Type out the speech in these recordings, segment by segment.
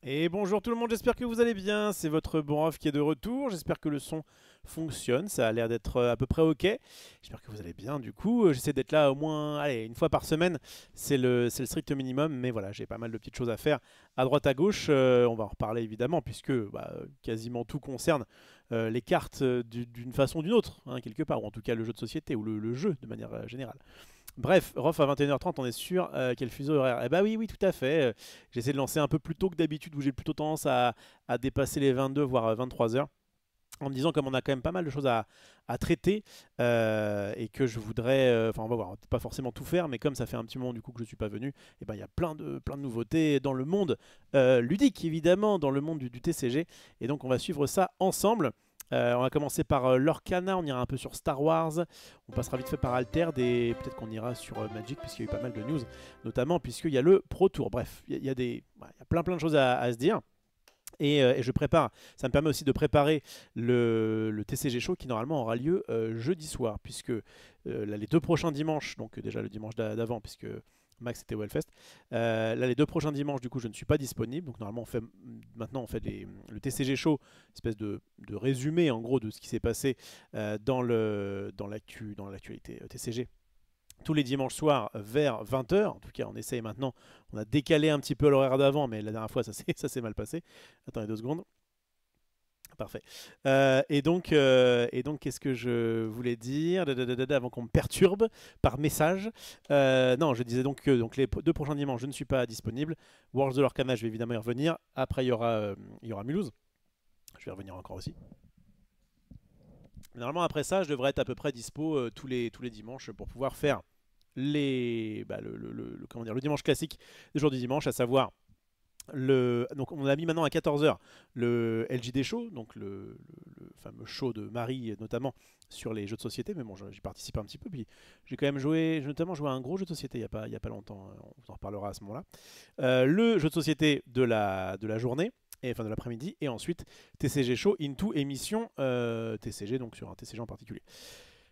Et bonjour tout le monde, j'espère que vous allez bien, c'est votre bon Raph qui est de retour, j'espère que le son fonctionne, ça a l'air d'être à peu près ok, j'espère que vous allez bien du coup, j'essaie d'être là au moins allez, une fois par semaine, c'est le strict minimum, mais voilà, j'ai pas mal de petites choses à faire à droite à gauche, on va en reparler évidemment, puisque quasiment tout concerne les cartes d'une façon ou d'une autre, hein, quelque part, ou en tout cas le jeu de société, ou le jeu de manière générale. Bref, Rof à 21h30, on est sûr quel fuseau horaire. Eh bah oui, oui, tout à fait. J'essaie de lancer un peu plus tôt que d'habitude, où j'ai plutôt tendance à dépasser les 22 voire 23 heures. En me disant comme on a quand même pas mal de choses à traiter et que je voudrais, enfin on va voir, on va pas forcément tout faire, mais comme ça fait un petit moment du coup que je suis pas venu, et ben il y a plein de nouveautés dans le monde ludique évidemment, dans le monde du TCG, et donc on va suivre ça ensemble. On va commencer par Lorcana, on ira un peu sur Star Wars, on passera vite fait par Altered et peut-être qu'on ira sur Magic puisqu'il y a eu pas mal de news, notamment puisqu'il y a le Pro Tour. Bref, il y a plein de choses à se dire. Et je prépare, ça me permet aussi de préparer le TCG Show qui normalement aura lieu jeudi soir, puisque là, les deux prochains dimanches, donc déjà le dimanche d'avant, puisque Max était au Hellfest, là les deux prochains dimanches, du coup je ne suis pas disponible, donc normalement maintenant on fait le TCG Show, espèce de résumé en gros de ce qui s'est passé dans l'actualité TCG tous les dimanches soirs vers 20 h. En tout cas, on essaye maintenant. On a décalé un petit peu l'horaire d'avant, mais la dernière fois, ça s'est mal passé. Attendez 2 secondes. Parfait. Et donc, qu'est-ce que je voulais dire avant qu'on me perturbe par message. Non, je disais donc que donc, les deux prochains dimanches, je ne suis pas disponible. Worlds de l'Orcana, je vais évidemment y revenir. Après, il y aura Mulhouse. Je vais revenir encore aussi. Normalement, après ça, je devrais être à peu près dispo tous les dimanches pour pouvoir faire comment dire, le dimanche classique des jours du dimanche, à savoir donc on a mis maintenant à 14 h le LJD Show, donc le fameux show de Marie notamment sur les jeux de société, mais bon j'y participe un petit peu, puis j'ai notamment joué à un gros jeu de société il y a pas longtemps, on vous en reparlera à ce moment-là. Le jeu de société de la journée, et enfin de l'après-midi, et ensuite TCG Show into émission TCG, donc sur un TCG en particulier.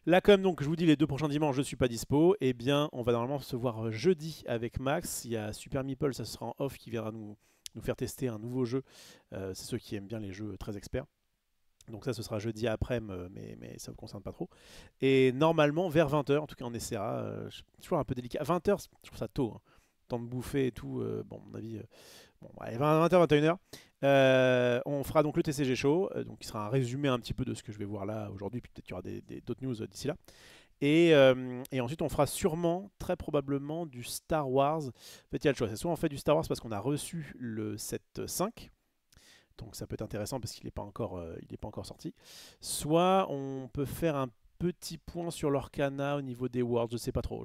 Là, comme donc je vous dis les deux prochains dimanches, je suis pas dispo. Eh bien, on va normalement se voir jeudi avec Max. Il y a Super Meeple, ça sera en off, qui viendra nous faire tester un nouveau jeu. C'est ceux qui aiment bien les jeux très experts. Donc ça, ce sera jeudi après, mais ça ne me concerne pas trop. Et normalement, vers 20 h, en tout cas, on essaiera. C'est toujours un peu délicat. 20 h, je trouve ça tôt, hein. Temps de bouffer et tout. Bon, à mon avis, bon, allez, 20h, 21 h. On fera donc le TCG Show, donc qui sera un résumé un petit peu de ce que je vais voir là aujourd'hui, puis peut-être qu'il y aura d'autres news d'ici là. Et ensuite, on fera sûrement, très probablement, du Star Wars. En fait, il y a le choix. C'est soit on fait du Star Wars parce qu'on a reçu le set 5, donc ça peut être intéressant parce qu'il n'est pas encore sorti. Soit on peut faire un petit point sur l'Orcana au niveau des Worlds, je sais pas trop.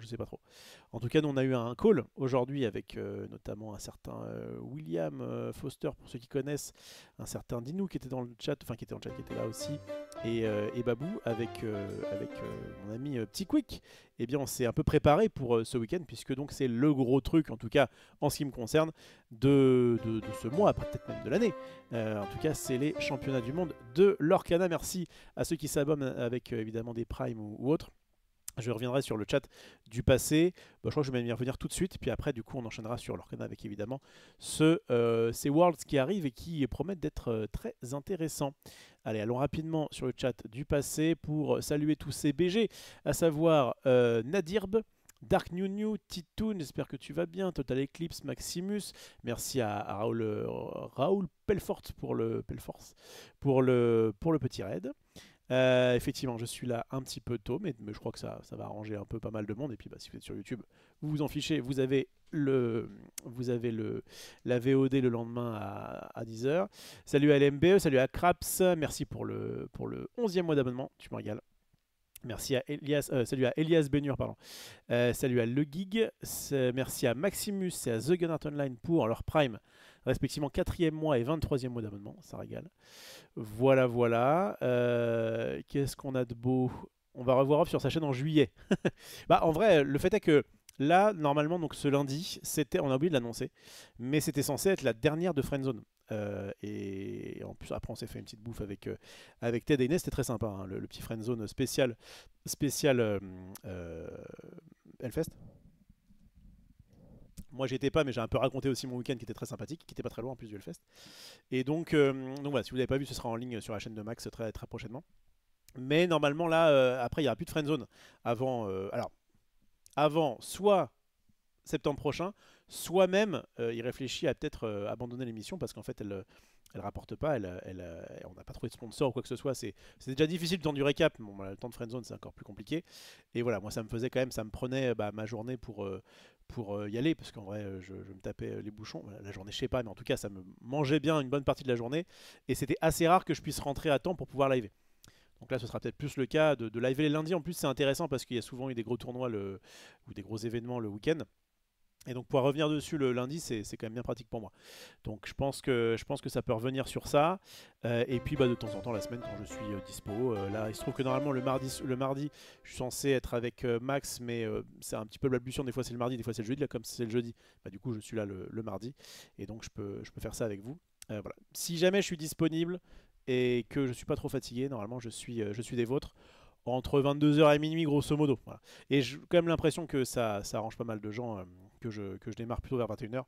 En tout cas, nous on a eu un call aujourd'hui avec notamment un certain William Foster, pour ceux qui connaissent, un certain Dinou qui était dans le chat, enfin qui était dans le chat, qui était là aussi, et Babou avec mon ami Petit Quick. Eh bien, on s'est un peu préparé pour ce week-end, puisque donc c'est le gros truc, en tout cas en ce qui me concerne, de ce mois, peut-être même de l'année. En tout cas, c'est les championnats du monde de l'Orcana. Merci à ceux qui s'abonnent avec évidemment des primes ou autres. Je reviendrai sur le chat du passé. Je crois que je vais même y revenir tout de suite. Puis après, du coup, on enchaînera sur l'Orcana avec évidemment ces Worlds qui arrivent et qui promettent d'être très intéressants. Allez, allons rapidement sur le chat du passé pour saluer tous ces BG, à savoir Nadirb, Dark New New, Titoon, j'espère que tu vas bien, Total Eclipse, Maximus, merci à Raoul Pelfort pour le petit raid. Effectivement, je suis là un petit peu tôt, mais je crois que ça va arranger un peu pas mal de monde. Et puis, si vous êtes sur YouTube, vous vous en fichez. Vous avez la VOD le lendemain à 10 h. Salut à LMBE, salut à Craps, merci pour le 11e mois d'abonnement, tu me régales. Merci à Elias, salut à Elias Benur, pardon. Salut à Le Gig, merci à Maximus et à The Gunart Online pour leur prime, respectivement 4e mois et 23e mois d'abonnement, ça régale. Voilà, voilà. Qu'est-ce qu'on a de beau? On va revoir Off sur sa chaîne en juillet. En vrai, le fait est que là, normalement, donc ce lundi, on a oublié de l'annoncer, mais c'était censé être la dernière de Friendzone. Et en plus, après, on s'est fait une petite bouffe avec Ted et Inès, c'était très sympa, hein, le petit Friendzone spécial Hellfest. Moi j'y étais pas, mais j'ai un peu raconté aussi mon week-end qui était très sympathique, qui était pas très loin en plus du Hellfest. Et donc voilà, si vous l'avez pas vu, ce sera en ligne sur la chaîne de Max très, très prochainement. Mais normalement là, après il n'y aura plus de friendzone avant. Alors avant, soit septembre prochain, soit même il réfléchit à peut-être abandonner l'émission parce qu'en fait elle rapporte pas, on n'a pas trouvé de sponsor ou quoi que ce soit. C'est déjà difficile le temps du récap. Bon, le temps de friendzone c'est encore plus compliqué. Et voilà, moi ça me faisait quand même, ça me prenait ma journée pour y aller parce qu'en vrai je me tapais les bouchons. Voilà, la journée je sais pas, mais en tout cas ça me mangeait bien une bonne partie de la journée et c'était assez rare que je puisse rentrer à temps pour pouvoir live. Donc là, ce sera peut-être plus le cas de live les lundis. En plus, c'est intéressant parce qu'il y a souvent eu des gros tournois ou des gros événements le week-end. Et donc pouvoir revenir dessus le lundi, c'est quand même bien pratique pour moi. Donc je pense que ça peut revenir sur ça. Et puis de temps en temps la semaine quand je suis dispo. Là, il se trouve que normalement le mardi, je suis censé être avec Max, mais c'est un petit peu balbutiant. Des fois c'est le mardi, des fois c'est le jeudi. Là, comme c'est le jeudi, du coup je suis là le mardi. Et donc je peux faire ça avec vous. Voilà. Si jamais je suis disponible et que je suis pas trop fatigué, normalement je suis des vôtres entre 22 h et minuit grosso modo. Voilà. Et j'ai quand même l'impression que ça arrange pas mal de gens que je démarre plutôt vers 21 h.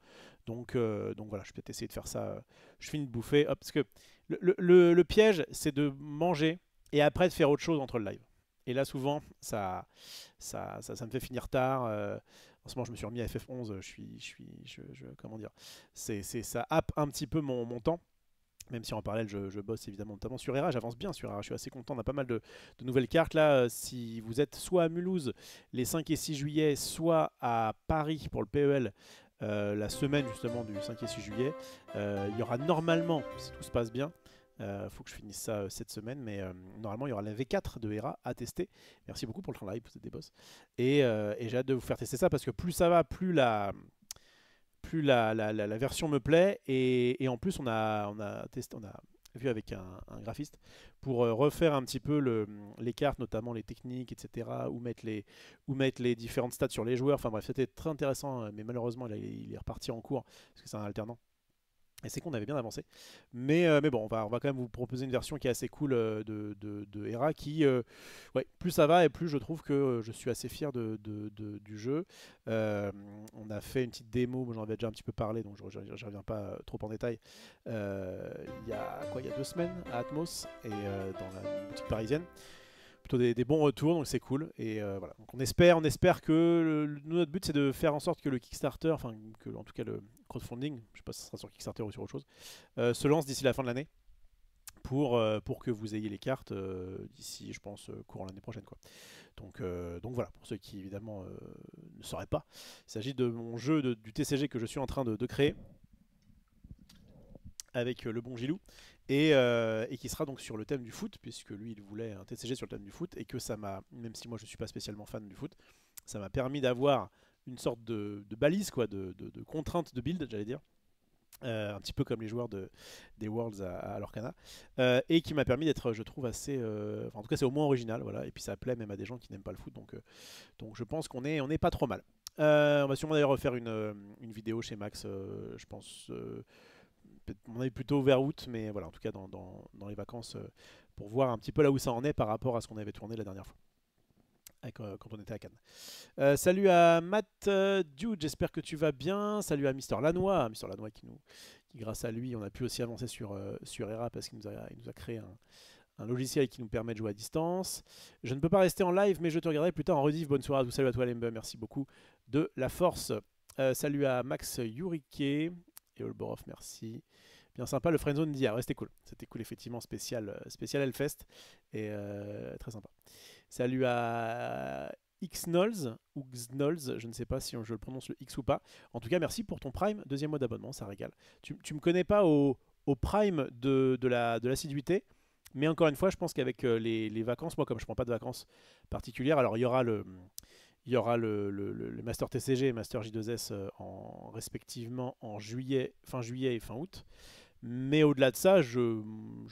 Donc voilà, je vais peut-être essayer de faire ça. Je finis de bouffer. Hop, parce que le piège, c'est de manger et après de faire autre chose entre le live. Et là, souvent, ça me fait finir tard. En ce moment, je me suis remis à FF11. Comment dire, ça happe un petit peu mon temps. Même si en parallèle je bosse évidemment notamment sur ERA, j'avance bien sur ERA, je suis assez content, on a pas mal de nouvelles cartes là. Si vous êtes soit à Mulhouse les 5 et 6 juillet, soit à Paris pour le PEL la semaine justement du 5 et 6 juillet, il y aura normalement, si tout se passe bien, faut que je finisse ça cette semaine, mais normalement il y aura la V4 de ERA à tester. Merci beaucoup pour le travail, vous êtes des boss. Et j'ai hâte de vous faire tester ça parce que plus ça va, plus la version me plaît. Et en plus, on a vu avec un graphiste pour refaire un petit peu les cartes, notamment les techniques, etc. Où mettre les différentes stats sur les joueurs. Enfin bref, c'était très intéressant, mais malheureusement, il est reparti en cours parce que c'est un alternant. Et c'est qu'on avait bien avancé. Mais bon, on va quand même vous proposer une version qui est assez cool de Hera qui, ouais, plus ça va et plus je trouve que je suis assez fier du jeu. Euh, on a fait une petite démo, j'en avais déjà un petit peu parlé, donc je ne reviens pas trop en détail. Il y a 2 semaines à Atmos et dans la boutique parisienne plutôt des bons retours, donc c'est cool. Et voilà. Donc on espère que notre but c'est de faire en sorte que le Kickstarter, enfin que en tout cas le crowdfunding, je sais pas si ce sera sur Kickstarter ou sur autre chose, se lance d'ici la fin de l'année pour que vous ayez les cartes d'ici, je pense, courant l'année prochaine, quoi. Donc voilà, pour ceux qui évidemment ne sauraient pas, il s'agit de mon jeu du TCG que je suis en train de créer avec le bon Gilou, et qui sera donc sur le thème du foot, puisque lui il voulait un TCG sur le thème du foot, et que ça m'a, même si moi je ne suis pas spécialement fan du foot, ça m'a permis d'avoir une sorte de balise, quoi, de contrainte de build, j'allais dire. Un petit peu comme les joueurs des Worlds à Lorcana, et qui m'a permis d'être, je trouve, assez. Enfin, en tout cas, c'est au moins original, voilà. Et puis ça plaît même à des gens qui n'aiment pas le foot, donc je pense qu'on est pas trop mal. On va sûrement d'ailleurs refaire une vidéo chez Max, je pense. On est plutôt vers août, mais voilà, en tout cas dans les vacances, pour voir un petit peu là où ça en est par rapport à ce qu'on avait tourné la dernière fois, quand on était à Cannes. Salut à Matt Dude, j'espère que tu vas bien. Salut à Mister Lanois qui grâce à lui, on a pu aussi avancer sur ERA parce qu'il nous a créé un logiciel qui nous permet de jouer à distance. Je ne peux pas rester en live, mais je te regarderai plus tard en rediff. Bonne soirée à tous. Salut à toi, Lembe. Merci beaucoup de la force. Salut à Max Yurike et Olborov, merci. Bien sympa le friendzone d'hier, ouais, c'était cool effectivement, spécial Hellfest et très sympa. Salut à Xnolz ou Xnolz, je ne sais pas si je le prononce le X ou pas. En tout cas, merci pour ton Prime, deuxième mois d'abonnement, ça régale. Tu me connais pas au Prime de l'assiduité, mais encore une fois, je pense qu'avec les vacances, moi comme je prends pas de vacances particulières, alors il y aura le Master TCG et Master J2S respectivement en fin juillet et fin août. Mais au-delà de ça, je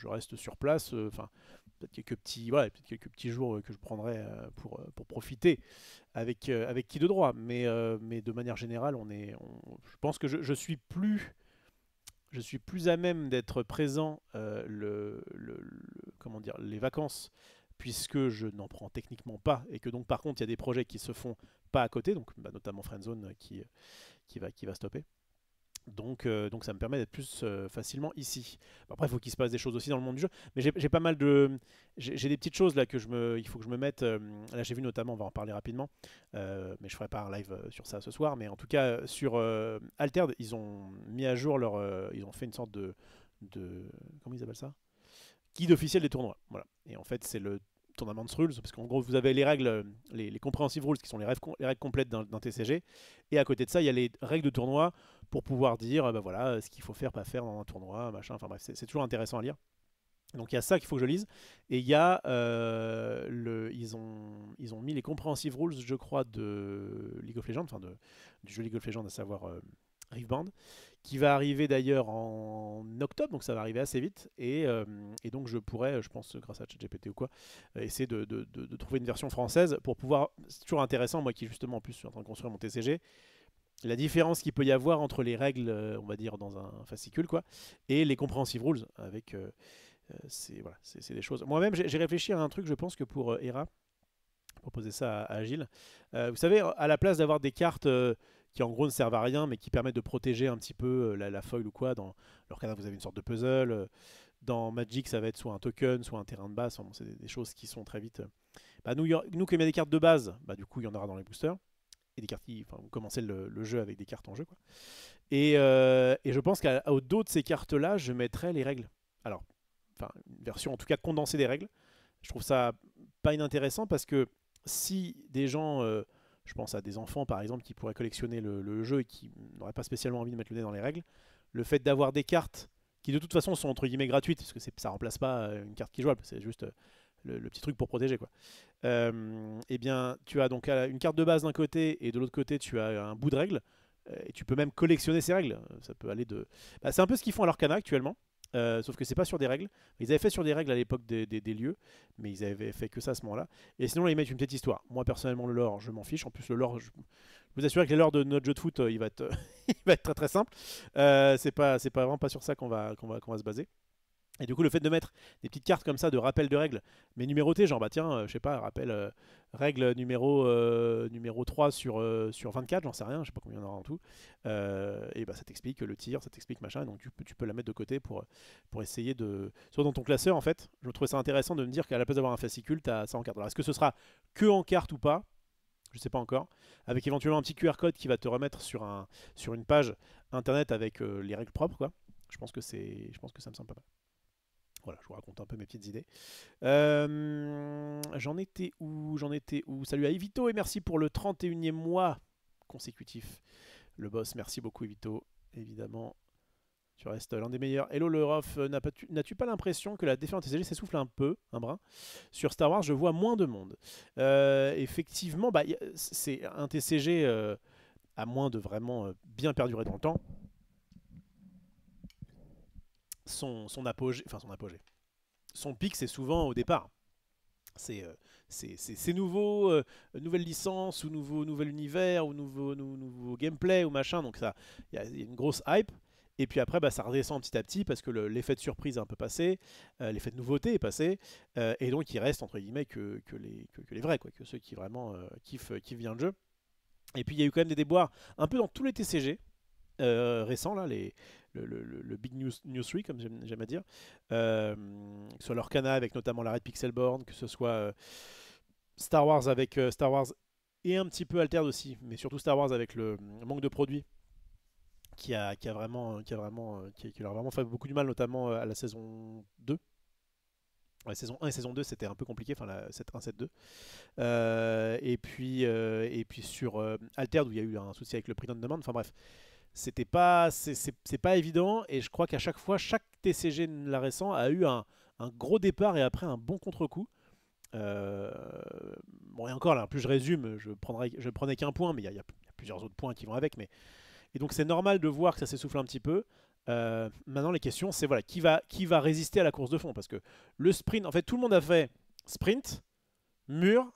reste sur place. Enfin, peut-être quelques petits jours que je prendrai pour profiter avec qui de droit. Mais de manière générale, je pense que je suis plus à même d'être présent comment dire, les vacances, puisque je n'en prends techniquement pas, et que donc par contre il y a des projets qui se font pas à côté, donc notamment Friendzone qui va stopper. Donc ça me permet d'être plus facilement ici. Après, il faut qu'il se passe des choses aussi dans le monde du jeu. Mais j'ai pas mal de. J'ai des petites choses là il faut que je me mette. Là, j'ai vu notamment, on va en parler rapidement, mais je ferai pas un live sur ça ce soir. Mais en tout cas, sur Altered, ils ont mis à jour leur. Ils ont fait une sorte de. Comment ils appellent ça? Guide officiel des tournois. Voilà. Et en fait, c'est le Tournament Rules, parce qu'en gros, vous avez les règles, les comprehensive rules, qui sont les règles complètes d'un TCG. Et à côté de ça, il y a les règles de tournoi pour pouvoir dire, bah voilà, ce qu'il faut faire, pas faire dans un tournoi, machin. Enfin bref, c'est toujours intéressant à lire. Donc il y a ça qu'il faut que je lise. Et il y a ils ont mis les comprehensive rules, je crois, de League of Legends, enfin du jeu League of Legends, à savoir Riftbound, qui va arriver d'ailleurs en octobre, donc ça va arriver assez vite. Et donc je pourrais, je pense, grâce à ChatGPT ou quoi, essayer de trouver une version française pour pouvoir. C'est toujours intéressant, moi qui justement en plus suis en train de construire mon TCG, la différence qu'il peut y avoir entre les règles, on va dire, dans un fascicule, quoi, et les comprehensive rules avec. Voilà, c'est des choses. Moi-même, j'ai réfléchi à un truc, je pense que pour Hera, proposer ça à Gilles. Vous savez, à la place d'avoir des cartes qui en gros ne servent à rien, mais qui permettent de protéger un petit peu la foil ou quoi, dans leur cas, vous avez une sorte de puzzle. Dans Magic, ça va être soit un token, soit un terrain de base. Enfin, bon, c'est des choses qui sont très vite. Bah, nous, comme il y a des cartes de base, bah, du coup, il y en aura dans les boosters. Et des cartes qui. Enfin, vous commencez le jeu avec des cartes en jeu, quoi. Et je pense qu'au dos de ces cartes-là, je mettrai les règles. Alors, enfin, une version en tout cas condensée des règles. Je trouve ça pas inintéressant parce que si des gens, je pense à des enfants par exemple, qui pourraient collectionner le jeu et qui n'auraient pas spécialement envie de mettre le nez dans les règles, le fait d'avoir des cartes qui de toute façon sont entre guillemets gratuites, parce que ça remplace pas une carte qui est jouable, c'est juste le petit truc pour protéger, quoi. Eh bien, tu as donc une carte de base d'un côté et de l'autre côté tu as un bout de règles. Et tu peux même collectionner ces règles. Ça peut aller de. Bah, c'est un peu ce qu'ils font à l'Arcana actuellement. Sauf que c'est pas sur des règles. Ils avaient fait sur des règles à l'époque des lieux, mais ils avaient fait que ça à ce moment-là. Et sinon, là, ils mettent une petite histoire. Moi, personnellement, le lore, je m'en fiche. En plus, le lore, je vous assure que le lore de notre jeu de foot, il va être, il va être très très simple. C'est pas vraiment pas sur ça qu'on va se baser. Et du coup, le fait de mettre des petites cartes comme ça de rappel de règles, mais numérotées, genre, bah tiens, je sais pas, rappel règle numéro 3 sur 24, j'en sais rien, je sais pas combien il y en aura en tout. Et bah ça t'explique le tir, ça t'explique machin, donc tu peux la mettre de côté pour essayer de. Soit dans ton classeur, en fait, je trouvais ça intéressant de me dire qu'à la place d'avoir un fascicule, tu as ça en carte. Alors, est-ce que ce sera que en carte ou pas? Je sais pas encore. Avec éventuellement un petit QR code qui va te remettre sur une page internet avec les règles propres, quoi. Je pense que ça me semble pas mal. Voilà, je vous raconte un peu mes petites idées. J'en étais où? Salut à Evito et merci pour le 31e mois consécutif. Le boss, merci beaucoup Evito. Évidemment, tu restes l'un des meilleurs. Hello le Rof, n'as-tu pas l'impression que la déferlante TCG s'essouffle un peu, un brin? Sur Star Wars, je vois moins de monde. Effectivement, bah, c'est un TCG à moins de vraiment bien perdurer dans le temps. Son apogée, enfin son apogée. Son pic, c'est souvent au départ. C'est nouveau, nouvelle licence, ou nouvel univers, ou nouveau gameplay, ou machin. Donc il y a une grosse hype. Et puis après, bah, ça redescend petit à petit parce que l'effet de surprise est un peu passé, l'effet de nouveauté est passé, et donc il reste entre guillemets que les vrais, quoi, que ceux qui vraiment kiffent bien le jeu. Et puis il y a eu quand même des déboires un peu dans tous les TCG récents, là, le Big News 3, comme j'aime à dire, que ce soit l'Orcana avec notamment la Red Pixelborn, que ce soit Star Wars avec Star Wars et un petit peu Altered aussi, mais surtout Star Wars avec le manque de produits qui leur a vraiment fait beaucoup du mal, notamment à la saison 2. Ouais, saison 1 et saison 2 c'était un peu compliqué, enfin la 7-1, 7-2. Et puis sur Altered où il y a eu un souci avec le prix on demand, enfin bref, c'est pas évident, et je crois qu'à chaque fois, chaque TCG la récent a eu un gros départ et après un bon contre-coup. Bon, et encore là, plus je résume, je prenais qu'un point, mais il y a plusieurs autres points qui vont avec. Et donc c'est normal de voir que ça s'essouffle un petit peu. Maintenant, les questions, c'est voilà, qui va résister à la course de fond? Parce que le sprint, en fait, tout le monde a fait sprint, mur,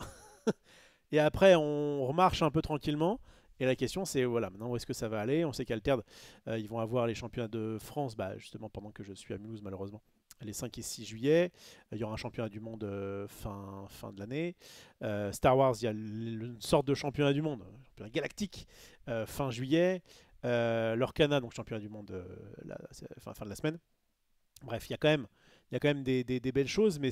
et après on remarche un peu tranquillement. Et la question c'est voilà, maintenant où est-ce que ça va aller? On sait qu'Alterd, ils vont avoir les championnats de France, bah, justement pendant que je suis à Mulhouse malheureusement. les 5 et 6 juillet. Il y aura un championnat du monde fin de l'année. Star Wars, il y a une sorte de championnat du monde, championnat galactique, fin juillet. L'Orcana, donc championnat du monde fin de la semaine. Bref, il y a quand même des belles choses, mais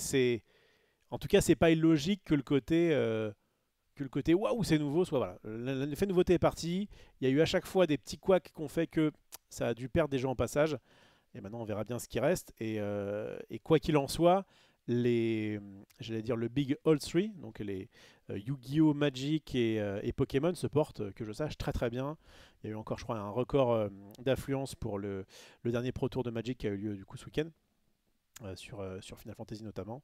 en tout cas, c'est pas illogique que le côté waouh, c'est nouveau soit voilà. L'effet nouveauté est parti. Il y a eu à chaque fois des petits couacs qui ont fait que ça a dû perdre des gens en passage. Et maintenant, on verra bien ce qui reste. Et quoi qu'il en soit, j'allais dire le Big Old Three, donc les Yu-Gi-Oh, Magic et Pokémon se portent, que je sache, très très bien. Il y a eu encore, je crois, un record d'affluence pour le dernier Pro Tour de Magic qui a eu lieu du coup ce week-end. Sur Final Fantasy notamment.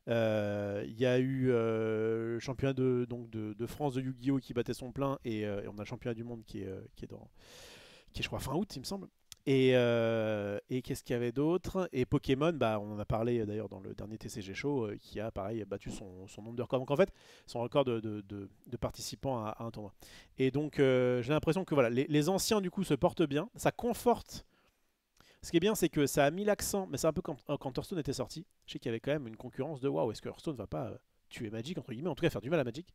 Il y a eu le championnat de France de Yu-Gi-Oh qui battait son plein et on a le championnat du monde qui est je crois fin août il me semble. Et qu'est-ce qu'il y avait d'autre? Et Pokémon, bah, on en a parlé d'ailleurs dans le dernier TCG Show, qui a pareil battu son nombre de records. Donc en fait, son record de participants à un tournoi. Et donc j'ai l'impression que voilà, les anciens du coup se portent bien. Ça conforte. Ce qui est bien, c'est que ça a mis l'accent, mais c'est un peu comme quand Hearthstone était sorti. Je sais qu'il y avait quand même une concurrence de waouh, est-ce que Hearthstone va pas tuer Magic, entre guillemets, en tout cas faire du mal à Magic.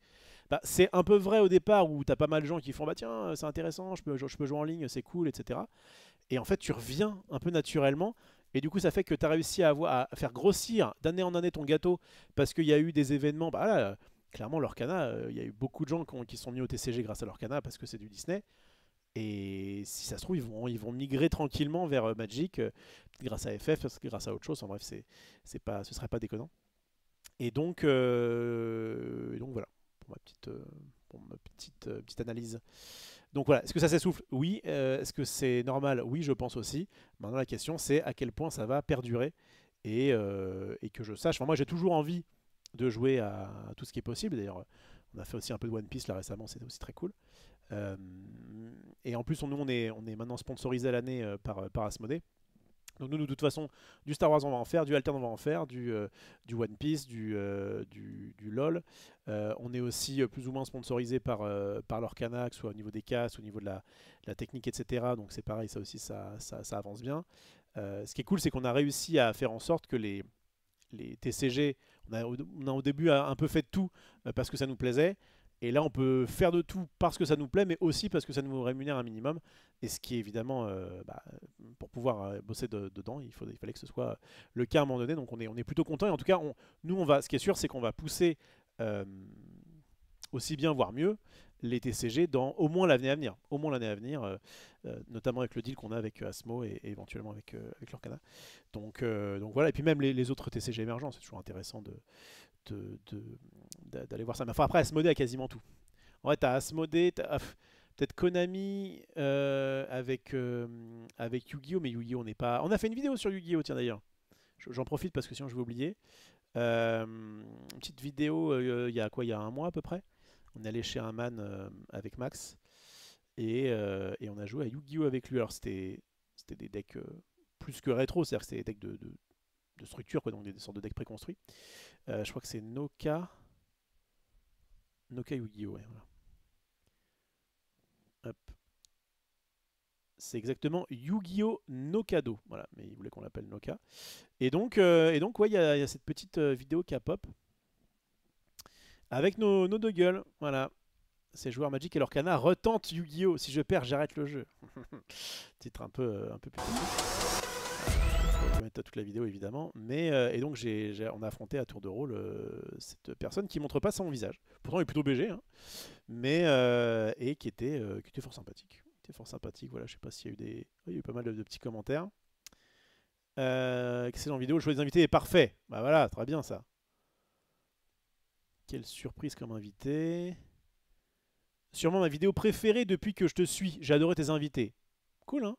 Bah, c'est un peu vrai au départ où t'as pas mal de gens qui font bah tiens, c'est intéressant, je peux jouer en ligne, c'est cool, etc. Et en fait, tu reviens un peu naturellement. Et du coup, ça fait que tu as réussi à faire grossir d'année en année ton gâteau parce qu'il y a eu des événements. Bah là, clairement, l'Orcana, il y a eu beaucoup de gens qui sont mis au TCG grâce à l'Orcana parce que c'est du Disney. Et si ça se trouve, ils vont migrer tranquillement vers Magic grâce à FF, grâce à autre chose. En bref, ce serait pas déconnant. Et donc voilà, pour ma petite analyse. Donc voilà, est-ce que ça s'essouffle? Oui. Est-ce que c'est normal? Oui, je pense aussi. Maintenant, la question, c'est à quel point ça va perdurer et que je sache. Enfin, moi, j'ai toujours envie de jouer à tout ce qui est possible. D'ailleurs, on a fait aussi un peu de One Piece là récemment, c'était aussi très cool. Euh, et en plus, nous, on est maintenant sponsorisé à l'année par Asmodée. Donc nous, de toute façon, du Star Wars, on va en faire, du Altern, on va en faire, du One Piece, du LoL. On est aussi plus ou moins sponsorisé par l'Orcana, que ce soit au niveau des castes, au niveau de la technique, etc. Donc c'est pareil, ça aussi, ça avance bien. Ce qui est cool, c'est qu'on a réussi à faire en sorte que les TCG, on a au début un peu fait de tout parce que ça nous plaisait. Et là, on peut faire de tout parce que ça nous plaît, mais aussi parce que ça nous rémunère un minimum. Et ce qui est évidemment, pour pouvoir bosser dedans, il fallait que ce soit le cas à un moment donné. Donc on est plutôt content. Et en tout cas, ce qui est sûr, c'est qu'on va pousser euh, aussi bien, voire mieux, les TCG dans au moins l'année à venir. Au moins l'année à venir, notamment avec le deal qu'on a avec Asmo et éventuellement avec l'Orcana. Donc voilà. Et puis même les autres TCG émergents, c'est toujours intéressant d'aller voir ça. Mais enfin, après, Asmodée a quasiment tout. En vrai, t'as Asmodée, peut-être Konami avec Yu-Gi-Oh! Mais Yu-Gi-Oh! On n'est pas. On a fait une vidéo sur Yu-Gi-Oh! Tiens d'ailleurs. J'en profite parce que sinon je vais oublier. Une petite vidéo il y a quoi? Il y a un mois à peu près. On est allé chez un man avec Max et on a joué à Yu-Gi-Oh! Avec lui. Alors c'était des decks plus que rétro, c'est-à-dire que c'était des decks de structure, quoi, donc des sortes de decks préconstruits. Je crois que c'est Noka. Noka Yu-Gi-Oh! Ouais, voilà. Hop. C'est exactement Yu-Gi-Oh! Nokado. Voilà, mais il voulait qu'on l'appelle Noka. Et donc ouais, il y a cette petite vidéo qui a pop avec nos deux gueules. Voilà. Ces joueurs Magic et leur canard retentent Yu-Gi-Oh! Si je perds, j'arrête le jeu. Titre un peu putassier. Je vais mettre toute la vidéo évidemment. Et donc on a affronté à tour de rôle cette personne qui montre pas son visage. Pourtant il est plutôt BG, hein, et qui était fort sympathique. Fort sympathique. Voilà, je sais pas s'il y a eu il y a eu pas mal de petits commentaires. Excellent vidéo, le choix des invités est parfait. Bah voilà, très bien ça. Quelle surprise comme invité. Sûrement ma vidéo préférée depuis que je te suis. J'ai adoré tes invités. Cool, hein?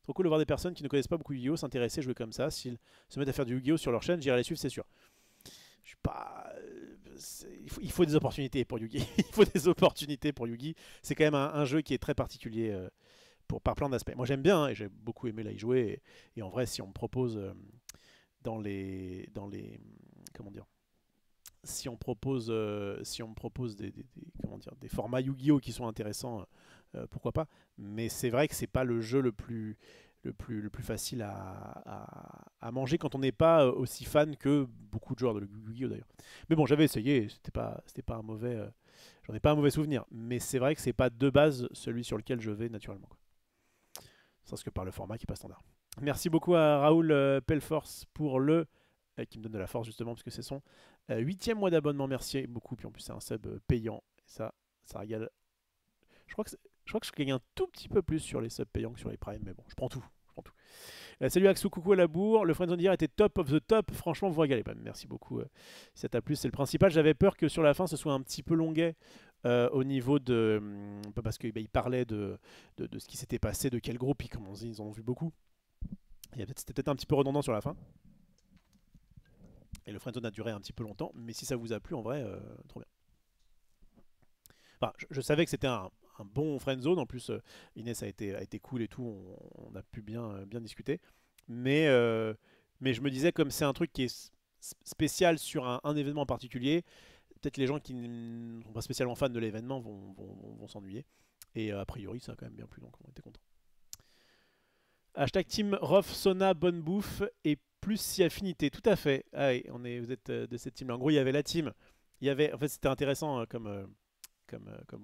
Trop cool de voir des personnes qui ne connaissent pas beaucoup Yu-Gi-Oh! S'intéresser, jouer comme ça. S'ils se mettent à faire du Yu-Gi-Oh! Sur leur chaîne, j'irai les suivre, c'est sûr. Je suis pas. Il faut des opportunités pour Yu-Gi. Il faut des opportunités pour Yu-Gi. C'est quand même un jeu qui est très particulier par plein d'aspects. Moi j'aime bien, hein, et j'ai beaucoup aimé là y jouer. Et en vrai, si on me propose dans les comment dire, si on me propose comment dire, des formats Yu-Gi-Oh! Qui sont intéressants, pourquoi pas. Mais c'est vrai que c'est pas le jeu le plus facile à manger quand on n'est pas aussi fan que beaucoup de joueurs de Yu-Gi-Oh d'ailleurs. Mais bon, j'avais essayé, c'était pas un mauvais, j'en ai pas un mauvais souvenir. Mais c'est vrai que c'est pas de base celui sur lequel je vais naturellement, quoi. Parce que par le format qui est pas standard. Merci beaucoup à Raoul Pelforce pour le qui me donne de la force justement parce que c'est son 8e mois d'abonnement. Merci beaucoup. Puis en plus c'est un sub payant. Et ça régale. Je crois que je gagne un tout petit peu plus sur les subs payants que sur les primes, mais bon, je prends tout. Je prends tout. Salut Axou, coucou à la bourre. Le Friendzone d'hier était top of the top. Franchement, vous régalez. Bah, merci beaucoup. Si ça t'a plu, c'est le principal. J'avais peur que sur la fin, ce soit un petit peu longuet au niveau de. Parce qu'il il parlait de ce qui s'était passé, de quel groupe, comme on dit, ils en ont vu beaucoup. C'était peut-être un petit peu redondant sur la fin. Et le Friendzone a duré un petit peu longtemps. Mais si ça vous a plu, en vrai, trop bien. Enfin, je savais que c'était un bon friendzone. En plus, Inès a été cool et tout. On a pu bien discuter. Mais, mais je me disais, comme c'est un truc qui est spécial sur un événement en particulier, peut-être les gens qui ne sont pas spécialement fans de l'événement vont s'ennuyer. Et a priori, ça a quand même bien plu, donc on était contents. Hashtag Team Rof, Sona, bonne bouffe et plus si affinité. Tout à fait. Ah oui, vous êtes de cette team-là. En gros, il y avait la team. En fait, c'était intéressant comme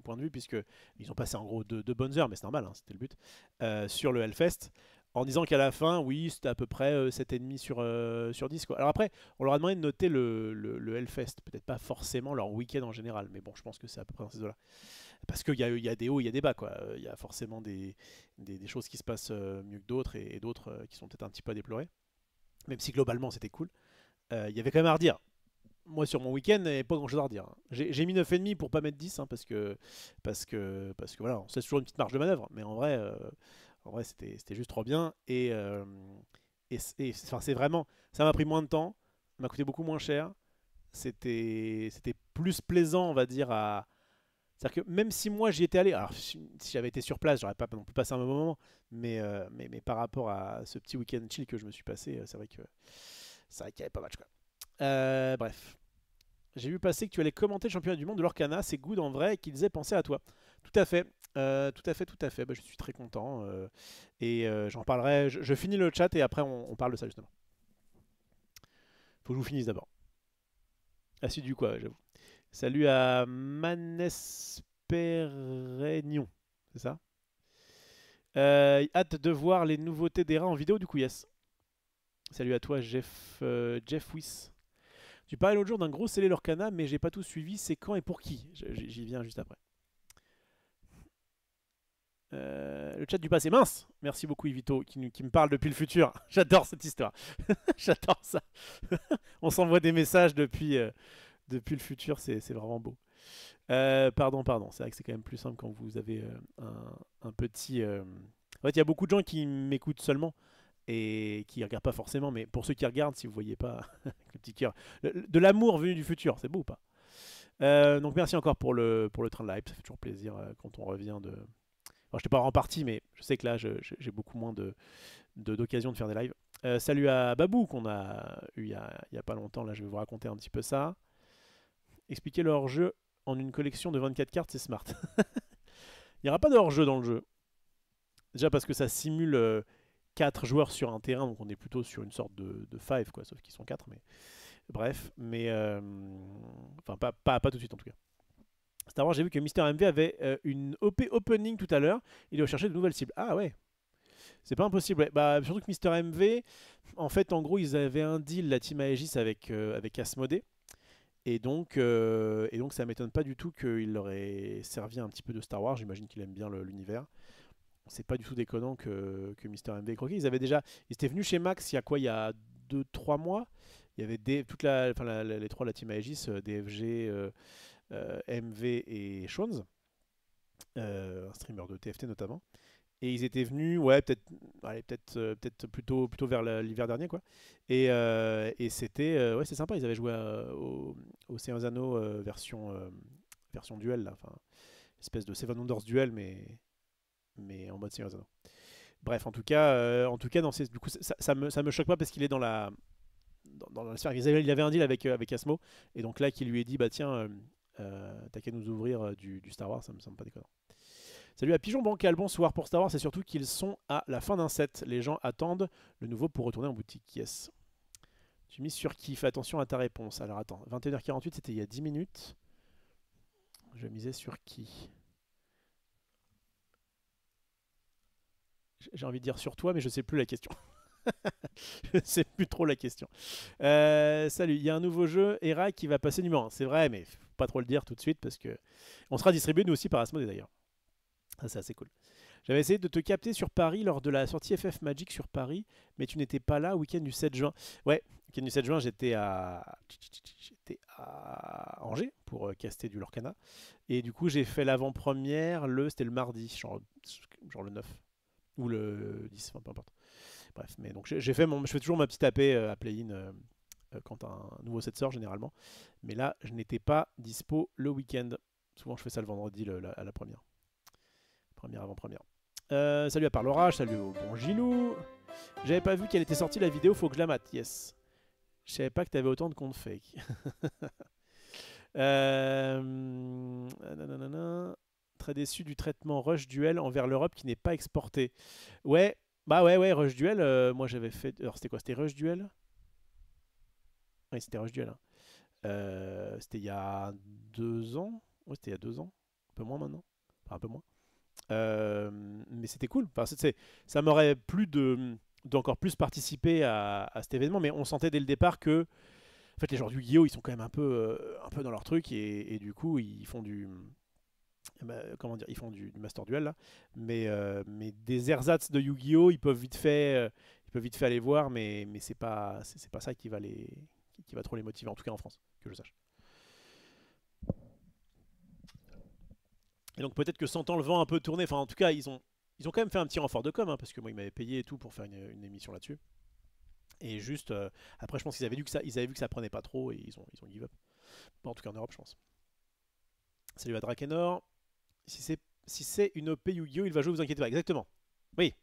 point de vue, puisqu'ils ont passé en gros deux bonnes heures, mais c'est normal, hein, c'était le but, sur le Hellfest, en disant qu'à la fin, oui, c'était à peu près 7,5 sur 10. Quoi. Alors après, on leur a demandé de noter le Hellfest, peut-être pas forcément leur week-end en général, mais bon, je pense que c'est à peu près dans ces eaux-là. Parce qu'il y a des hauts, il y a des bas, quoi. Il y a forcément des choses qui se passent mieux que d'autres et d'autres qui sont peut-être un petit peu à déplorer. Même si globalement c'était cool. Il y avait quand même à redire. Moi sur mon week-end, il n'y avait pas grand chose à redire. J'ai mis 9,5 pour pas mettre 10, hein, parce que voilà, c'est toujours une petite marge de manœuvre. Mais en vrai c'était juste trop bien. Enfin, c'est vraiment. Ça m'a pris moins de temps, ça m'a coûté beaucoup moins cher. C'était plus plaisant, on va dire, à. C'est-à-dire que même si moi j'y étais allé, alors si j'avais été sur place, j'aurais pas non plus passé un bon moment, mais par rapport à ce petit week-end chill que je me suis passé, c'est vrai qu'il y avait pas match, quoi. Bref. J'ai vu passer que tu allais commenter le championnat du monde de l'Orcana. C'est good en vrai qu'ils aient pensé à toi. Tout à fait. Tout à fait, tout à fait. Bah, je suis très content. J'en parlerai. Je finis le chat et après on parle de ça justement. Faut que je vous finisse d'abord. Assidu quoi, j'avoue. Salut à Manesperegnon. C'est ça hâte de voir les nouveautés des rats en vidéo du coup, yes. Salut à toi, Jeff Wyss. Tu parlais l'autre jour d'un gros scellé l'Orcana, mais j'ai pas tout suivi. C'est quand et pour qui? J'y viens juste après. Le chat du passé, mince. Merci beaucoup Ivito qui me parle depuis le futur. J'adore cette histoire. J'adore ça. On s'envoie des messages depuis le futur, c'est vraiment beau. Pardon. C'est vrai que c'est quand même plus simple quand vous avez un petit... En fait, il y a beaucoup de gens qui m'écoutent seulement et qui ne regardent pas forcément, mais pour ceux qui regardent, si vous voyez pas le petit cœur, de l'amour venu du futur, c'est beau ou pas? Donc merci encore pour le train de live, ça fait toujours plaisir quand on revient de... Alors, je n'étais pas en partie, mais je sais que là, j'ai beaucoup moins d'occasion de faire des lives. Salut à Babou qu'on a eu il y a pas longtemps, là je vais vous raconter un petit peu ça. Expliquer le hors-jeu en une collection de 24 cartes, c'est smart. Il n'y aura pas de hors-jeu dans le jeu. Déjà parce que ça simule 4 joueurs sur un terrain, donc on est plutôt sur une sorte de 5, quoi, sauf qu'ils sont 4, mais bref, enfin pas tout de suite en tout cas. Star Wars, j'ai vu que Mister MV avait une OP opening tout à l'heure, il doit chercher de nouvelles cibles. Ah ouais, c'est pas impossible, ouais. Bah, surtout que Mister MV, en fait en gros ils avaient un deal, la team Aegis avec Asmodée, et donc ça m'étonne pas du tout qu'il leur ait servi un petit peu de Star Wars, j'imagine qu'il aime bien l'univers. C'est pas du tout déconnant que Mister MV ait croqué. Ils étaient venus chez Max il y a 2-3 mois. Il y avait les trois de la team Aegis, DFG, MV et Shones, un streamer de TFT notamment. Et ils étaient venus, ouais, peut-être plutôt vers l'hiver dernier, quoi. Et c'était, ouais, c'est sympa. Ils avaient joué au Seigneur des Anneaux version duel, là, enfin, espèce de Seven Wonders duel, mais en mode Seigneur des Anneaux. Bref, en tout cas, non, du coup, ça me choque pas parce qu'il est dans la sphère. Il avait un deal avec Asmo, et donc là, qui lui est dit, bah tiens, t'as qu'à nous ouvrir du Star Wars, ça me semble pas déconnant. Salut à Pigeon Bancal, bonsoir. Pour Star Wars, c'est surtout qu'ils sont à la fin d'un set. Les gens attendent le nouveau pour retourner en boutique. Yes. Tu mises sur qui? Fais attention à ta réponse. Alors attends, 21h48, c'était il y a 10 minutes. Je misais sur qui? J'ai envie de dire sur toi, mais je sais plus la question. Je sais plus trop la question. Salut, il y a un nouveau jeu, Era, qui va passer numéro 1. C'est vrai, mais faut pas trop le dire tout de suite parce que on sera distribué nous aussi par Asmodee d'ailleurs. Ça, c'est assez cool. J'avais essayé de te capter sur Paris lors de la sortie FF Magic sur Paris, mais tu n'étais pas là au week-end du 7 juin. Ouais, week-end du 7 juin, j'étais à Angers pour caster du Lorcana. Et du coup, j'ai fait l'avant-première, c'était le mardi, genre le 9 ou le 10, enfin peu importe. Bref, mais donc je fais toujours ma petite AP à play-in quand un nouveau set sort généralement. Mais là, je n'étais pas dispo le week-end. Souvent, je fais ça le vendredi à la première. Première avant-première. Salut à part l'orage, salut au bon Gilou. J'avais pas vu qu'elle était sortie la vidéo, faut que je la mate. Yes. Je savais pas que t'avais autant de comptes fake. Nanana. Très déçu du traitement Rush Duel envers l'Europe qui n'est pas exporté. Ouais, bah ouais, Rush Duel, moi j'avais fait... Alors c'était quoi? C'était Rush Duel? Oui, c'était Rush Duel. Hein. C'était il y a 2 ans. Ouais, c'était il y a 2 ans. Un peu moins maintenant. Enfin, un peu moins. Mais c'était cool. Enfin, ça m'aurait plu d'encore plus participer à cet événement, mais on sentait dès le départ que en fait, les joueurs du Yu-Gi-Oh! Ils sont quand même un peu dans leur truc et du coup ils font comment dire, ils font du Master Duel là, mais des ersatz de Yu-Gi-Oh! Ils peuvent vite fait aller voir, mais c'est pas ça qui va trop les motiver, en tout cas en France, que je sache. Et donc peut-être que sentant le vent un peu tourner, enfin en tout cas ils ont quand même fait un petit renfort de com, hein, parce que moi ils m'avaient payé et tout pour faire une émission là-dessus. Et juste après je pense qu'ils avaient vu que ça prenait pas trop et ils ont give up. Bon, en tout cas en Europe je pense. Salut à Drakenor. Si c'est une OP Yu-Gi-Oh! Il va jouer, vous inquiétez pas. Exactement. Oui.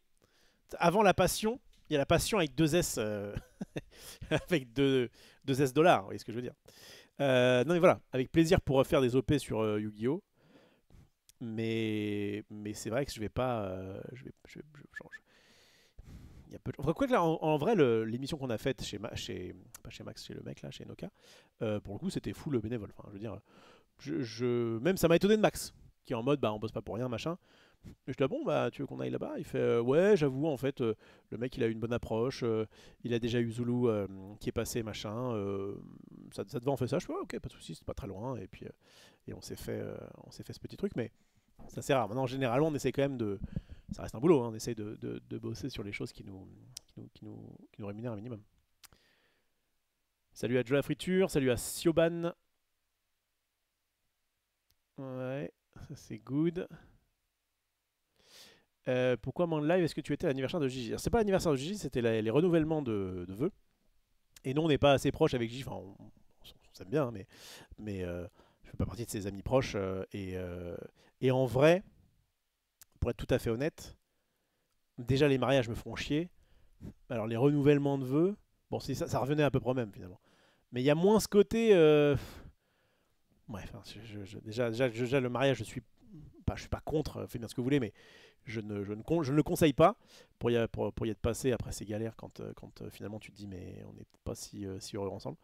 Avant la passion, il y a la passion avec deux S, avec deux S dollars. Vous voyez ce que je veux dire. Non mais voilà, avec plaisir pour refaire des OP sur Yu-Gi-Oh! Mais c'est vrai que je vais pas. Il y a peu de... Enfin, quoi que là, en vrai, l'émission qu'on a faite pas chez Max, chez le mec là, chez Noka, pour le coup, c'était full bénévole. Enfin, je veux dire, même ça m'a étonné de Max, qui est en mode, bah, on bosse pas pour rien, machin. Et je dis, ah bon, bah, tu veux qu'on aille là-bas? Il fait, ouais, j'avoue, en fait, le mec, il a eu une bonne approche, il a déjà eu Zulu qui est passé, machin, ça te va, on fait ça? Je fais, ouais, ok, pas de soucis, c'est pas très loin, et puis, et on s'est fait ce petit truc, mais ça c'est rare. Maintenant, généralement, on essaie quand même de. Ça reste un boulot, hein, on essaie de bosser sur les choses qui nous rémunèrent un minimum. Salut à Joe la Friture, salut à Sioban. Ouais, ça c'est good. Pourquoi mon live? Est-ce que tu étais à l'anniversaire de Gigi? C'est pas l'anniversaire de Gigi, c'était les renouvellements de vœux. Et nous, on n'est pas assez proches avec Gigi. Enfin, on s'aime bien, hein, mais je fais pas partie de ses amis proches. Et en vrai, pour être tout à fait honnête, déjà les mariages me font chier. Alors les renouvellements de vœux, bon, ça revenait à peu près au même finalement. Mais il y a moins ce côté. Bref, hein, déjà, le mariage, je suis pas contre, faites bien ce que vous voulez, mais je ne le conseille pas pour y être passé après ces galères quand finalement tu te dis mais on n'est pas si heureux ensemble.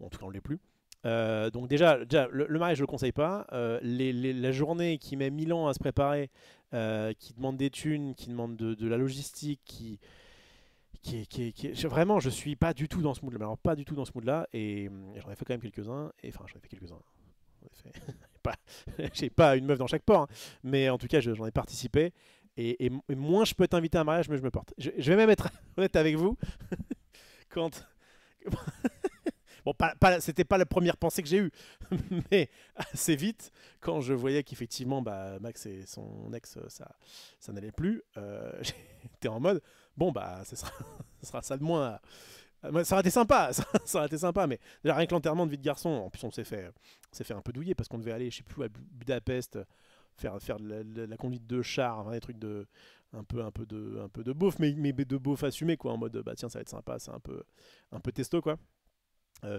Ou en tout cas on ne l'est plus. Donc déjà le mariage je le conseille pas. La journée qui met 1000 ans à se préparer, qui demande des thunes, qui demande de la logistique, vraiment je suis pas du tout dans ce mood là. Alors pas du tout dans ce mood là et j'en ai fait quand même quelques-uns. Et enfin j'en ai fait quelques-uns. J'ai pas une meuf dans chaque port, hein, mais en tout cas j'en ai participé. Et moins je peux t'inviter à un mariage, mieux je me porte. Je vais même être honnête avec vous. Quand bon, c'était pas la première pensée que j'ai eue, mais assez vite, quand je voyais qu'effectivement bah, Max et son ex, ça n'allait plus, j'étais en mode, bon bah, ce sera ça de moins. Ça aurait été sympa, ça aurait été sympa, mais déjà, rien que l'enterrement de vie de garçon, en plus on s'est fait un peu douiller parce qu'on devait aller, je sais plus, à Budapest, faire de la conduite de char, enfin, des trucs de un peu de beauf, mais de beauf assumé quoi, en mode bah tiens ça va être sympa, c'est un peu testo quoi.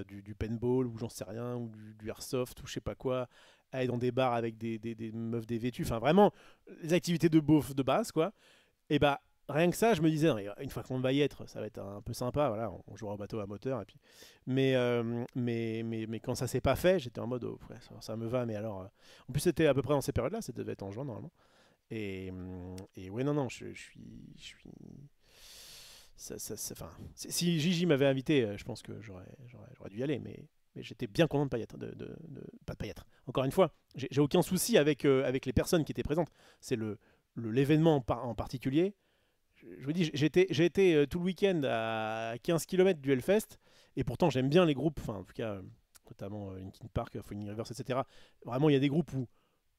du paintball ou j'en sais rien, ou du airsoft ou je sais pas quoi, aller dans des bars avec des meufs dévêtues, enfin vraiment les activités de beauf de base quoi. Et bah rien que ça, je me disais, non, une fois qu'on va y être, ça va être un peu sympa, voilà, on jouera au bateau à moteur et puis. Mais quand ça s'est pas fait, j'étais en mode, oh, ouais, ça me va, mais alors. En plus c'était à peu près dans ces périodes-là, ça devait être en juin normalement. Et ouais, non, non, je suis. Enfin, si Gigi m'avait invité, je pense que j'aurais dû y aller, mais j'étais bien content de pas y être, pas de pas y être. Encore une fois, j'ai aucun souci avec les personnes qui étaient présentes. C'est l'événement en particulier. Je vous dis, j'ai été tout le week-end à 15 km du Hellfest, et pourtant j'aime bien les groupes, enfin en tout cas, notamment Linkin Park, Falling Rivers, etc. Vraiment, il y a des groupes où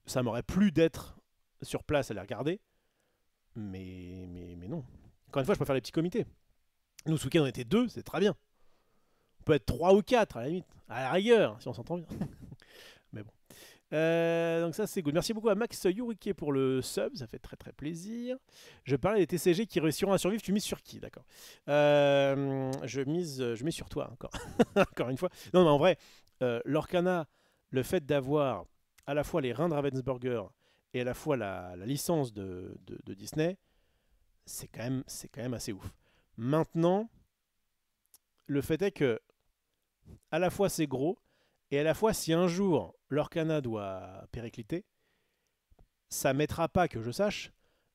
ça m'aurait plu d'être sur place à les regarder, mais non. Encore une fois, je préfère les petits comités. Nous, ce week-end, on était deux, c'est très bien. On peut être trois ou quatre, à la limite, à la rigueur, si on s'entend bien. Mais bon. Donc ça c'est good. Merci beaucoup à Max Yurike pour le sub, ça fait très très plaisir. Je parlais des TCG qui réussiront à survivre, tu mises sur qui, d'accord? Je mets sur toi encore, encore une fois. Non mais en vrai, l'Orcana, le fait d'avoir à la fois les reins de Ravensburger et à la fois la licence de Disney, c'est quand même assez ouf. Maintenant, le fait est que à la fois c'est gros, et à la fois si un jour l'Orcana doit péricliter, ça mettra pas, que je sache,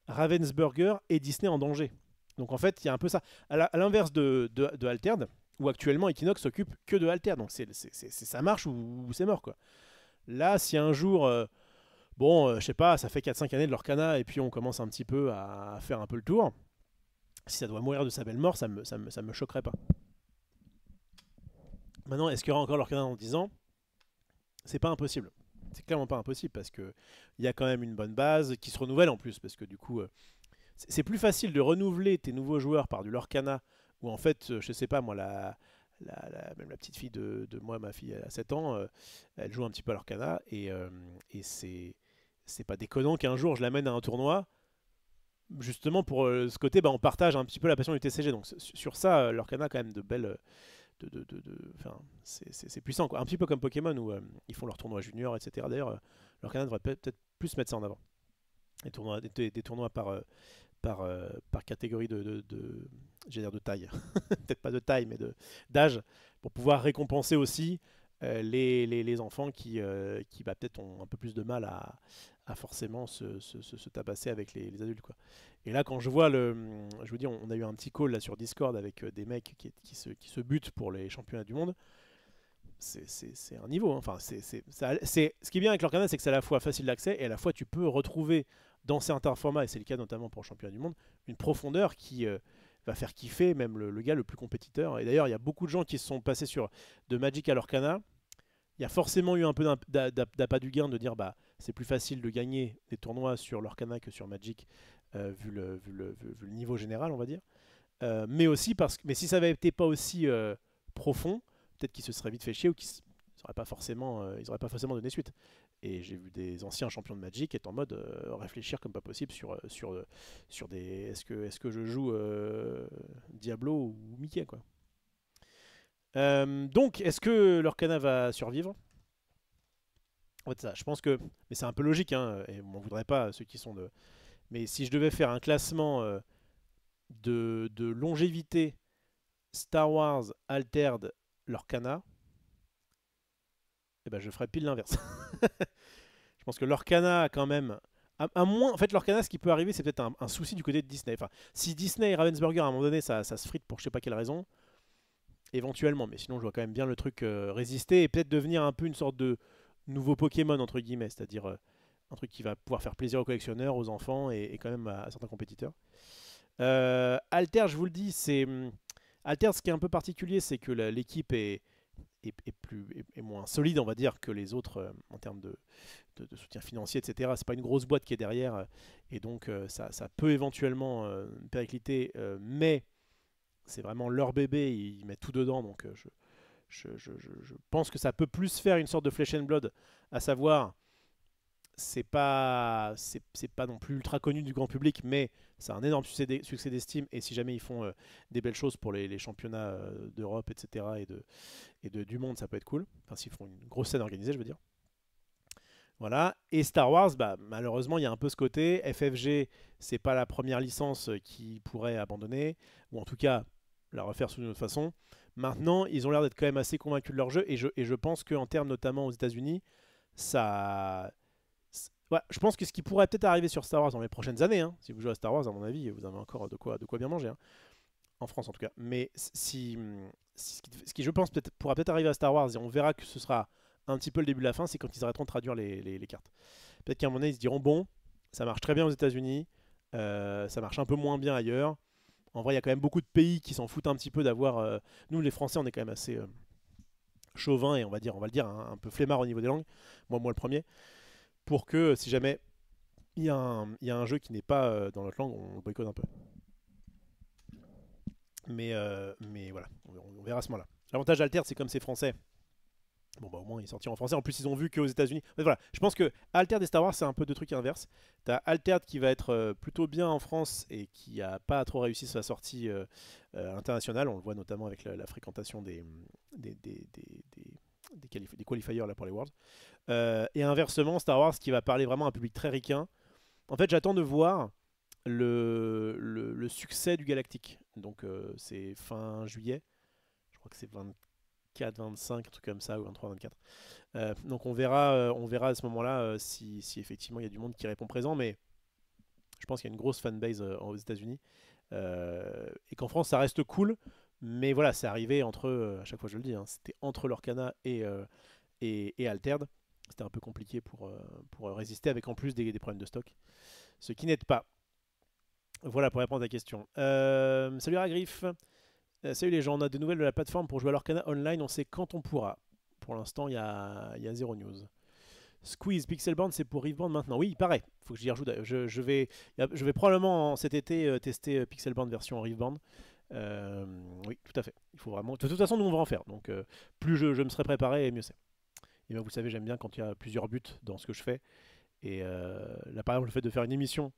Ravensburger et Disney en danger. Donc en fait, il y a un peu ça. À l'inverse de Altered, où actuellement Equinox s'occupe que de Altered. Donc ça marche ou c'est mort quoi. Là, si un jour, je sais pas, ça fait 4-5 années de l'Orcana et puis on commence un petit peu à faire un peu le tour, si ça doit mourir de sa belle mort, ça me choquerait pas. Maintenant, est-ce qu'il y aura encore l'Orcana dans 10 ans? C'est pas impossible. C'est clairement pas impossible parce que il y a quand même une bonne base qui se renouvelle en plus parce que du coup c'est plus facile de renouveler tes nouveaux joueurs par du Lorcana où en fait je sais pas moi même la petite fille de moi, ma fille elle a 7 ans, elle joue un petit peu à Lorcana et c'est pas déconnant qu'un jour je l'amène à un tournoi justement pour ce côté on partage un petit peu la passion du TCG donc sur ça Lorcana a quand même de belles enfin, c'est puissant quoi. Un petit peu comme Pokémon où ils font leur tournoi junior, etc. D'ailleurs, leur canal devrait peut-être plus mettre ça en avant. Des tournois par catégorie j'allais dire de taille. Peut-être pas de taille, mais d'âge, pour pouvoir récompenser aussi les enfants qui peut-être ont un peu plus de mal à forcément se tabasser avec les adultes quoi. Et là quand je vois je vous dis on a eu un petit call là sur Discord avec des mecs qui se butent pour les championnats du monde, c'est un niveau hein. Enfin ce qui est bien avec leur canal, c'est que c'est à la fois facile d'accès et à la fois tu peux retrouver dans certains formats, et c'est le cas notamment pour le championnat du monde, une profondeur qui va faire kiffer même le gars le plus compétiteur. Et d'ailleurs il y a beaucoup de gens qui se sont passés de Magic à l'Orcana. Il y a forcément eu un peu d'appât du gain de dire c'est plus facile de gagner des tournois sur l'Orcana que sur Magic, vu le niveau général, on va dire. Mais aussi mais si ça n'avait été pas aussi profond, peut-être qu'ils se seraient vite fait chier ou qu'ils n'auraient pas forcément donné suite. Et j'ai vu des anciens champions de Magic être en mode réfléchir comme pas possible sur des est-ce que je joue Diablo ou Mickey quoi. Donc, est-ce que l'Orcana va survivre? En fait, ça, je pense que, mais c'est un peu logique, hein, et on m'en voudrait pas ceux qui sont de. Mais si je devais faire un classement de longévité Star Wars, Altered, l'Orcana, eh ben, je ferais pile l'inverse. Je pense que l'Orcana a quand même. À moins, en fait, l'Orcana, ce qui peut arriver, c'est peut-être un souci du côté de Disney. Enfin, si Disney et Ravensburger, à un moment donné, ça se frite pour je sais pas quelle raison, éventuellement, mais sinon, je vois quand même bien le truc résister et peut-être devenir un peu une sorte de nouveau Pokémon, entre guillemets, c'est-à-dire un truc qui va pouvoir faire plaisir aux collectionneurs, aux enfants et quand même à certains compétiteurs. Alter, je vous le dis, Alter, ce qui est un peu particulier, c'est que l'équipe est moins solide, on va dire, que les autres en termes de soutien financier, etc. C'est pas une grosse boîte qui est derrière, et donc ça peut éventuellement péricliter, mais c'est vraiment leur bébé, ils mettent tout dedans, donc je pense que ça peut plus faire une sorte de Flesh and Blood, à savoir c'est pas non plus ultra connu du grand public, mais c'est un énorme succès d'estime. Et si jamais ils font des belles choses pour les championnats d'Europe, etc., du monde, ça peut être cool. Enfin, s'ils font une grosse scène organisée, je veux dire. Voilà. Et Star Wars, bah, malheureusement, il y a un peu ce côté. FFG, c'est pas la première licence qui pourrait abandonner, ou en tout cas la refaire sous une autre façon. Maintenant, ils ont l'air d'être quand même assez convaincus de leur jeu, et je pense qu'en termes notamment aux États-Unis, ça. Ouais, je pense que ce qui pourrait peut-être arriver sur Star Wars dans les prochaines années, hein, si vous jouez à Star Wars, à mon avis, vous avez encore de quoi bien manger, hein, en France en tout cas. Mais ce qui je pense pourra peut-être arriver à Star Wars, et on verra que ce sera un petit peu le début de la fin, c'est quand ils arrêteront de traduire les cartes. Peut-être qu'à un moment donné, ils se diront bon, ça marche très bien aux États-Unis, ça marche un peu moins bien ailleurs. En vrai, il y a quand même beaucoup de pays qui s'en foutent un petit peu d'avoir. Nous, les Français, on est quand même assez chauvin et on va le dire, hein, un peu flemmard au niveau des langues. Moi le premier. Pour que si jamais il y a un jeu qui n'est pas dans notre langue, on le boycotte un peu. Mais voilà, on verra à ce moment-là. L'avantage d'Alter, c'est comme c'est français. Bon bah au moins il est sorti en français. En plus ils ont vu qu'aux États-Unis. En fait, voilà, je pense que Altered et Star Wars c'est un peu deux trucs inverses. T'as Altered qui va être plutôt bien en France et qui a pas trop réussi sa sortie internationale. On le voit notamment avec la fréquentation des, des, des, des qualifiers là pour les Worlds. Et inversement Star Wars qui va parler vraiment à un public très ricain. En fait j'attends de voir le succès du Galactique. Donc c'est fin juillet. Je crois que c'est 24, 25, un truc comme ça, ou 23, 24. Donc on verra à ce moment-là si effectivement il y a du monde qui répond présent, mais je pense qu'il y a une grosse fanbase aux États-Unis et qu'en France ça reste cool, mais voilà, c'est arrivé entre, à chaque fois je le dis, hein, c'était entre Lorcana et Altered. C'était un peu compliqué pour résister avec en plus des problèmes de stock, ce qui n'aide pas. Voilà pour répondre à ta question. Salut Ragrif. Salut les gens, on a des nouvelles de la plateforme pour jouer à l'Orcana Online, on sait quand on pourra. Pour l'instant, il y a zéro news. Squeeze, Pixelbound, c'est pour Riftbound maintenant. Oui, il paraît. Faut que j'y rajoute. Je vais probablement cet été tester Pixelbound version Riftbound. Oui, tout à fait. Il faut vraiment. De toute façon, nous on va en faire. Donc, plus je me serai préparé, et mieux c'est. Et bien, vous savez, j'aime bien quand il y a plusieurs buts dans ce que je fais. Et là, par exemple, le fait de faire une émission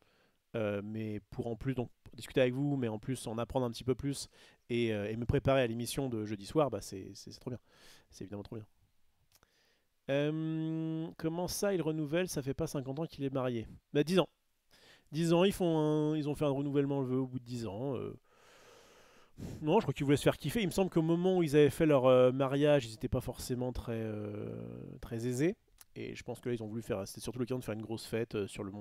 mais pour en plus donc pour discuter avec vous, mais en plus en apprendre un petit peu plus et me préparer à l'émission de jeudi soir, bah c'est trop bien. C'est évidemment trop bien. Comment ça, il renouvelle? Ça fait pas 50 ans qu'il est marié. Bah 10 ans. 10 ans, ils ont fait un renouvellement le vœu au bout de 10 ans. Non, je crois qu'ils voulaient se faire kiffer. Il me semble qu'au moment où ils avaient fait leur mariage, ils n'étaient pas forcément très aisés. Et je pense que là, ils ont voulu faire. C'était surtout l'occasion de faire une grosse fête sur le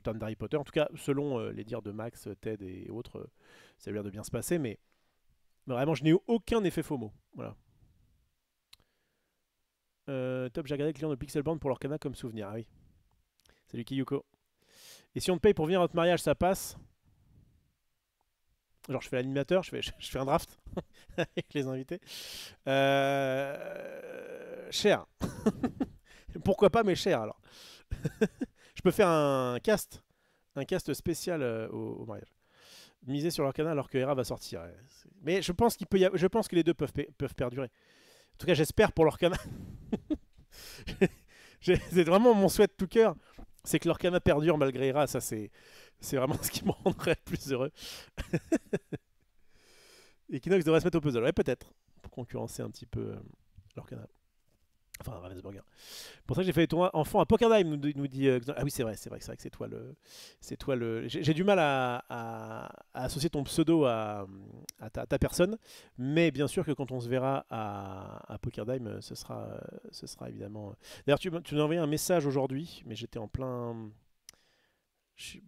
terme d'Harry Potter. En tout cas, selon les dires de Max, Ted et autres, ça a l'air de bien se passer. Mais vraiment, je n'ai eu aucun effet FOMO. Voilà. Top, j'ai regardé le client de Pixelband pour leur canal comme souvenir. Ah oui. Salut Kiyuko. Et si on te paye pour venir à notre mariage, ça passe? Genre, je fais l'animateur, je fais un draft avec les invités. Cher. Pourquoi pas, mais cher alors. Je peux faire un cast spécial au mariage. Miser sur leur canal alors que Hera va sortir. Ouais. Mais je pense je pense que les deux peuvent perdurer. En tout cas, j'espère pour leur canal. C'est vraiment mon souhait de tout cœur. C'est que leur canal perdure malgré Hera. Ça, c'est vraiment ce qui me rendrait le plus heureux. Equinox devrait se mettre au puzzle. Ouais, peut-être. Pour concurrencer un petit peu leur canal. Enfin, Ravensburger. Pour ça que j'ai fait les tournois enfants à Pokerdime, nous dit. Ah oui, c'est vrai que c'est toi le. C'est toi le. J'ai du mal à associer ton pseudo à ta personne, mais bien sûr que quand on se verra à Pokerdime, ce sera évidemment. D'ailleurs, tu m'as envoyé un message aujourd'hui, mais j'étais en plein. J'ai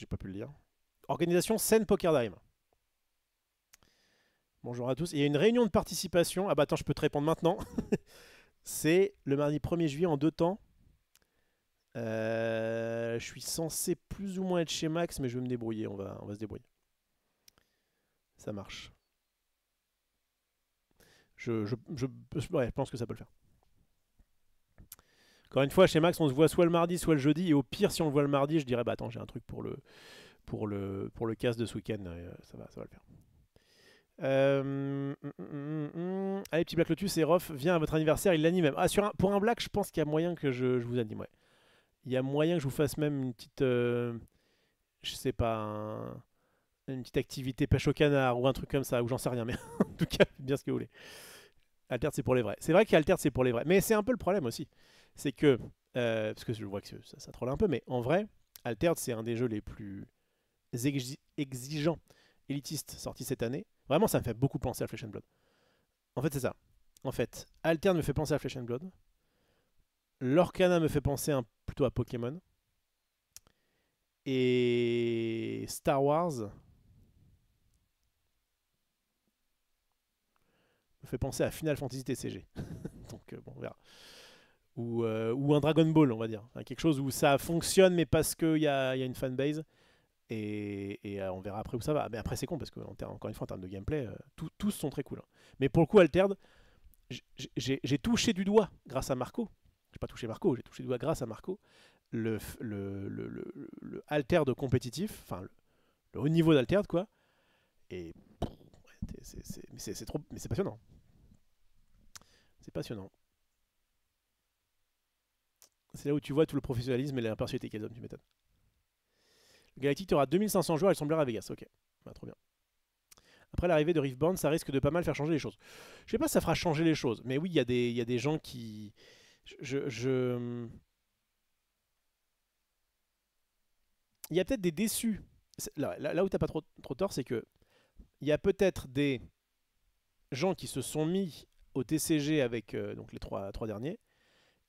pas pu le lire. Organisation Scène Pokerdime. Bonjour à tous. Il y a une réunion de participation. Ah bah attends, je peux te répondre maintenant. C'est le mardi 1er juillet en 2 temps. Je suis censé plus ou moins être chez Max, mais je vais me débrouiller. On va se débrouiller. Ça marche. Ouais, je pense que ça peut le faire. Encore une fois, chez Max, on se voit soit le mardi, soit le jeudi. Et au pire, si on le voit le mardi, je dirais bah attends, j'ai un truc pour le cast de ce week-end. Ça va le faire. Allez, petit Black Lotus et Rof, viens à votre anniversaire, il l'anime même. Ah, pour un Black, je pense qu'il y a moyen que je vous anime, ouais. Il y a moyen que je vous fasse même une petite, je sais pas, une petite activité pêche au canard ou un truc comme ça, ou j'en sais rien, mais en tout cas, bien ce que vous voulez. Altered, c'est pour les vrais. C'est vrai qu'Altered, c'est pour les vrais. Mais c'est un peu le problème aussi. C'est que, parce que je vois que ça troll un peu, mais en vrai, Altered, c'est un des jeux les plus exigeants, élitistes, sortis cette année. Vraiment, ça me fait beaucoup penser à Flesh and Blood. En fait, c'est ça. En fait, Altered me fait penser à Flesh and Blood. Lorcana me fait penser plutôt à Pokémon. Et Star Wars me fait penser à Final Fantasy TCG. Donc, bon, on verra. Ou un Dragon Ball, on va dire. Enfin, quelque chose où ça fonctionne, mais parce qu'il y a une fanbase. Et on verra après où ça va. Mais après, c'est con, parce que, encore une fois, en termes de gameplay, tous sont très cool. Hein. Mais pour le coup, Altered, j'ai touché du doigt grâce à Marco. J'ai pas touché Marco, j'ai touché du doigt grâce à Marco. Le Altered compétitif, enfin, le haut niveau d'Altered, quoi. Et c'est trop, mais c'est passionnant. C'est passionnant. C'est là où tu vois tout le professionnalisme et l'impartialité qu'ils ont, tu m'étonnes. Galactic, tu auras 2500 joueurs, il semblerait à Vegas. Ok, bah, trop bien. Après l'arrivée de Riftbound, ça risque de pas mal faire changer les choses. Je sais pas si ça fera changer les choses, mais oui, il y a des gens qui. Il y a peut-être des déçus. Là où t'as pas trop tort, c'est que il y a peut-être des gens qui se sont mis au TCG avec donc les trois derniers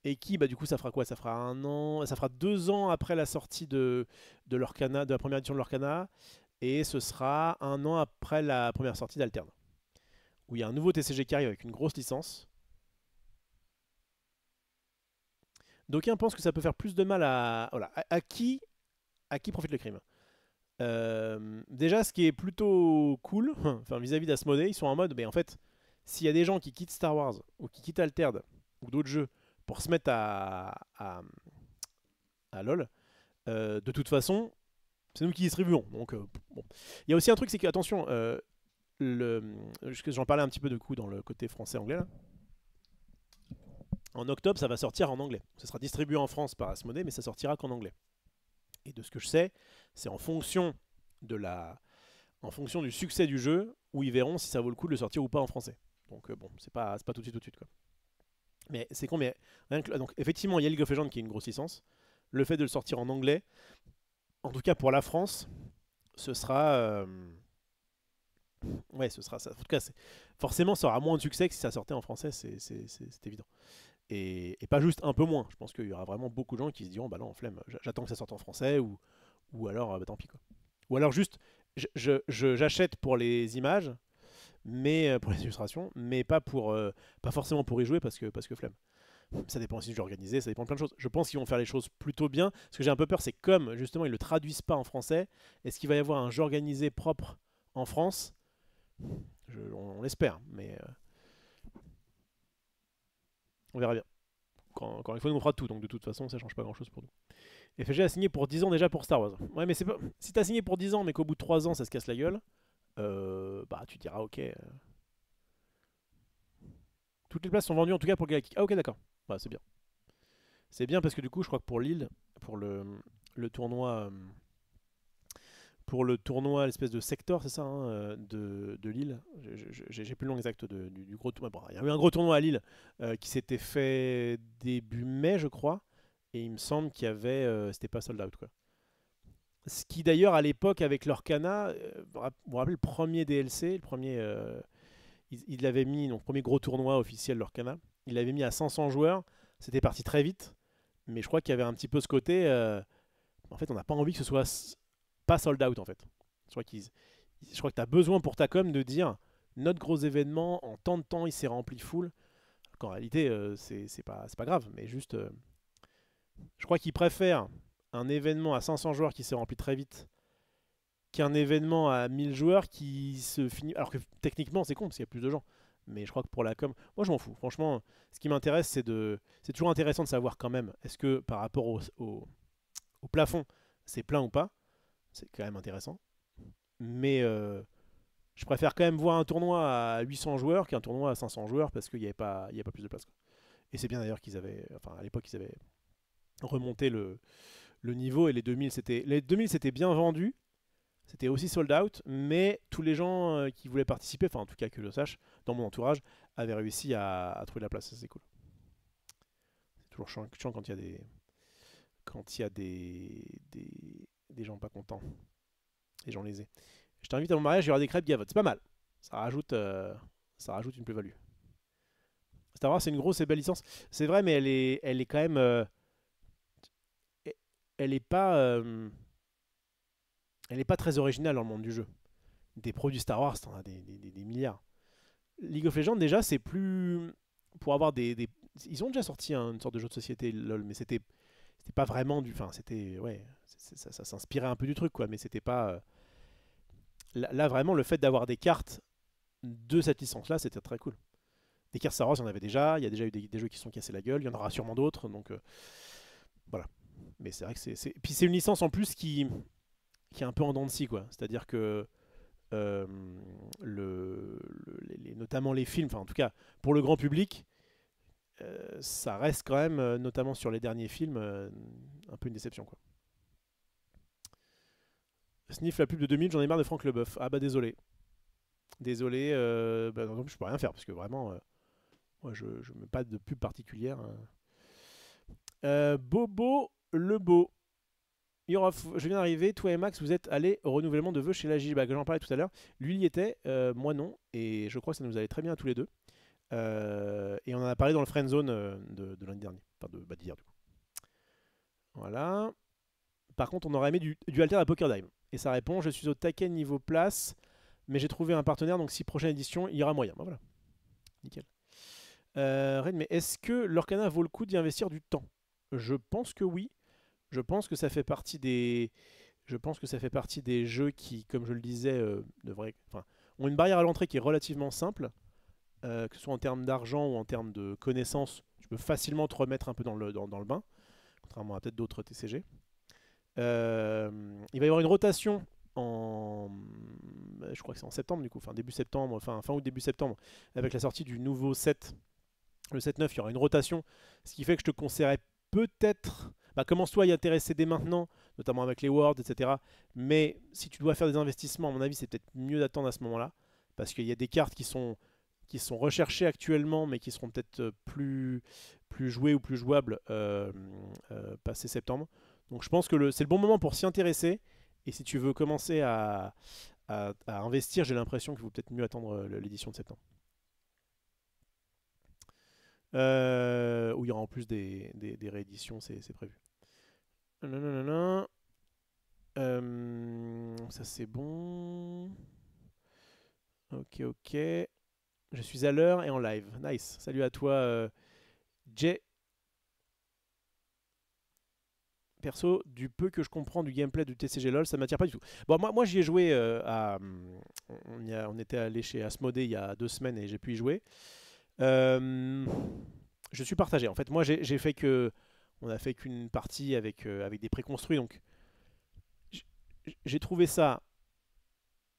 et qui, bah, du coup, ça fera quoi? Ça fera un an, ça fera 2 ans après la sortie de l'Orcana, de la première édition de l'Orcana, et ce sera un an après la première sortie d'Alterne, où il y a un nouveau TCG qui arrive avec une grosse licence. D'aucuns pensent que ça peut faire plus de mal à, voilà, à qui profite le crime. Déjà, ce qui est plutôt cool, enfin vis-à-vis d'Asmodee, ils sont en mode, mais en fait, s'il y a des gens qui quittent Star Wars ou qui quittent Altered ou d'autres jeux pour se mettre à LoL, de toute façon, c'est nous qui distribuons. Donc, bon. Il y a aussi un truc, c'est que, attention, j'en parlais un petit peu de coup dans le côté français-anglais. Là. En octobre, ça va sortir en anglais. Ça sera distribué en France par Asmodee, mais ça sortira qu'en anglais. Et de ce que je sais, c'est en fonction du succès du jeu où ils verront si ça vaut le coup de le sortir ou pas en français. Donc bon, c'est pas tout de suite quoi. Mais c'est con, mais donc effectivement il y a League of Legends qui est une grosse licence. Le fait de le sortir en anglais, en tout cas pour la France, ce sera ouais, ce sera ça. En tout cas, forcément ça aura moins de succès que si ça sortait en français, c'est évident. Et pas juste un peu moins. Je pense qu'il y aura vraiment beaucoup de gens qui se diront bah non, flemme, j'attends que ça sorte en français ou alors bah, tant pis quoi. Ou alors juste j'achète pour les images, mais pour les illustrations, mais pas forcément pour y jouer parce que flemme. Ça dépend aussi du jeu organisé, ça dépend de plein de choses. Je pense qu'ils vont faire les choses plutôt bien. Ce que j'ai un peu peur, c'est comme justement ils le traduisent pas en français, est-ce qu'il va y avoir un jeu organisé propre en France? On l'espère, mais on verra bien. Encore une fois, nous on fera tout, donc de toute façon, ça change pas grand chose pour nous. FG a signé pour 10 ans déjà pour Star Wars. Ouais, mais c'est pas. Si t'as signé pour 10 ans, mais qu'au bout de 3 ans, ça se casse la gueule, bah tu diras ok. Toutes les places sont vendues en tout cas pour Galactic. Ah ok, d'accord. Bah c'est bien. C'est bien parce que du coup, je crois que pour Lille, pour le tournoi. Pour le tournoi, l'espèce de sector, c'est ça, hein, de Lille. J'ai plus le nom exact du gros tournoi. Bon, il y a eu un gros tournoi à Lille qui s'était fait début mai, je crois. Et il me semble qu'il y avait. C'était pas sold out, quoi. Ce qui d'ailleurs à l'époque avec l'Orcana, vous vous rappelez le premier DLC, le premier, il l'avait mis, donc premier gros tournoi officiel l'Orcana, il l'avait mis à 500 joueurs, c'était parti très vite, mais je crois qu'il y avait un petit peu ce côté, en fait on n'a pas envie que ce soit pas sold out en fait. Je crois que tu as besoin pour ta com de dire notre gros événement en tant de temps il s'est rempli full, qu'en réalité c'est pas grave, mais juste je crois qu'ils préfèrent un événement à 500 joueurs qui s'est rempli très vite qu'un événement à 1000 joueurs qui se finit. Alors que techniquement, c'est con parce qu'il y a plus de gens. Mais je crois que pour la com, moi je m'en fous. Franchement, ce qui m'intéresse, c'est toujours intéressant de savoir quand même, est-ce que par rapport au plafond, c'est plein ou pas. C'est quand même intéressant. Mais je préfère quand même voir un tournoi à 800 joueurs qu'un tournoi à 500 joueurs parce qu'il n'y avait pas plus de place. Quoi. Et c'est bien d'ailleurs qu'ils avaient, enfin à l'époque, ils avaient remonter le niveau. Et les 2000 c'était bien vendu, c'était aussi sold out, mais tous les gens qui voulaient participer, enfin en tout cas que je sache, dans mon entourage, avaient réussi à trouver la place. Ça, c'est cool. C'est toujours chiant quand il y a des gens pas contents, des gens lésés. Je t'invite à mon mariage, il y aura des crêpes Gavotte. C'est pas mal. Ça rajoute une plus-value. Star Wars, c'est une grosse et belle licence. C'est vrai, mais elle est quand même. Elle est pas. Elle est pas très originale dans le monde du jeu. Des produits Star Wars, t'en as des milliards. League of Legends, déjà, c'est plus. Pour avoir Ils ont déjà sorti une sorte de jeu de société, LOL, mais c'était pas vraiment du. Enfin, c'était. Ouais, ça s'inspirait un peu du truc, quoi, mais c'était pas. Là, vraiment, le fait d'avoir des cartes de cette licence-là, c'était très cool. Des cartes Star Wars, il y en avait déjà. Il y a déjà eu des jeux qui se sont cassés la gueule. Il y en aura sûrement d'autres. Donc, voilà. Mais c'est vrai que Puis c'est une licence en plus qui est un peu en dents de scie, quoi. C'est-à-dire que euh, notamment les films, enfin en tout cas pour le grand public, ça reste quand même, notamment sur les derniers films, un peu une déception, quoi. Sniff la pub de 2000, j'en ai marre de Franck Leboeuf. Ah bah désolé. Désolé, bah, non, je peux rien faire parce que vraiment, moi je mets pas de pub particulière, hein. Bobo le beau. Je viens d'arriver, toi et Max, vous êtes allés au renouvellement de vœux chez la J-Bag. J'en parlais tout à l'heure. Lui, il y était, moi non, et je crois que ça nous allait très bien à tous les deux. Et on en a parlé dans le Friendzone de lundi dernier, enfin d'hier du coup. Voilà. Par contre, on aurait aimé du Alter à Poker Dime. Et ça répond, je suis au taquet niveau place, mais j'ai trouvé un partenaire, donc si prochaine édition, il y aura moyen. Ben voilà, nickel. Red, mais est-ce que l'Orcana vaut le coup d'y investir du temps? Je pense que oui. Je pense que ça fait partie des, je pense que ça fait partie des jeux qui, comme je le disais, ont une barrière à l'entrée qui est relativement simple, que ce soit en termes d'argent ou en termes de connaissances. Tu peux facilement te remettre un peu dans le bain, contrairement à peut-être d'autres TCG. Il va y avoir une rotation je crois que c'est en septembre du coup, enfin début septembre, enfin fin août début septembre, avec la sortie du nouveau set, le 7-9, il y aura une rotation, ce qui fait que je te conseillerais peut-être, bah, commence-toi à y intéresser dès maintenant, notamment avec les Worlds, etc. Mais si tu dois faire des investissements, à mon avis, c'est peut-être mieux d'attendre à ce moment-là, parce qu'il y a des cartes qui sont recherchées actuellement, mais qui seront peut-être plus jouées ou plus jouables passé septembre. Donc je pense que c'est le bon moment pour s'y intéresser. Et si tu veux commencer à investir, j'ai l'impression qu'il vaut peut-être mieux attendre l'édition de septembre. Où il y aura en plus des rééditions, c'est prévu. Nanana. Ça c'est bon. Ok, ok. Je suis à l'heure et en live. Nice. Salut à toi, Jay. Perso, du peu que je comprends du gameplay du TCG LoL, ça m'attire pas du tout. Bon, moi j'y ai joué on était allé chez Asmodée il y a 2 semaines et j'ai pu y jouer. Euh, je suis partagé. En fait, moi j'ai fait que. On a fait qu'une partie avec des préconstruits, donc j- j'ai trouvé ça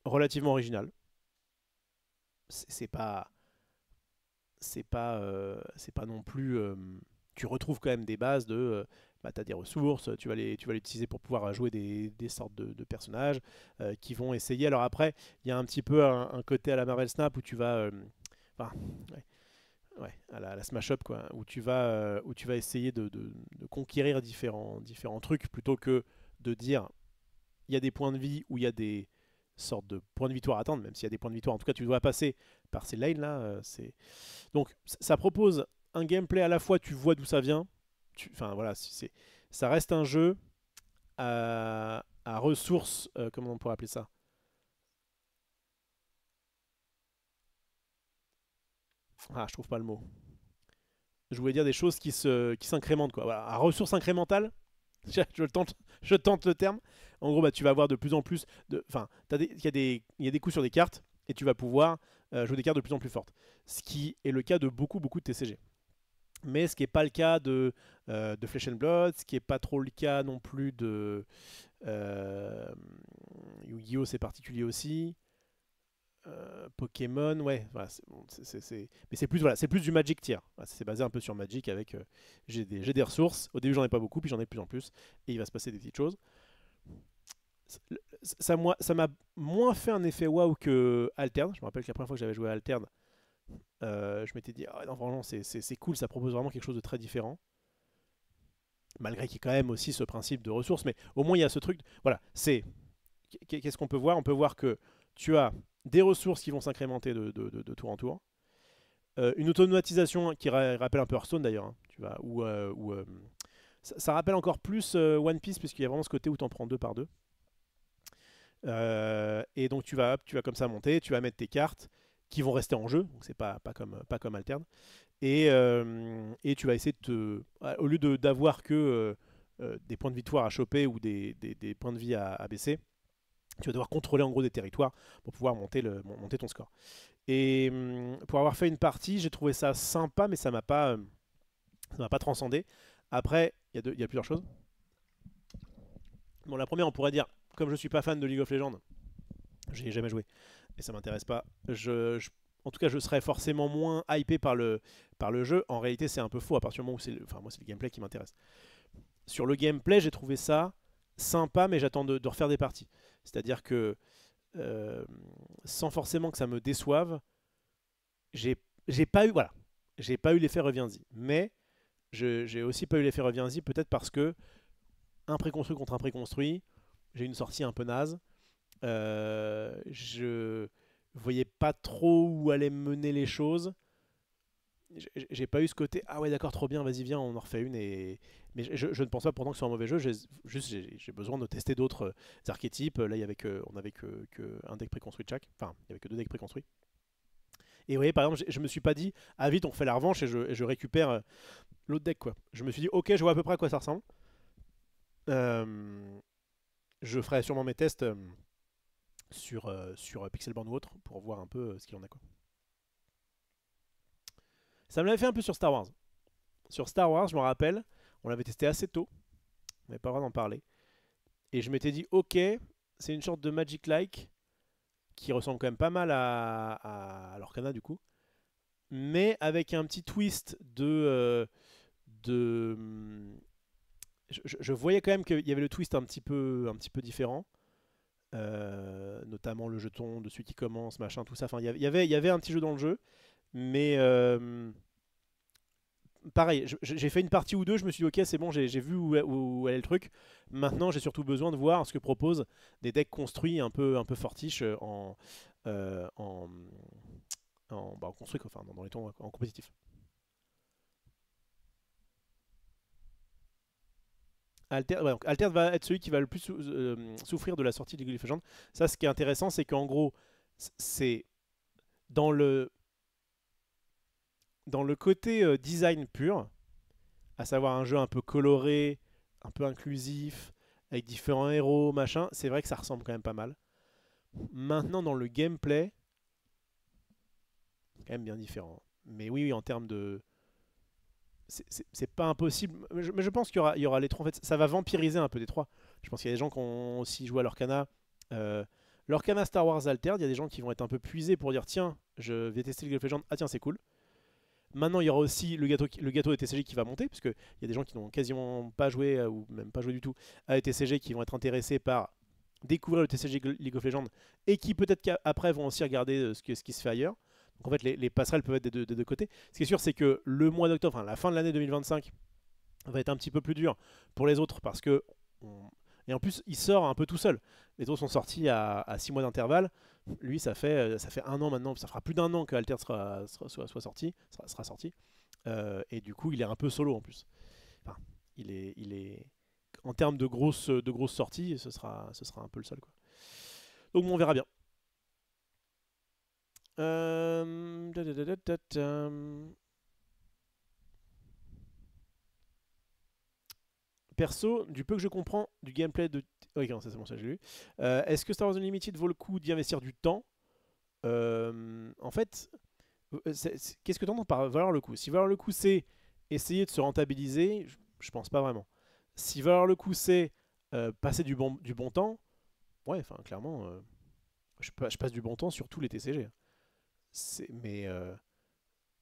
relativement original. C'est pas, c'est pas non plus. Tu retrouves quand même des bases de. Bah, tu as des ressources, tu vas les utiliser pour pouvoir jouer des sortes de personnages qui vont essayer. Alors après, il y a un petit peu un côté à la Marvel Snap où tu vas. Enfin, ouais, ouais, à la Smash Up, quoi, où tu vas essayer de conquérir différents trucs plutôt que de dire il y a des points de vie ou il y a des sortes de points de victoire à attendre, même s'il y a des points de victoire. En tout cas, tu dois passer par ces lanes là. Donc, ça propose un gameplay à la fois, tu vois d'où ça vient. Enfin, voilà, ça reste un jeu à ressources. Comment on pourrait appeler ça? Ah, je trouve pas le mot. Je voulais dire des choses qui s'incrémentent, quoi. Voilà, à ressources incrémentales. Je tente le terme. En gros, bah, tu vas avoir de plus en plus de. Enfin, il y a des coups sur des cartes et tu vas pouvoir jouer des cartes de plus en plus fortes. Ce qui est le cas de beaucoup, beaucoup de TCG. Mais ce qui n'est pas le cas de Flesh and Blood, ce qui n'est pas trop le cas non plus de Yu-Gi-Oh! C'est particulier aussi. Pokémon, ouais, voilà, bon, mais c'est plus, voilà, c'est plus du Magic Tier. Voilà, c'est basé un peu sur Magic avec j'ai des ressources. Au début, j'en ai pas beaucoup, puis j'en ai de plus en plus, et il va se passer des petites choses. Ça m'a moins fait un effet waouh que Altern. Je me rappelle que la première fois que j'avais joué à Altern, je m'étais dit, ah, non, vraiment, c'est cool, ça propose vraiment quelque chose de très différent. Malgré qu'il y ait quand même aussi ce principe de ressources, mais au moins il y a ce truc. Voilà, c'est. Qu'est-ce qu'on peut voir? On peut voir que tu as des ressources qui vont s'incrémenter de tour en tour. Une automatisation qui rappelle un peu Hearthstone d'ailleurs, hein, tu vois, ça rappelle encore plus One Piece, puisqu'il y a vraiment ce côté où tu en prends deux par deux. Et donc tu vas comme ça monter, tu vas mettre tes cartes qui vont rester en jeu, donc c'est pas comme Alterne. Et tu vas essayer de au lieu d'avoir que des points de victoire à choper ou des points de vie à baisser, tu vas devoir contrôler en gros des territoires pour pouvoir monter ton score. Et pour avoir fait une partie, j'ai trouvé ça sympa, mais ça m'a pas transcendé. Après, il y a plusieurs choses. Bon, la première, on pourrait dire, comme je suis pas fan de League of Legends, j'y ai jamais joué et ça m'intéresse pas. En tout cas, je serais forcément moins hypé par le jeu. En réalité, c'est un peu faux à partir du moment où enfin, moi, c'est le gameplay qui m'intéresse. Sur le gameplay, j'ai trouvé ça sympa, mais j'attends de refaire des parties. C'est-à-dire que euh, sans forcément que ça me déçoive, j'ai j'ai pas eu voilà, j'ai pas eu l'effet reviens-y. Mais j'ai aussi pas eu l'effet reviens-y peut-être parce que un préconstruit contre un préconstruit, j'ai une sortie un peu naze. Je voyais pas trop où allaient mener les choses. J'ai pas eu ce côté ah ouais d'accord trop bien vas-y viens on en refait une mais je ne pense pas pourtant que ce soit un mauvais jeu, j'ai besoin de tester d'autres archétypes. Là il y avait on avait que un deck préconstruit de chaque, enfin il y avait que deux decks préconstruits. Et vous voyez par exemple je me suis pas dit ah vite on fait la revanche et je récupère l'autre deck quoi. Je me suis dit ok je vois à peu près à quoi ça ressemble. Euh, je ferai sûrement mes tests sur Pixelborn ou autre pour voir un peu ce qu'il en a quoi. Ça me l'avait fait un peu sur Star Wars. Sur Star Wars, je me rappelle, on l'avait testé assez tôt, on n'avait pas le droit d'en parler. Et je m'étais dit, ok, c'est une sorte de Magic-like qui ressemble quand même pas mal à l'Orcana du coup, mais avec un petit twist de je voyais quand même qu'il y avait le twist un petit peu différent. Notamment le jeton de celui qui commence, machin, tout ça. Enfin, il y avait un petit jeu dans le jeu, mais pareil, j'ai fait une partie ou deux, je me suis dit ok c'est bon, j'ai vu où est le truc. Maintenant j'ai surtout besoin de voir ce que proposent des decks construits un peu fortiches euh, en, en construit, quoi, enfin dans les tons en compétitif. Alter va être celui qui va le plus souffrir de la sortie de League of Legends. Ça ce qui est intéressant c'est qu'en gros c'est dans dans le côté design pur, à savoir un jeu un peu coloré, un peu inclusif, avec différents héros, machin, c'est vrai que ça ressemble quand même pas mal. Maintenant, dans le gameplay, c'est quand même bien différent. Mais oui, oui en termes de. C'est pas impossible. Mais je pense il y aura les trois. En fait, ça va vampiriser un peu des trois. Je pense qu'il y a des gens qui ont aussi joué à l'Orcana. L'Orcana Star Wars Altered, il y a des gens qui vont être un peu puisés pour dire tiens, je vais tester League of Legends. Ah tiens, c'est cool. Maintenant, il y aura aussi le gâteau des TCG qui va monter, puisque il y a des gens qui n'ont quasiment pas joué, ou même pas joué du tout, à des TCG qui vont être intéressés par découvrir le TCG League of Legends et qui peut-être qu'après vont aussi regarder ce qui se fait ailleurs. Donc en fait, les passerelles peuvent être des deux côtés. Ce qui est sûr, c'est que le mois d'octobre, enfin la fin de l'année 2025, va être un petit peu plus dur pour les autres parce que. Et en plus, il sort un peu tout seul. Les autres sont sortis à 6 mois d'intervalle. Lui, ça fait un an maintenant, ça fera plus d'un an que Alter soit sorti, sera sorti. Et du coup, il est un peu solo en plus. Enfin, il est en termes de grosses sorties, ce sera un peu le seul. Quoi. Donc, bon, on verra bien. Euh... Perso, du peu que je comprends du gameplay de. Oui, non, ça c'est bon, ça j'ai lu. Est-ce que Star Wars Unlimited vaut le coup d'y investir du temps? En fait, qu'est-ce que tu entends par valoir le coup? Si valoir le coup c'est essayer de se rentabiliser, je pense pas vraiment. Si valoir le coup c'est passer du bon temps, ouais, enfin clairement, Je passe du bon temps sur tous les TCG. Mais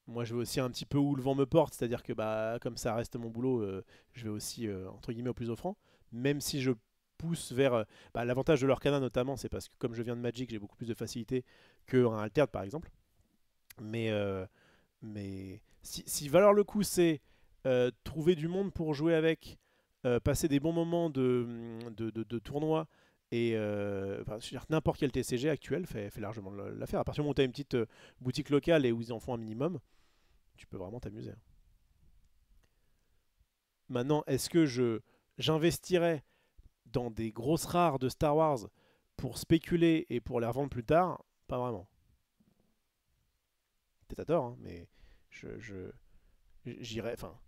moi, je vais aussi un petit peu où le vent me porte, c'est-à-dire que bah, comme ça reste mon boulot, je vais aussi, entre guillemets, au plus offrant. Même si je pousse vers... bah, l'avantage de l'Orcana, notamment, c'est parce que comme je viens de Magic, j'ai beaucoup plus de facilité qu'un Altered, par exemple. Mais, si valoir le coup, c'est trouver du monde pour jouer avec, passer des bons moments de tournoi, et enfin, je veux dire, n'importe quel TCG actuel fait largement l'affaire. À partir du moment où tu as une petite boutique locale et où ils en font un minimum, tu peux vraiment t'amuser. Maintenant, est-ce que j'investirais dans des grosses rares de Star Wars pour spéculer et pour les revendre plus tard? Pas vraiment. Peut-être à tort, hein, mais j'irais. Enfin,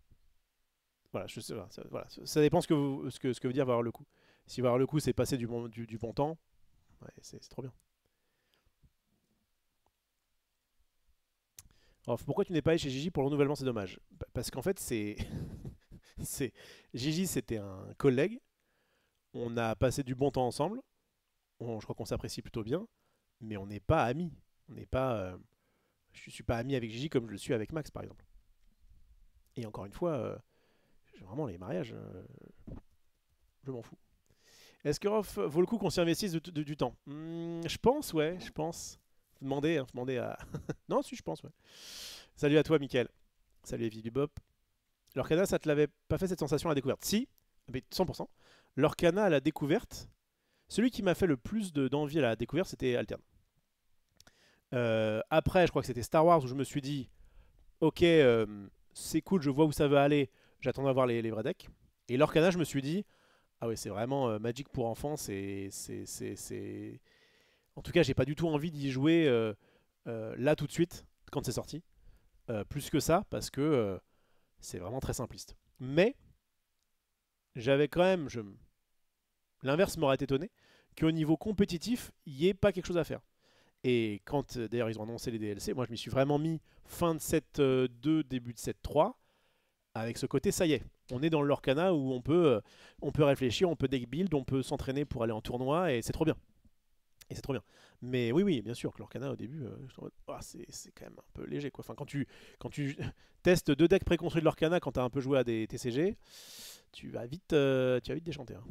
voilà, je sais pas, voilà, ça dépend ce que veut dire avoir le coup. Si avoir le coup, c'est passer du bon temps, ouais, c'est trop bien. Alors, pourquoi tu n'es pas allé chez Gigi pour le renouvellement? C'est dommage. Parce qu'en fait, c'est Gigi, c'était un collègue. On a passé du bon temps ensemble. Je crois qu'on s'apprécie plutôt bien, mais on n'est pas amis. On n'est pas. Je suis pas ami avec Gigi comme je le suis avec Max, par exemple. Et encore une fois, vraiment les mariages, je m'en fous. Est-ce que Rof vaut le coup qu'on s'y investisse du temps? Je pense, ouais, je pense. Demandez, hein, demandez à. Non, si, je pense, ouais. Salut à toi, Mickaël. Salut, Evie du Bop. L'Orcana, ça te l'avait pas fait cette sensation à la découverte? Si, mais 100%. L'Orcana à la découverte, celui qui m'a fait le plus d'envie à la découverte, c'était Altern. Après, je crois que c'était Star Wars où je me suis dit, ok, c'est cool, je vois où ça va aller, j'attends d'avoir les vrais decks. Et l'Orcana, je me suis dit, ah ouais, c'est vraiment Magic pour enfants, En tout cas, j'ai pas du tout envie d'y jouer là tout de suite, quand c'est sorti. Plus que ça, parce que c'est vraiment très simpliste. Mais, j'avais quand même... L'inverse m'aurait étonné, qu'au niveau compétitif, il n'y ait pas quelque chose à faire. Et quand d'ailleurs ils ont annoncé les DLC, moi je m'y suis vraiment mis fin de set 2, début de set 3, avec ce côté, ça y est, on est dans l'Orcana où on peut réfléchir, on peut deck build, on peut s'entraîner pour aller en tournoi, et c'est trop bien. Et c'est trop bien. Mais oui, oui, bien sûr que l'Orcana au début, c'est quand même un peu léger, quoi. Enfin, quand tu testes deux decks préconstruits de l'Orcana, quand tu as un peu joué à des TCG, tu vas vite déchanter, hein.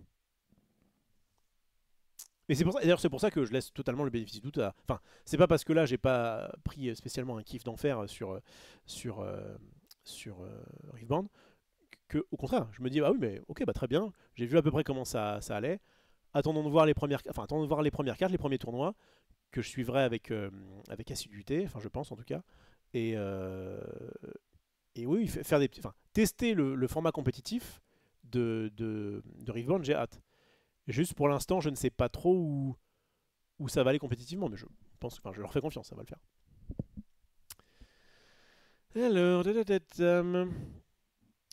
Et c'est pour ça, d'ailleurs, c'est pour ça que je laisse totalement le bénéfice du doute à. Enfin, c'est pas parce que là, j'ai pas pris spécialement un kiff d'enfer sur, Riftbound que, au contraire, je me dis, ah oui, mais ok, bah très bien, j'ai vu à peu près comment ça allait. Attendons de voir les premières, enfin, attendons de voir les premières cartes, les premiers tournois, que je suivrai avec assiduité, enfin, je pense en tout cas. Et, et oui, faire enfin, tester le format compétitif de Riftbound, j'ai hâte. Juste pour l'instant, je ne sais pas trop où ça va aller compétitivement, mais je pense, enfin, je leur fais confiance, ça va le faire. Alors,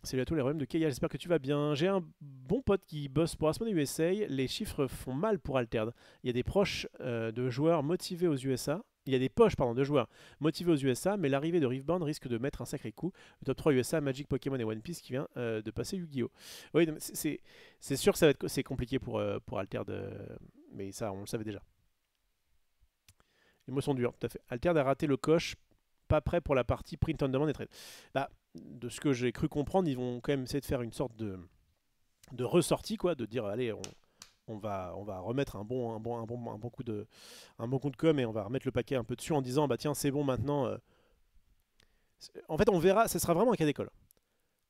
salut à tous les royaumes de Keia, j'espère que tu vas bien. J'ai un bon pote qui bosse pour Asmodee USA, les chiffres font mal pour Altered. Il y a des proches de joueurs motivés aux USA. Il y a des poches pardon, de joueurs motivés aux USA, mais l'arrivée de Riftbound risque de mettre un sacré coup. Le top 3 USA, Magic, Pokémon et One Piece qui vient de passer Yu-Gi-Oh! Oui, c'est sûr que c'est compliqué pour Altered, mais ça, on le savait déjà. Les mots sont durs, tout à fait. Altered a raté le coche, pas prêt pour la partie print on demand et trade. Bah, de ce que j'ai cru comprendre, ils vont quand même essayer de faire une sorte de ressortie, quoi, de dire allez, on va remettre un bon coup de com et on va remettre le paquet un peu dessus en disant bah tiens c'est bon maintenant. En fait on verra, ce sera vraiment un cas d'école.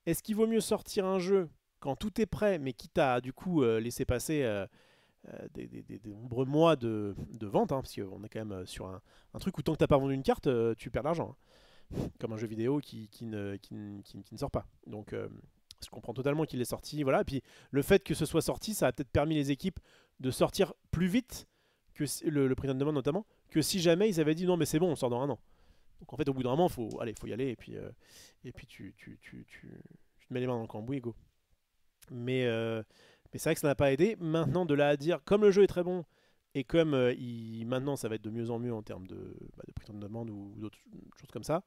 Est-ce qu'il vaut mieux sortir un jeu quand tout est prêt mais quitte à du coup laisser passer des nombreux mois de vente, hein, parce qu'on est quand même sur un truc où tant que t'as pas vendu une carte, tu perds de l'argent, hein, comme un jeu vidéo qui ne sort pas. Donc je comprends totalement qu'il est sorti, voilà. Et puis le fait que ce soit sorti, ça a peut-être permis les équipes de sortir plus vite que le prix de demande notamment, que si jamais ils avaient dit non mais c'est bon, on sort dans un an. Donc en fait au bout d'un moment, faut y aller et puis tu te mets les mains dans le cambouis et go. Mais c'est vrai que ça n'a pas aidé. Maintenant, de là à dire, comme le jeu est très bon, et comme maintenant ça va être de mieux en mieux en termes de prix de demande ou d'autres choses comme ça,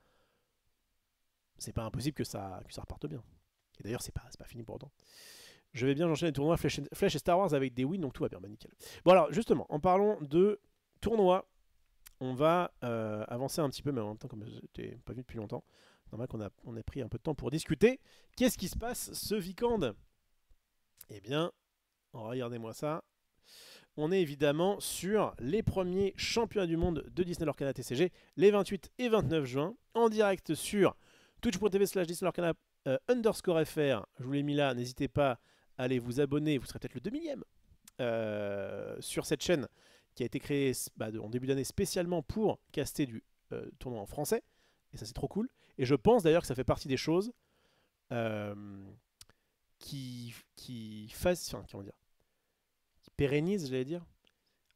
c'est pas impossible que ça reparte bien. Et d'ailleurs, c'est pas fini pour autant. Je vais bien, j'enchaîne les tournois Flèche et Star Wars avec des wins, donc tout va bien, bah nickel. Bon alors, justement, en parlant de tournoi. On va avancer un petit peu, mais en même temps, comme je t'ai pas vu depuis longtemps, normal on ait pris un peu de temps pour discuter. Qu'est-ce qui se passe ce week-end? Eh bien, regardez-moi ça. On est évidemment sur les premiers championnats du monde de Disney Lorcana TCG, les 28 et 29 juin, en direct sur twitch.tv/DisneyLorcana _FR. Je vous l'ai mis là, n'hésitez pas à aller vous abonner, vous serez peut-être le 2 millième sur cette chaîne qui a été créée en début d'année spécialement pour caster du tournoi en français. Et ça, c'est trop cool. Et je pense d'ailleurs que ça fait partie des choses qui pérennisent, j'allais dire,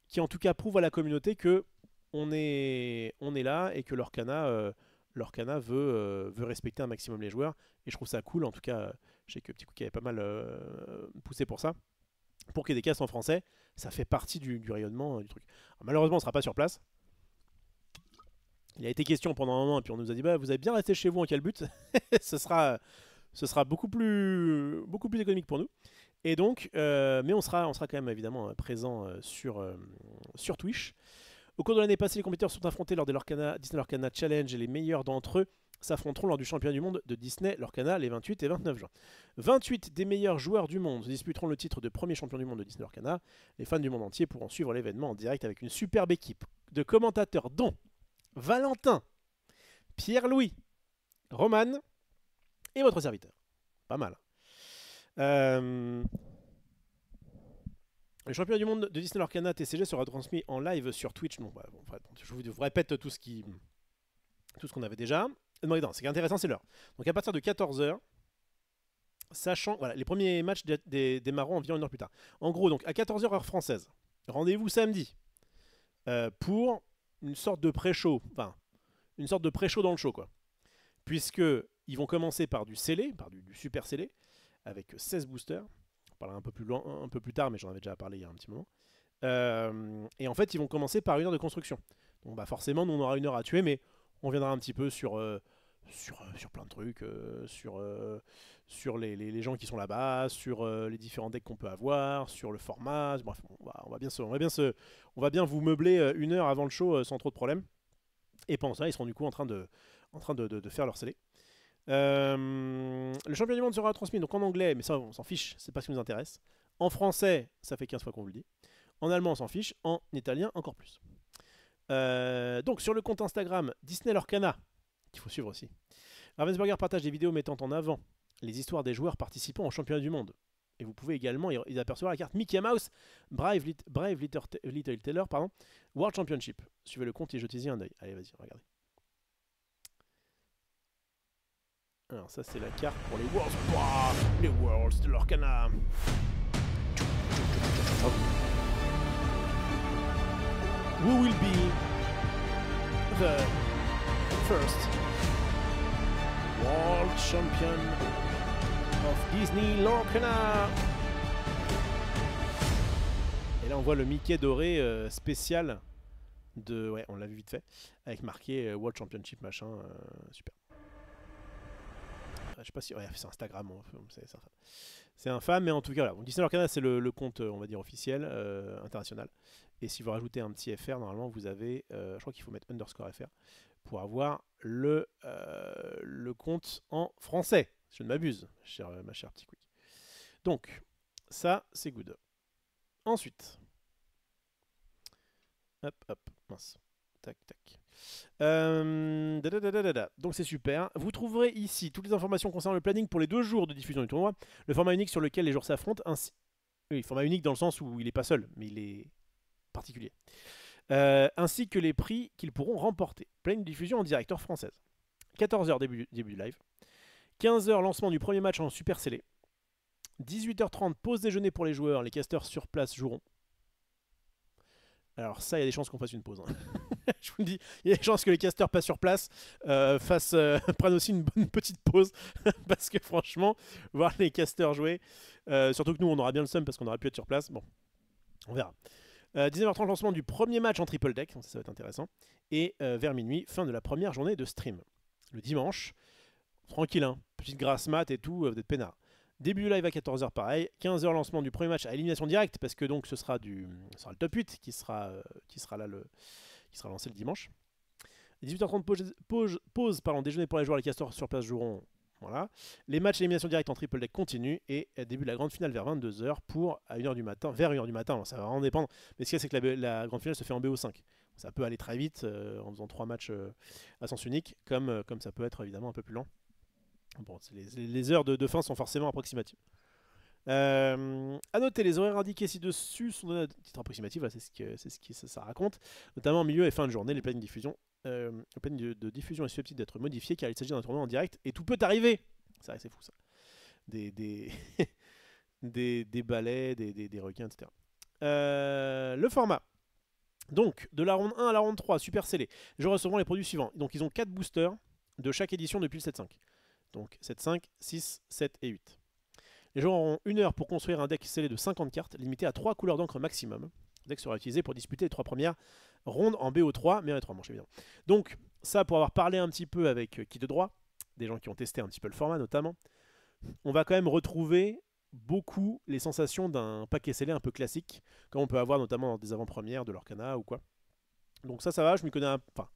qui en tout cas prouvent à la communauté que on est là et que Lorcana veut respecter un maximum les joueurs. Et je trouve ça cool. En tout cas, je sais que Petit Cookie avait pas mal poussé pour ça. Pour qu'il y ait des castes en français, ça fait partie du rayonnement du truc. Alors, malheureusement, on ne sera pas sur place. Il a été question pendant un moment, et puis on nous a dit bah, vous avez bien resté chez vous en quel but. ce sera beaucoup plus économique pour nous. Et donc, mais on sera quand même évidemment présent sur Twitch. Au cours de l'année passée, les compétiteurs sont affrontés lors des Disney Lorcana Challenge et les meilleurs d'entre eux s'affronteront lors du championnat du monde de Disney Lorcana les 28 et 29 juin. 28 des meilleurs joueurs du monde disputeront le titre de premier champion du monde de Disney Lorcana. Les fans du monde entier pourront suivre l'événement en direct avec une superbe équipe de commentateurs dont Valentin, Pierre-Louis, Roman et votre serviteur. Pas mal. Le championnat du monde de Disney Lorcana TCG sera transmis en live sur Twitch. Non, je vous répète tout ce qu'on avait déjà. Non, ce qui est intéressant, c'est l'heure. Donc à partir de 14h, sachant... Voilà, les premiers matchs démarreront environ 1 heure plus tard. En gros, donc à 14h heure française, rendez-vous samedi pour une sorte de pré-show. Enfin, une sorte de pré-show dans le show, quoi. Puisqu'ils vont commencer par du scellé, par du super scellé, avec 16 boosters. On parlera un peu plus tard, mais j'en avais déjà parlé il y a un petit moment. Et en fait, ils vont commencer par 1 heure de construction. Donc forcément, nous, on aura 1 heure à tuer, mais on viendra un petit peu sur plein de trucs, sur les gens qui sont là-bas, sur les différents decks qu'on peut avoir, sur le format. Bref, on va bien vous meubler 1 heure avant le show sans trop de problèmes. Et pendant ça, ils seront du coup en train de faire leur scellé. Le championnat du monde sera transmis donc en anglais, mais ça on s'en fiche, c'est pas ce qui nous intéresse. En français, ça fait 15 fois qu'on vous le dit. En allemand, on s'en fiche. En italien, encore plus. Donc sur le compte Instagram Disney Lorcana, qu'il faut suivre aussi, Ravensburger partage des vidéos mettant en avant les histoires des joueurs participant au championnat du monde. Et vous pouvez également y apercevoir la carte Mickey Mouse Brave Little Tailor World Championship. Suivez le compte et jetez-y un œil. Allez, vas-y, regardez. Alors ça c'est la carte pour les Worlds. Wow, les Worlds de Lorcana. Who will be the first World Champion of Disney Lorcana? Et là on voit le Mickey doré spécial de... Ouais, on l'a vu vite fait. Avec marqué World Championship machin. Super. Je sais pas si... Ouais, c'est Instagram. C'est infâme, mais en tout cas, voilà. Disney Lorcana, c'est le compte, on va dire, officiel, international. Et si vous rajoutez un petit FR, normalement, vous avez... je crois qu'il faut mettre _FR pour avoir le compte en français. Si je ne m'abuse, ma chère Petit Quick. Donc, ça, c'est good. Ensuite... Hop, mince. Tac, tac. Donc c'est super. Vous trouverez ici toutes les informations concernant le planning pour les 2 jours de diffusion du tournoi, le format unique sur lequel les joueurs s'affrontent, ainsi... Oui, format unique dans le sens où il n'est pas seul, mais il est particulier. Ainsi que les prix qu'ils pourront remporter. Planning de diffusion en direct heure française. 14h début du live. 15h lancement du premier match en super scellé. 18h30 pause déjeuner pour les joueurs, les casters sur place joueront. Alors ça, il y a des chances qu'on fasse une pause. Hein. Je vous le dis, il y a des chances que les casters passent sur place, prennent aussi une bonne petite pause. Parce que franchement, voir les casters jouer, surtout que nous, on aura bien le seum parce qu'on aura pu être sur place. Bon, on verra. 19h30, lancement du premier match en triple deck, donc ça va être intéressant. Et vers minuit, fin de la première journée de stream. Le dimanche, tranquille, hein, petite grasse mat et tout, vous êtes peinard. Début du live à 14h pareil, 15h lancement du premier match à élimination directe, parce que donc ce sera le top 8 qui sera lancé le dimanche. 18h30 pause déjeuner pour les joueurs, les castors sur place joueront. Voilà. Les matchs d'élimination directe en triple deck continuent et début de la grande finale vers 22h à 1h du matin, vers 1h du matin, alors ça va vraiment dépendre, mais ce qu'il y a c'est que la grande finale se fait en BO5. Ça peut aller très vite en faisant 3 matchs à sens unique, comme ça peut être évidemment un peu plus lent. Bon, les heures de fin sont forcément approximatives. À noter, les horaires indiqués ci-dessus sont donnés à titre approximatif, voilà, c'est ce que ça raconte, notamment en milieu et fin de journée. Les plans de diffusion, de diffusion est susceptible d'être modifié car il s'agit d'un tournoi en direct et tout peut arriver. C'est fou ça. Des balais, des requins, etc. Le format. Donc, de la ronde 1 à la ronde 3, super scellé. Je recevront les produits suivants. Donc, ils ont 4 boosters de chaque édition depuis le 7.5. Donc, 7.5, 6, 7 et 8. Les joueurs auront 1 heure pour construire un deck scellé de 50 cartes, limité à 3 couleurs d'encre maximum. Le deck sera utilisé pour disputer les 3 premières rondes en BO3, mais en 3 manches évidemment. Donc, ça pour avoir parlé un petit peu avec qui de droit, des gens qui ont testé un petit peu le format notamment, on va quand même retrouver beaucoup les sensations d'un paquet scellé un peu classique, comme on peut avoir notamment dans des avant-premières de l'Orcana ou quoi. Donc ça va, je m'y connais enfin,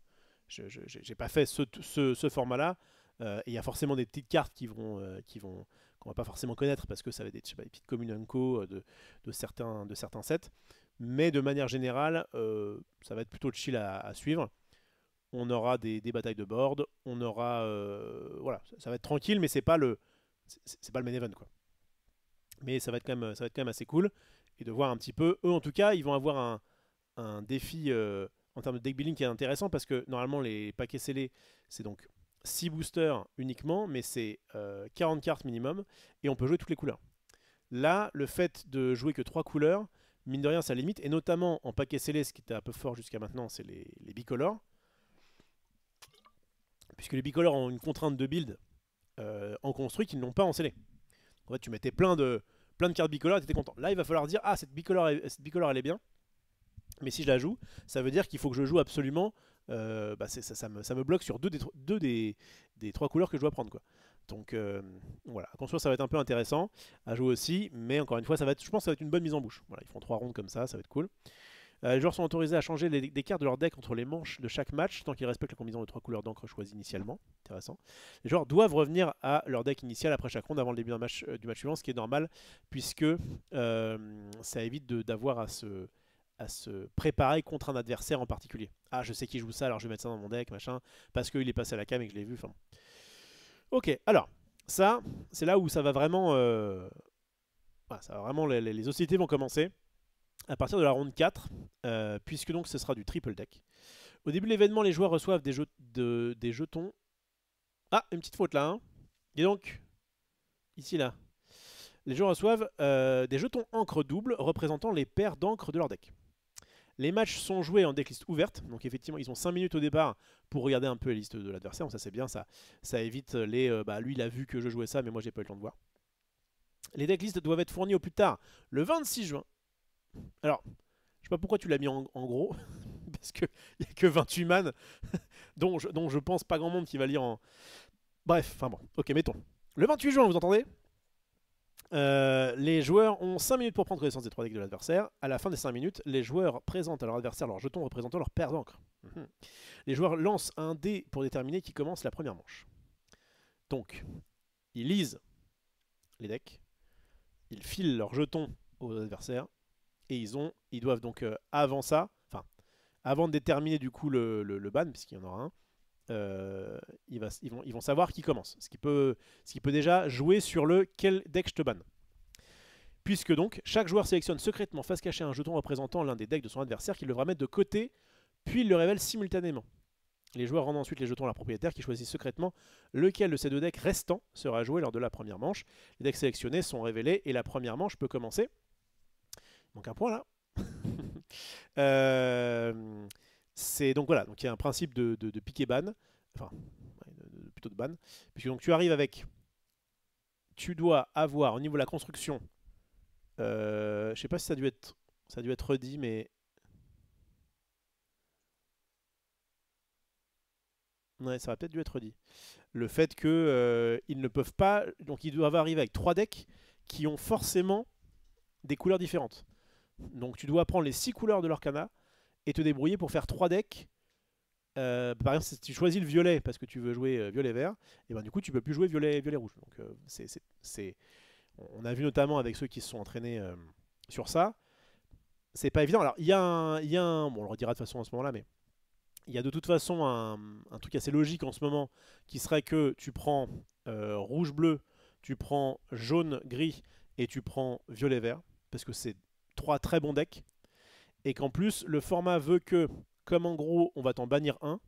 j'ai pas fait ce format-là. Il y a forcément des petites cartes qu'on va pas forcément connaître parce que ça va être des petites communes unco de certains sets. Mais de manière générale, ça va être plutôt chill à suivre. On aura des batailles de board, on aura voilà, ça va être tranquille, mais c'est pas le main event quoi. Mais ça va être quand même assez cool et de voir un petit peu. Eux en tout cas, ils vont avoir un défi en termes de deck building qui est intéressant parce que normalement les paquets scellés, c'est donc 6 boosters uniquement, mais c'est 40 cartes minimum et on peut jouer toutes les couleurs. Là, le fait de jouer que 3 couleurs, mine de rien, ça limite, et notamment en paquet scellé, ce qui était un peu fort jusqu'à maintenant, c'est les bicolores. Puisque les bicolores ont une contrainte de build en construit qu'ils n'ont pas en scellé. En fait, tu mettais plein de cartes bicolores et tu étais content. Là, il va falloir dire, ah, cette bicolore elle est bien, mais si je la joue, ça veut dire qu'il faut que je joue absolument. Ça me bloque sur deux des 3 couleurs que je dois prendre quoi. Donc voilà, à construire ça va être un peu intéressant à jouer aussi, mais encore une fois je pense que ça va être une bonne mise en bouche. Voilà, ils font 3 rondes comme ça va être cool. Les joueurs sont autorisés à changer des cartes de leur deck entre les manches de chaque match tant qu'ils respectent la combinaison de 3 couleurs d'encre choisies initialement. Intéressant. Les joueurs doivent revenir à leur deck initial après chaque ronde avant le début du match suivant, ce qui est normal puisque ça évite d'avoir à se préparer contre un adversaire en particulier. Ah, je sais qui joue ça, alors je vais mettre ça dans mon deck, machin, parce qu'il est passé à la cam et que je l'ai vu. Enfin. Ok, alors, ça, c'est là où ça va vraiment... les hostilités vont commencer à partir de la ronde 4, puisque donc ce sera du triple deck. Au début de l'événement, les joueurs reçoivent des jetons... Ah, une petite faute là, hein. Et donc, ici là, les joueurs reçoivent des jetons encre double représentant les paires d'encre de leur deck. Les matchs sont joués en decklist ouverte, donc effectivement ils ont 5 minutes au départ pour regarder un peu les listes de l'adversaire, donc ça c'est bien, ça évite les lui il a vu que je jouais ça mais moi j'ai pas eu le temps de voir. Les decklists doivent être fournis au plus tard le 26 juin. Alors, je sais pas pourquoi tu l'as mis en gros, parce qu'il n'y a que 28 man, dont je pense pas grand monde qui va lire en... Bref, enfin bon, ok mettons. Le 28 juin, vous entendez ? Les joueurs ont 5 minutes pour prendre connaissance des 3 decks de l'adversaire. À la fin des 5 minutes, les joueurs présentent à leur adversaire leurs jetons représentant leur paire d'encre. Les joueurs lancent un dé pour déterminer qui commence la première manche. Donc, ils lisent les decks, ils filent leurs jetons aux adversaires, et ils doivent donc avant de déterminer du coup le ban, puisqu'il y en aura un, ils vont savoir qui commence. Ce qui peut déjà jouer sur quel deck je te banne. Puisque donc, chaque joueur sélectionne secrètement face cachée un jeton représentant l'un des decks de son adversaire qu'il devra mettre de côté, puis il le révèle simultanément. Les joueurs rendent ensuite les jetons à leur propriétaire qui choisit secrètement lequel de ces 2 decks restants sera joué lors de la première manche. Les decks sélectionnés sont révélés et la première manche peut commencer. Donc un point là. C'est donc voilà, donc il y a un principe de piqué ban, enfin plutôt de ban, puisque donc tu arrives avec, tu dois avoir au niveau de la construction, je sais pas si ça a dû être redit, mais ouais, ça va peut-être dû être redit. Le fait que ils ne peuvent pas, donc ils doivent arriver avec 3 decks qui ont forcément des couleurs différentes. Donc tu dois prendre les 6 couleurs de l'Orcana et te débrouiller pour faire 3 decks. Par exemple, si tu choisis le violet parce que tu veux jouer violet-vert, et ben du coup tu peux plus jouer violet-rouge. Donc on a vu notamment avec ceux qui se sont entraînés sur ça. C'est pas évident. Alors il y a un, bon, on le redira de toute façon à ce moment-là, mais il y a de toute façon un truc assez logique en ce moment qui serait que tu prends rouge-bleu, tu prends jaune-gris et tu prends violet-vert parce que c'est 3 très bons decks et qu'en plus le format veut que, comme en gros on va t'en bannir un,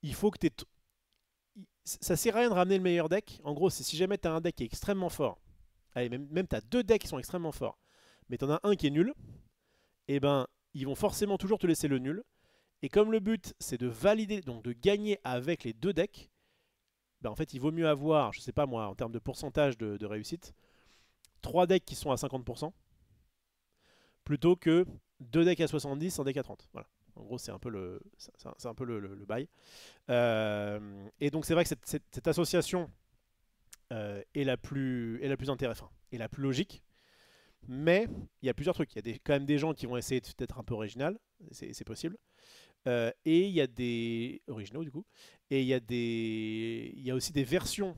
il faut que tu ça sert à rien de ramener le meilleur deck. En gros, c'est si jamais tu as un deck qui est extrêmement fort, allez, même tu as 2 decks qui sont extrêmement forts, mais tu en as un qui est nul, et ben ils vont forcément toujours te laisser le nul. Et comme le but c'est de valider, donc de gagner avec les 2 decks, ben en fait il vaut mieux avoir, je sais pas moi, en termes de pourcentage de réussite, 3 decks qui sont à 50%, plutôt que 2 decks à 70, un deck à 30. Voilà. En gros, c'est un peu le bail. Et donc, c'est vrai que cette association est la plus intéressante, est la plus logique. Mais il y a plusieurs trucs. Il y a quand même des gens qui vont essayer d'être un peu original. C'est possible. Et il y a des originaux, du coup. Et il y a aussi des versions.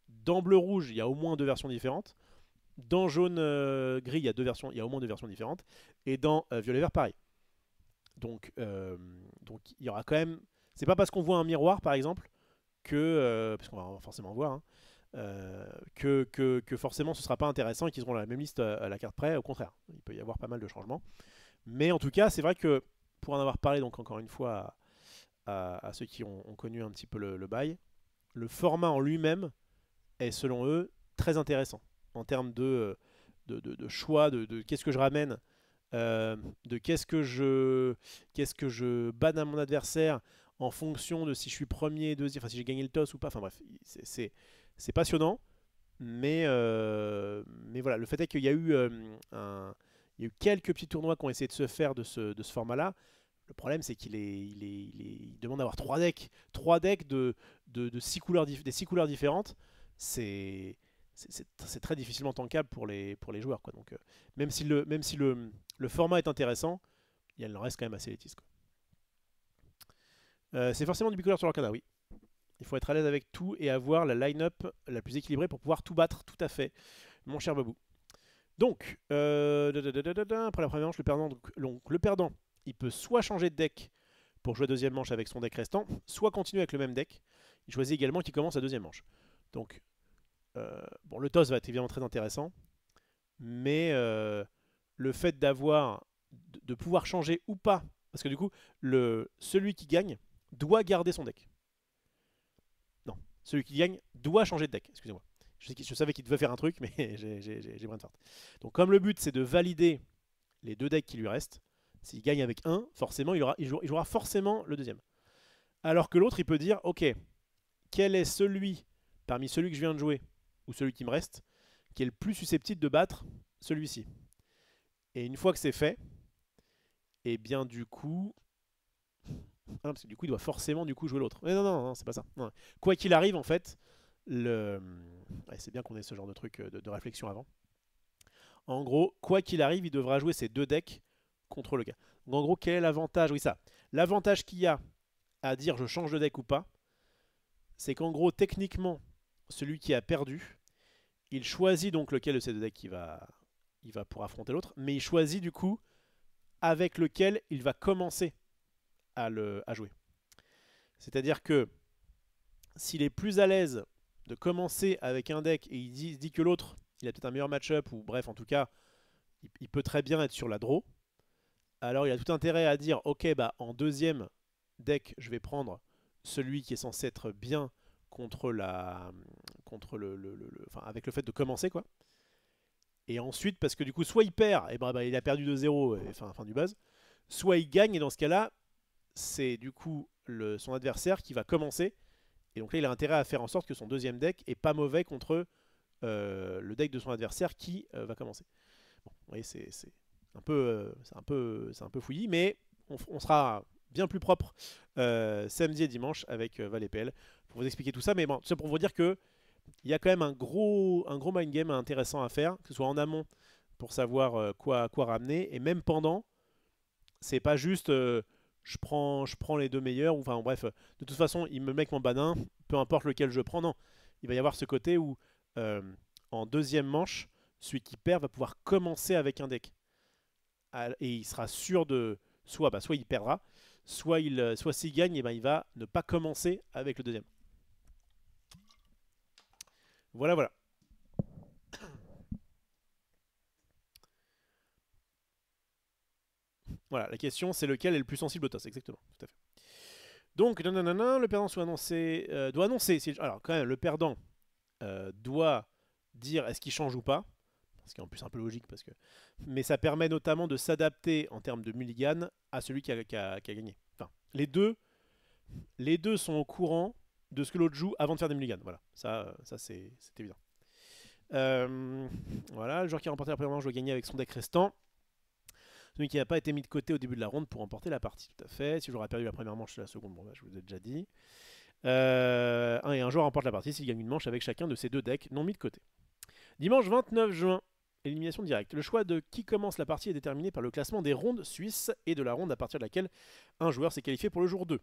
Dans bleu-rouge, il y a au moins 2 versions différentes. Dans jaune-gris, il y a au moins 2 versions différentes. Et dans violet-vert, pareil. Donc il y aura quand même. C'est pas parce qu'on voit un miroir, par exemple, que. Parce qu'on va forcément voir, hein, que forcément ce sera pas intéressant et qu'ils seront dans la même liste à la carte près. Au contraire, il peut y avoir pas mal de changements. Mais en tout cas, c'est vrai que pour en avoir parlé, donc encore une fois, à ceux qui ont connu un petit peu le bail, le format en lui-même est, selon eux, très intéressant en termes de choix, de qu'est-ce que je ramène, de qu'est-ce que je banne à mon adversaire en fonction de si je suis premier, deuxième, enfin si j'ai gagné le toss ou pas. Enfin bref, c'est passionnant, mais voilà, le fait est qu'il y a eu il y a eu quelques petits tournois qui ont essayé de se faire de ce format-là. Le problème, c'est il demande d'avoir 3 decks. 3 decks de 6 couleurs, des 6 couleurs différentes. C'est très difficilement tankable pour les joueurs, quoi. Donc, même si le format est intéressant, il en reste quand même assez élitiste, quoi. C'est forcément du bicolore sur l'Arcana, oui. Il faut être à l'aise avec tout et avoir la line-up la plus équilibrée pour pouvoir tout battre, tout à fait, mon cher Babou. Donc, après la première manche, le perdant, il peut soit changer de deck pour jouer deuxième manche avec son deck restant, soit continuer avec le même deck. Il choisit également qui commence la deuxième manche. Donc, bon, le toss va être évidemment très intéressant, mais le fait de pouvoir changer ou pas, parce que du coup, celui qui gagne doit garder son deck. Non, celui qui gagne doit changer de deck, excusez-moi. Je savais qu'il devait faire un truc, mais j'ai brin de farce. Donc comme le but c'est de valider les 2 decks qui lui restent, s'il gagne avec un, forcément il jouera forcément le deuxième. Alors que l'autre il peut dire, ok, quel est celui parmi celui que je viens de jouer, ou celui qui me reste, qui est le plus susceptible de battre celui-ci. Et une fois que c'est fait, et bien du coup... Ah non, parce que du coup il doit forcément jouer l'autre. Mais non, c'est pas ça. Non. Quoi qu'il arrive en fait, ouais, c'est bien qu'on ait ce genre de truc de réflexion avant. En gros, quoi qu'il arrive, il devra jouer ses 2 decks contre le gars. Donc en gros, quel est l'avantage? Oui, ça. L'avantage qu'il y a à dire je change de deck ou pas, c'est qu'en gros, techniquement, celui qui a perdu, il choisit donc lequel de ces 2 decks il va pour affronter l'autre, mais il choisit du coup avec lequel il va commencer à jouer. C'est-à-dire que s'il est plus à l'aise de commencer avec un deck et il dit que l'autre, il a peut-être un meilleur match-up, ou bref, en tout cas, il peut très bien être sur la draw, alors il a tout intérêt à dire, ok, bah en deuxième deck, je vais prendre celui qui est censé être bien contre enfin, avec le fait de commencer, quoi. Et ensuite, parce que du coup, soit il perd, et bah, il a perdu de 0, et fin du buzz, soit il gagne, et dans ce cas-là, c'est du coup son adversaire qui va commencer. Et donc là, il a intérêt à faire en sorte que son deuxième deck est pas mauvais contre le deck de son adversaire qui va commencer. Bon, vous voyez, c'est un peu fouillis, mais on sera bien plus propre samedi et dimanche avec Val et PL pour vous expliquer tout ça. Mais bon, tout ça pour vous dire que il y a quand même un gros mind game intéressant à faire, que ce soit en amont pour savoir quoi ramener, et même pendant, c'est pas juste je prends les deux meilleurs, ou enfin bref, de toute façon, il me met mon badin, peu importe lequel je prends, non. Il va y avoir ce côté où euh, en deuxième manche, celui qui perd va pouvoir commencer avec un deck. Et il sera sûr de soit il perdra, soit s'il gagne, et ben il va ne pas commencer avec le deuxième. Voilà, voilà. Voilà, la question c'est lequel est le plus sensible au toss, exactement, tout à fait. Donc, nanana, le perdant doit annoncer. Alors, quand même, le perdant doit dire est-ce qu'il change ou pas. Ce qui est en plus un peu logique parce que. Mais ça permet notamment de s'adapter en termes de mulligan à celui qui a gagné. Enfin, les deux sont au courant de ce que l'autre joue avant de faire des mulligans. Voilà, ça c'est évident. Voilà, le joueur qui a remporté la première manche doit gagner avec son deck restant. Celui qui n'a pas été mis de côté au début de la ronde pour remporter la partie. Tout à fait. Si le joueur a perdu la première manche, la seconde, bon, bah, je vous ai déjà dit. Et un joueur remporte la partie s'il gagne une manche avec chacun de ses deux decks non mis de côté. Dimanche 29 juin, élimination directe. Le choix de qui commence la partie est déterminé par le classement des rondes suisses et de la ronde à partir de laquelle un joueur s'est qualifié pour le jour 2.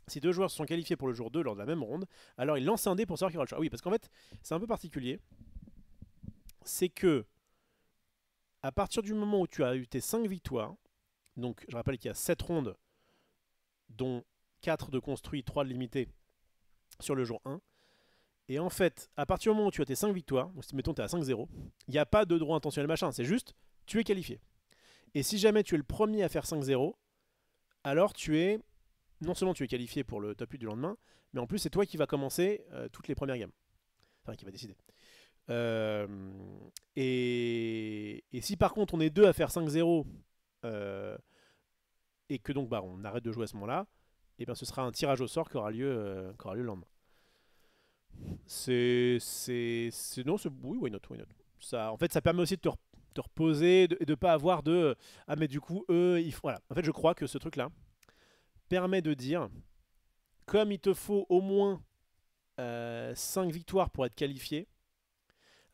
Si deux joueurs se sont qualifiés pour le jour 2 lors de la même ronde, alors il lance un dé pour savoir qui aura le choix. Oui, parce qu'en fait, c'est un peu particulier. C'est que à partir du moment où tu as eu tes 5 victoires, donc je rappelle qu'il y a 7 rondes, dont 4 de construit, 3 de limité sur le jour 1. Et en fait, à partir du moment où tu as tes 5 victoires, donc si mettons tu es à 5-0, il n'y a pas de droit intentionnel machin, c'est juste tu es qualifié. Et si jamais tu es le premier à faire 5-0, alors non seulement tu es qualifié pour le top 8 du lendemain, mais en plus c'est toi qui vas commencer toutes les premières gammes. Enfin, qui va décider. Et si par contre on est deux à faire 5-0 et que donc bah, on arrête de jouer à ce moment-là, et ben ce sera un tirage au sort qui aura lieu le lendemain. Non, oui, why not, why not. Ça, en fait, ça permet aussi de te reposer et de pas avoir de ah mais du coup eux ils voilà. En fait, je crois que ce truc-là permet de dire comme il te faut au moins 5 victoires pour être qualifié.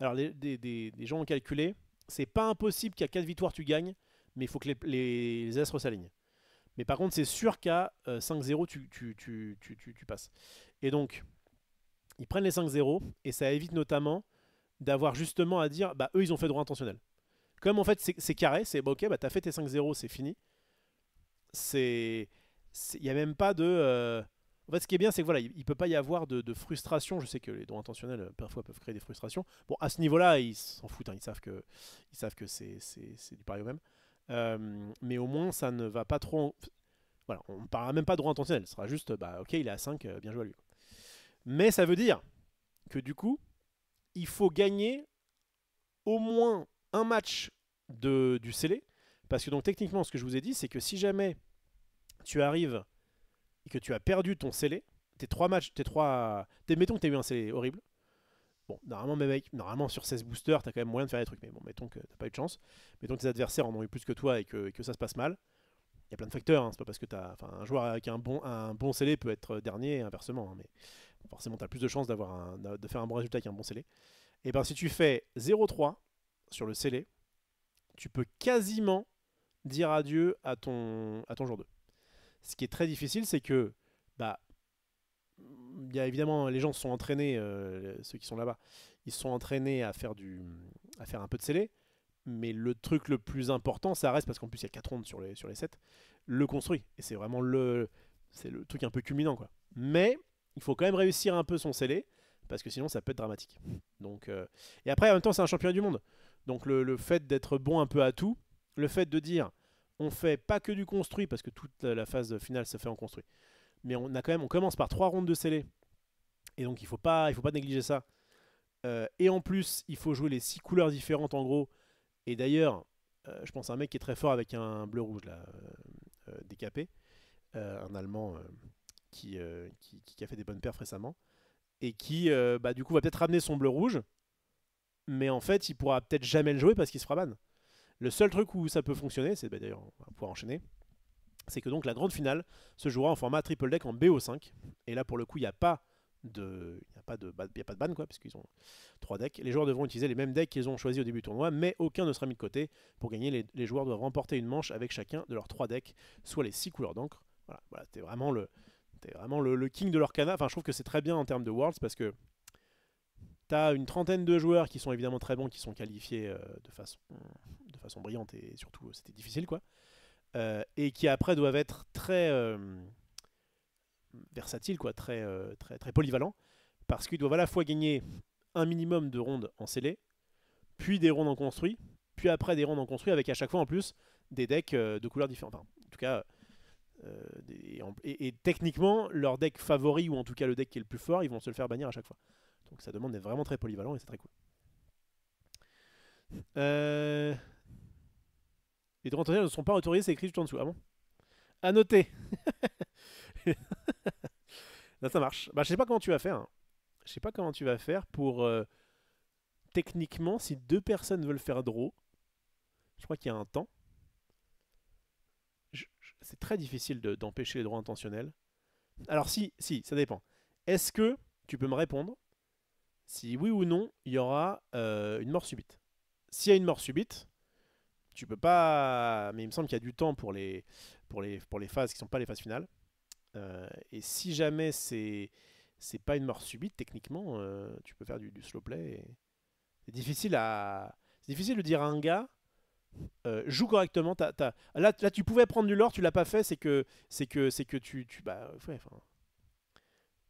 Alors des gens ont calculé, c'est pas impossible qu'à 4 victoires tu gagnes, mais il faut que les astres s'alignent. Mais par contre, c'est sûr qu'à 5-0 tu passes. Et donc ils prennent les 5-0 et ça évite notamment d'avoir justement à dire bah eux ils ont fait droit intentionnel. Comme en fait c'est carré, c'est bah, ok, bah t'as fait tes 5-0, c'est fini. Il n'y a même pas de. En fait, ce qui est bien, c'est que voilà, il peut pas y avoir de frustration. Je sais que les droits intentionnels parfois peuvent créer des frustrations. Bon, à ce niveau-là, ils s'en foutent, hein, ils savent que c'est du pareil au même. Mais au moins, ça ne va pas trop. Voilà, on ne parlera même pas de droit intentionnel. Ce sera juste, bah ok, il est à 5, bien joué à lui. Mais ça veut dire que du coup, il faut gagner au moins un match du scellé. Parce que donc techniquement, ce que je vous ai dit, c'est que si jamais tu arrives et que tu as perdu ton scellé, tes 3 matchs, mettons que tu as eu un scellé horrible. Bon, normalement sur 16 boosters, tu as quand même moyen de faire des trucs. Mais bon, mettons que tu n'as pas eu de chance. Mettons que tes adversaires en ont eu plus que toi et que ça se passe mal. Il y a plein de facteurs, hein. C'est pas parce que un joueur avec un bon scellé peut être dernier et inversement. Hein, mais forcément, tu as plus de chances de faire un bon résultat avec un bon scellé. Et bien si tu fais 0-3 sur le scellé, tu peux quasiment dire adieu à ton jour 2. Ce qui est très difficile, c'est que bah, y a évidemment les gens se sont entraînés, ceux qui sont là-bas, ils se sont entraînés à faire un peu de scellé, mais le truc le plus important, ça reste, parce qu'en plus il y a 4 rondes sur les 7, le construit. Et c'est vraiment c'est le truc un peu culminant, quoi. Mais il faut quand même réussir un peu son scellé, parce que sinon ça peut être dramatique. Donc, et après, en même temps, c'est un championnat du monde. Donc le fait d'être bon un peu à tout, le fait de dire on fait pas que du construit, parce que toute la phase finale se fait en construit, mais on commence par 3 rondes de scellé, et donc il faut pas négliger ça. Et en plus, il faut jouer les 6 couleurs différentes en gros. Et d'ailleurs, je pense à un mec qui est très fort avec un bleu-rouge là, décapé, un Allemand qui a fait des bonnes perfs récemment, et qui bah, du coup va peut-être ramener son bleu-rouge, mais en fait il pourra peut-être jamais le jouer parce qu'il se fera ban. Le seul truc où ça peut fonctionner, c'est bah, d'ailleurs on va pouvoir enchaîner, c'est que donc la grande finale se jouera en format triple deck en BO5, et là pour le coup il n'y a pas Il n'y a pas de ban, quoi, parce qu'ils ont 3 decks. Les joueurs devront utiliser les mêmes decks qu'ils ont choisis au début du tournoi, mais aucun ne sera mis de côté. Pour gagner, les joueurs doivent remporter une manche avec chacun de leurs 3 decks, soit les 6 couleurs d'encre. Voilà, t'es vraiment le king de l'Orcana. Enfin, je trouve que c'est très bien en termes de Worlds, parce que t'as une trentaine de joueurs qui sont évidemment très bons, qui sont qualifiés de façon brillante, et surtout, c'était difficile, quoi. Et qui après doivent être très versatiles, quoi, très polyvalents, parce qu'ils doivent à la fois gagner un minimum de rondes en scellé, puis des rondes en construit, puis après des rondes en construit, avec à chaque fois en plus des decks de couleurs différentes. Enfin, en tout cas, et techniquement, leur deck favori, ou en tout cas le deck qui est le plus fort, ils vont se le faire bannir à chaque fois. Donc ça demande d'être vraiment très polyvalent, et c'est très cool. Les droits ne sont pas autorisés, c'est écrit juste en dessous. Ah bon? À noter. Là, ça marche. Bah, je sais pas comment tu vas faire, hein. Je sais pas comment tu vas faire pour techniquement, si 2 personnes veulent faire draw, je crois qu'il y a un temps. C'est très difficile d'empêcher les droits intentionnels. Alors si, ça dépend. Est-ce que tu peux me répondre si oui ou non il y aura une mort subite? S'il y a une mort subite, tu peux pas. Mais il me semble qu'il y a du temps pour les phases qui sont pas les phases finales. Et si jamais c'est pas une mort subite, techniquement, tu peux faire du slow play. C'est difficile de dire à un gars joue correctement. Là, tu pouvais prendre du lore, tu l'as pas fait, c'est que tu bah ouais, enfin,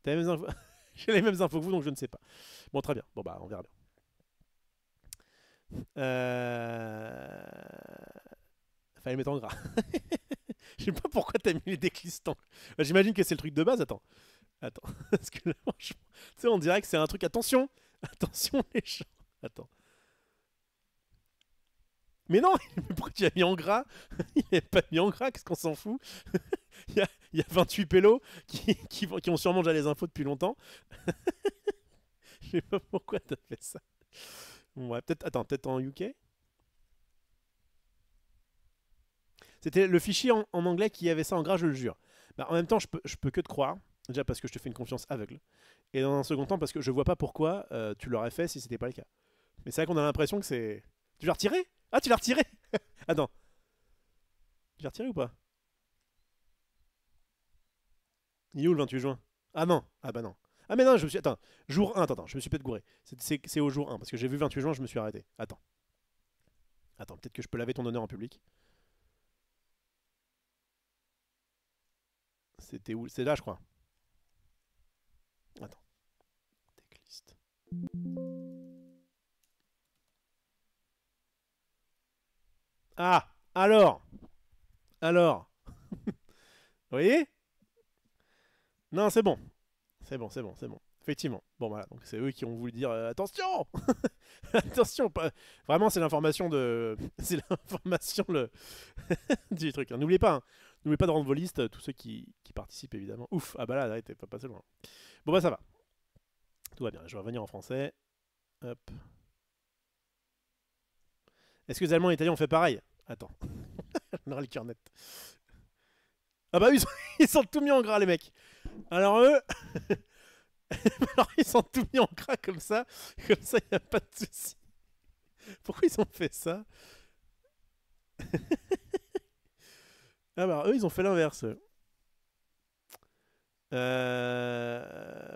t'as les mêmes infos. J'ai les mêmes infos que vous, donc je ne sais pas. Bon, très bien. Bon bah, on verra bien. Fallait mettre en gras. Je sais pas pourquoi t'as mis les déclistants. Bah, j'imagine que c'est le truc de base. Attends. Parce que là, franchement, tu sais, on dirait que c'est un truc. Attention, attention les gens. Attends. Mais non, pourquoi tu as mis en gras? Il n'est pas mis en gras, qu'est-ce qu'on s'en fout? il y a 28 pélos qui ont sûrement déjà les infos depuis longtemps. Je sais pas pourquoi t'as fait ça. Bon, ouais, peut-être en UK. C'était le fichier en anglais qui avait ça en gras, je le jure. Bah, en même temps, je peux que te croire. Déjà parce que je te fais une confiance aveugle. Et dans un second temps, parce que je vois pas pourquoi tu l'aurais fait si c'était pas le cas. Mais c'est vrai qu'on a l'impression que c'est. Tu l'as retiré? Ah, tu l'as retiré? Attends. Tu l'as retiré ou pas? Il est où le 28 juin? Ah non. Ah bah non. Ah mais non, je me suis. Attends. Jour 1, attends, je me suis peut-être gouré. C'est au jour 1, parce que j'ai vu 28 juin, je me suis arrêté. Attends. Attends, peut-être que je peux laver ton honneur en public. C'était où? C'est là, je crois. Attends. Decklist. Ah! Alors Vous voyez? Non, c'est bon. C'est bon, c'est bon, c'est bon. Effectivement. Bon, voilà. Donc, c'est eux qui ont voulu dire attention. Attention. Vraiment, c'est l'information de. C'est l'information du truc, hein. N'oubliez pas, hein. N'oubliez pas de rendre vos listes, tous ceux qui participent, évidemment. Ouf. Ah bah là, t'es pas passé loin. Bon, bah, ça va. Tout va bien. Je vais revenir en français. Hop. Est-ce que les Allemands et les Italiens ont fait pareil? Attends. On aura le cœur net. Ah bah oui, ils sont tout mis en gras, les mecs. Alors eux. Alors ils sont tout mis en gras comme ça. Comme ça, il n'y a pas de souci. Pourquoi ils ont fait ça? Ah bah eux, ils ont fait l'inverse.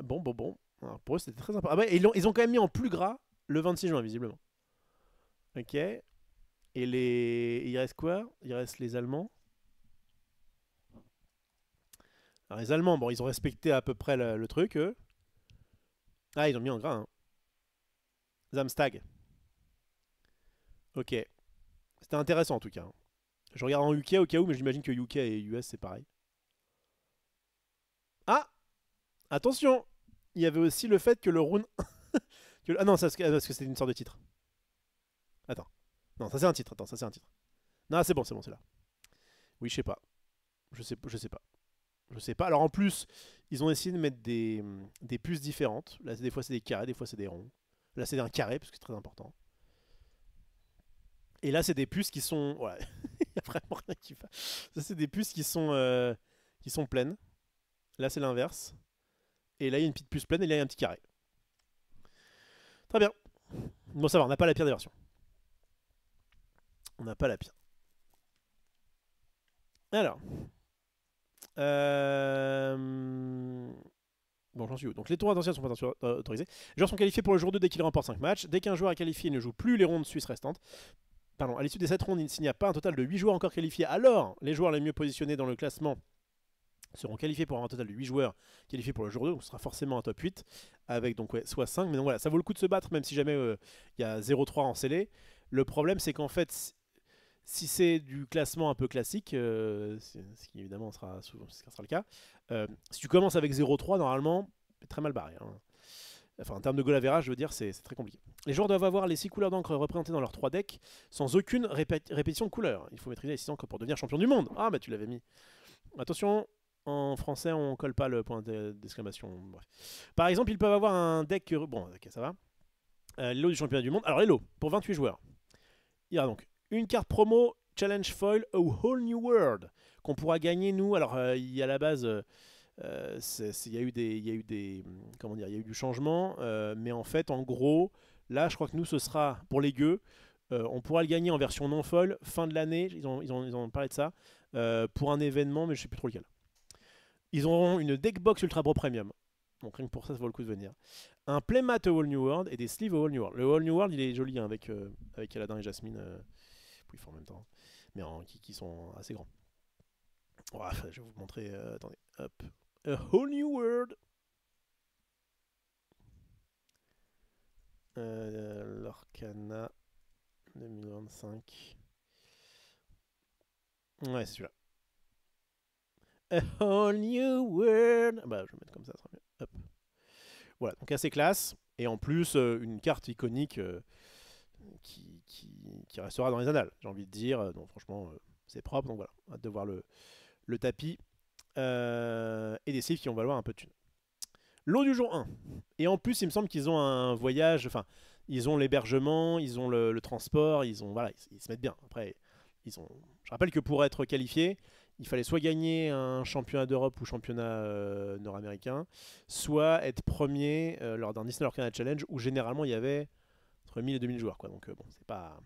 Bon. Alors, pour eux, c'était très sympa. Ah bah, ils ont quand même mis en plus gras le 26 juin, visiblement. Ok. Et il reste quoi? Il reste les Allemands. Alors les Allemands, bon, ils ont respecté à peu près le truc, eux. Ah, ils ont mis en gras, hein. Zamstag. Ok. C'était intéressant en tout cas, hein. Je regarde en UK au cas où, mais j'imagine que UK et US c'est pareil. Ah! Attention! Il y avait aussi le fait que le rune. Ah non, parce que c'était une sorte de titre. Attends. Non, ça c'est un titre. Attends, ça c'est un titre. Non, c'est bon, c'est là. Oui, je sais pas. Je sais pas. Je sais pas. Alors en plus, ils ont essayé de mettre des puces différentes. Là, des fois c'est des carrés, des fois c'est des ronds. Là, c'est un carré, parce que c'est très important. Et là, c'est des puces qui sont. Ouais, il y a vraiment rien qui va. Ça, c'est des puces qui sont pleines. Là, c'est l'inverse. Et là, il y a une petite puce pleine et là, il y a un petit carré. Très bien. Bon, ça va, on n'a pas la pire des versions. On n'a pas la pire. Alors. Bon, j'en suis où? Donc les tours potentiels sont pas autorisés. Les joueurs sont qualifiés pour le jour 2 dès qu'ils remportent 5 matchs. Dès qu'un joueur est qualifié, il ne joue plus les rondes suisses restantes. Pardon, à l'issue des 7 rondes, s'il n'y a pas un total de 8 joueurs encore qualifiés, alors les joueurs les mieux positionnés dans le classement seront qualifiés pour avoir un total de 8 joueurs qualifiés pour le jour 2. Donc ce sera forcément un top 8 avec donc ouais, soit 5. Mais donc voilà, ça vaut le coup de se battre même si jamais il y a 0-3 en scellé. Le problème c'est qu'en fait, si c'est du classement un peu classique, ce qui évidemment sera le cas, si tu commences avec 0-3, normalement, c'est très mal barré. Hein. Enfin, en termes de goal average, je veux dire, c'est très compliqué. Les joueurs doivent avoir les 6 couleurs d'encre représentées dans leurs 3 decks, sans aucune répétition de couleurs. Il faut maîtriser les 6 encres pour devenir champion du monde. Ah, bah tu l'avais mis. Attention, en français, on colle pas le point d'exclamation. Bref. Par exemple, ils peuvent avoir un deck... Bon, ok, ça va. Les lots du championnat du monde. Alors, les lots, pour 28 joueurs. Il y aura donc une carte promo Challenge Foil A Whole New World qu'on pourra gagner nous. Alors il y a à la base il y a eu des comment dire, il y a eu du changement, mais en fait en gros là je crois que nous ce sera pour les gueux, on pourra le gagner en version non foil fin de l'année. Ils ont parlé de ça pour un événement, mais je sais plus trop lequel. Ils auront une deckbox Ultra Pro Premium. Donc rien que pour ça, ça vaut le coup de venir. Un playmat A Whole New World et des sleeves A Whole New World. Le Whole New World, il est joli hein, avec Aladdin et Jasmine. Puis ils font en même temps. Mais qui sont assez grands. Oh, je vais vous montrer. Attendez. Hop. A Whole New World. L'Orcana 2025. Ouais, c'est celui-là. A Whole New World. Bah, je vais mettre comme ça, ça sera mieux. Hop. Voilà, donc assez classe. Et en plus, une carte iconique qui restera dans les annales, j'ai envie de dire. Donc franchement, c'est propre. Donc voilà, hâte de voir le tapis. Et des sleeves qui vont valoir un peu de thunes. Lot du jour 1. Et en plus, il me semble qu'ils ont un voyage, enfin, ils ont l'hébergement, ils ont le transport, voilà, ils se mettent bien. Après, je rappelle que pour être qualifié, il fallait soit gagner un championnat d'Europe ou championnat nord-américain, soit être premier lors d'un Disney Arcana Challenge où généralement il y avait entre 1000 et 2000 joueurs. Quoi. Donc bon, c'est pas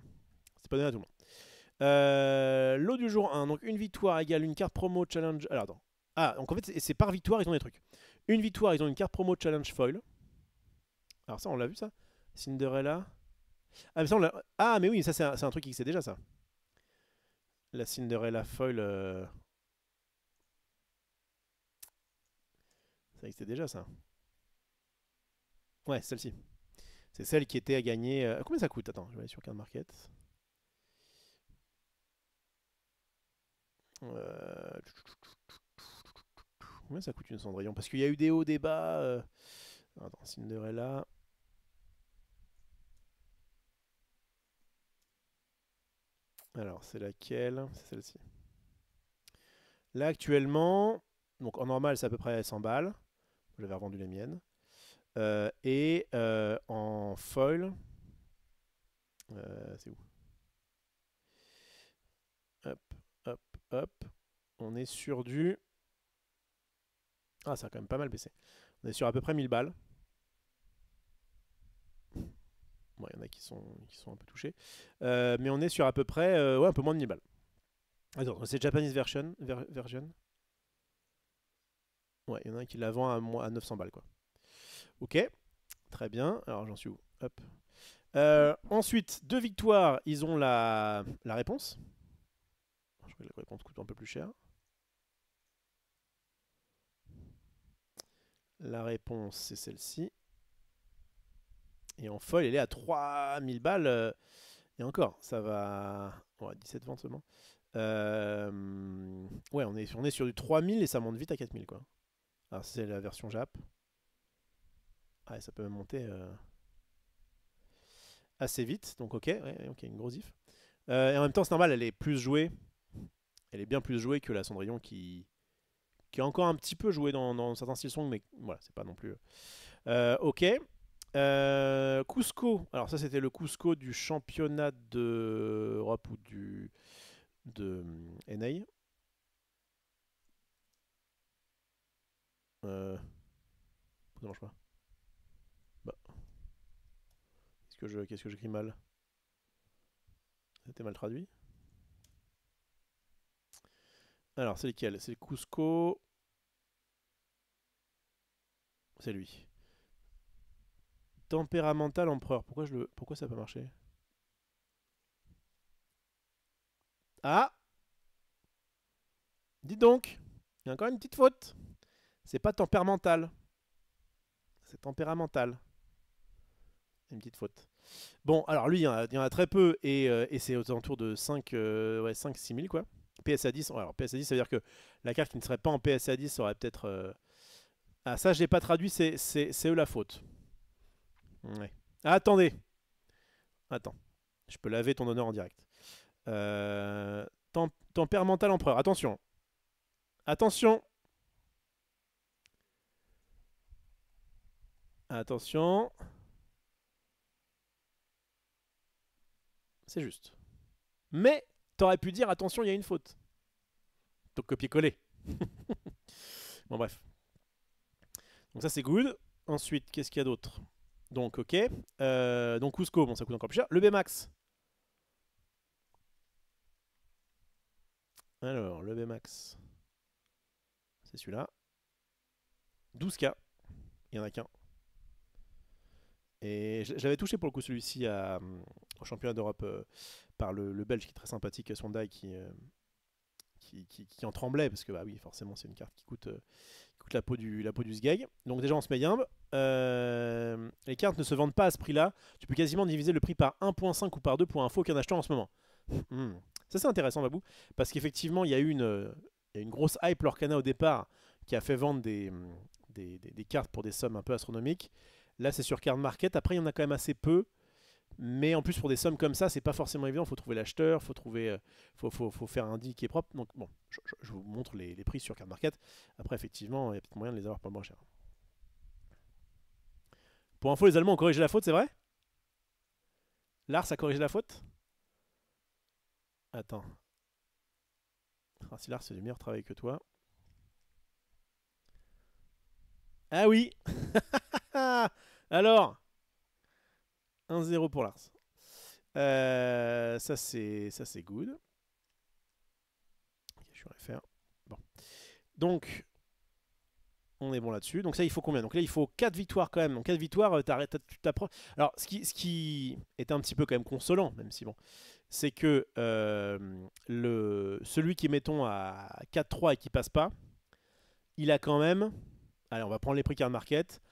donné à tout le monde. Lot du jour 1, donc une victoire égale une carte promo challenge. Alors attends. Ah, donc en fait, c'est par victoire, ils ont des trucs. Une victoire, ils ont une carte promo challenge foil. Alors ça, on l'a vu ça Cinderella. Ah, mais ça, ah, mais oui, ça, c'est un truc qui existait déjà, ça. La Cinderella foil. Ça existait déjà, ça. Ouais, celle-ci. C'est celle qui était à gagner. Combien ça coûte? Attends, je vais aller sur Card Market. Combien ça coûte une Cendrillon? Parce qu'il y a eu des hauts, des bas. Attends, Cinderella. Alors, c'est laquelle? C'est celle-ci. Là, actuellement, donc en normal, c'est à peu près 100 balles. J'avais revendu les miennes. Et en foil, c'est où? Hop, hop, hop. On est sur du... Ah, ça a quand même pas mal baissé. On est sur à peu près 1000 balles. Bon, il y en a qui sont un peu touchés. Mais on est sur à peu près ouais, un peu moins de 1000 balles. Attends, c'est Japanese version. Ouais, il y en a un qui la vend à 900 balles, quoi. Ok, très bien. Alors, j'en suis où? Hop. Ensuite, 2 victoires, ils ont la réponse. Je crois que la réponse coûte un peu plus cher. La réponse, c'est celle-ci. Et en foil, elle est à 3000 balles. Et encore, ça va... Ouais, 17 ventes seulement. Ouais, on est sur du 3000 et ça monte vite à 4000, quoi. Alors, c'est la version Jap. Ah, ça peut même monter assez vite. Donc, ok, ouais, ok, une grosse if. Et en même temps, c'est normal, elle est plus jouée. Elle est bien plus jouée que la Cendrillon qui est encore un petit peu jouée dans certains styles songs, mais voilà, c'est pas non plus... ok. Cusco. Alors ça, c'était le Cusco du championnat d'Europe ou de NA. Ça marche pas. Bah. Qu'est-ce que j'écris mal? C'était mal traduit. Alors, c'est lequel? C'est le Cusco. C'est lui. Tempéramental empereur. Pourquoi ça n'a pas marché? Ah! Dis donc! Il y a encore une petite faute. C'est pas tempéramental. C'est tempéramental. Une petite faute. Bon, alors lui, il y en a très peu et c'est aux alentours de 5, ouais, 5-6 000 quoi. PSA 10, alors PSA 10, ça veut dire que la carte qui ne serait pas en PSA 10 aurait peut-être. Ah, ça, je l'ai pas traduit, c'est eux la faute. Ouais. Ah, attendez! Attends. Je peux laver ton honneur en direct. Euh, Tempéramental empereur, attention! Attention! Attention! C'est juste. Mais, t'aurais pu dire attention, il y a une faute. Donc copier-coller. Bon, bref. Donc ça c'est good. Ensuite, qu'est-ce qu'il y a d'autre? Donc ok. Donc Cusco, bon ça coûte encore plus cher. Le Bmax. Alors, le Bmax. C'est celui-là. 12K. Il n'y en a qu'un. Et j'avais touché pour le coup celui-ci au championnat d'Europe par le Belge qui est très sympathique, Sondai, qui en tremblait parce que bah oui forcément c'est une carte qui coûte la peau du sgeg. Donc déjà on se met yimbe. Les cartes ne se vendent pas à ce prix là. Tu peux quasiment diviser le prix par 1.5 ou par 2 pour info qu'un acheteur en ce moment. Ça c'est intéressant Babou, parce qu'effectivement il y a eu une grosse hype Lorcana au départ qui a fait vendre des cartes pour des sommes un peu astronomiques. Là c'est sur Card Market, après il y en a quand même assez peu. Mais en plus, pour des sommes comme ça, c'est pas forcément évident. Il faut trouver l'acheteur, faut faire un deal qui est propre. Donc, bon, je vous montre les prix sur Card Market. Après, effectivement, il y a peut-être moyen de les avoir pas moins cher. Pour info, les Allemands ont corrigé la faute, c'est vrai? Lars a corrigé la faute? Attends. Ah, si Lars fait du meilleur travail que toi. Ah oui. Alors, 1-0 pour Lars. Ça, c'est good. Ok, je vais faire. Bon. Donc, on est bon là-dessus. Donc ça, il faut combien? Donc là, il faut 4 victoires quand même. Donc 4 victoires, tu t'approches. Alors, ce qui est un petit peu quand même consolant, même si bon, c'est que celui qui est, mettons, à 4-3 et qui passe pas, il a quand même... Allez, on va prendre les prix Card Market.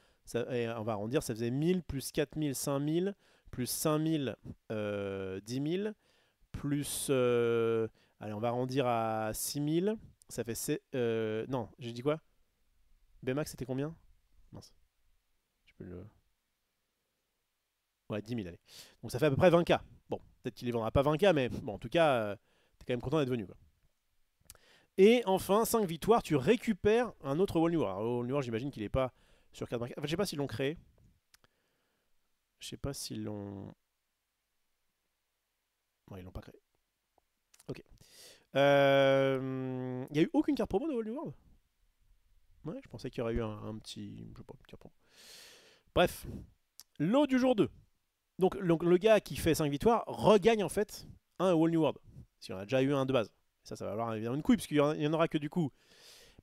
Et on va arrondir, ça faisait 1000 plus 4000, 5000, plus 5000, 10 000, plus... allez, on va arrondir à 6000. Ça fait... non, j'ai dit quoi? Bmax, c'était combien? Mince. Je peux le... Ouais, 10 000, allez. Donc ça fait à peu près 20K. Bon, peut-être qu'il les vendra pas 20K, mais bon, en tout cas, t'es quand même content d'être venu, quoi. Et enfin, 5 victoires, tu récupères un autre Wall New War. Alors, Wall New War, j'imagine qu'il est pas sur carte market. Enfin, je sais pas s'ils l'ont créé. Je sais pas s'ils l'ont... Ouais, ils l'ont pas créé. Ok. Il y a eu aucune carte promo de Wall New World? Ouais, je pensais qu'il y aurait eu un petit... Je sais pas, une carte promo. Bref. Lot du jour 2. Donc le gars qui fait 5 victoires regagne en fait un Wall New World. S'il y en a déjà eu un de base. Ça va valoir évidemment une couille, parce qu'il y en aura que du coup.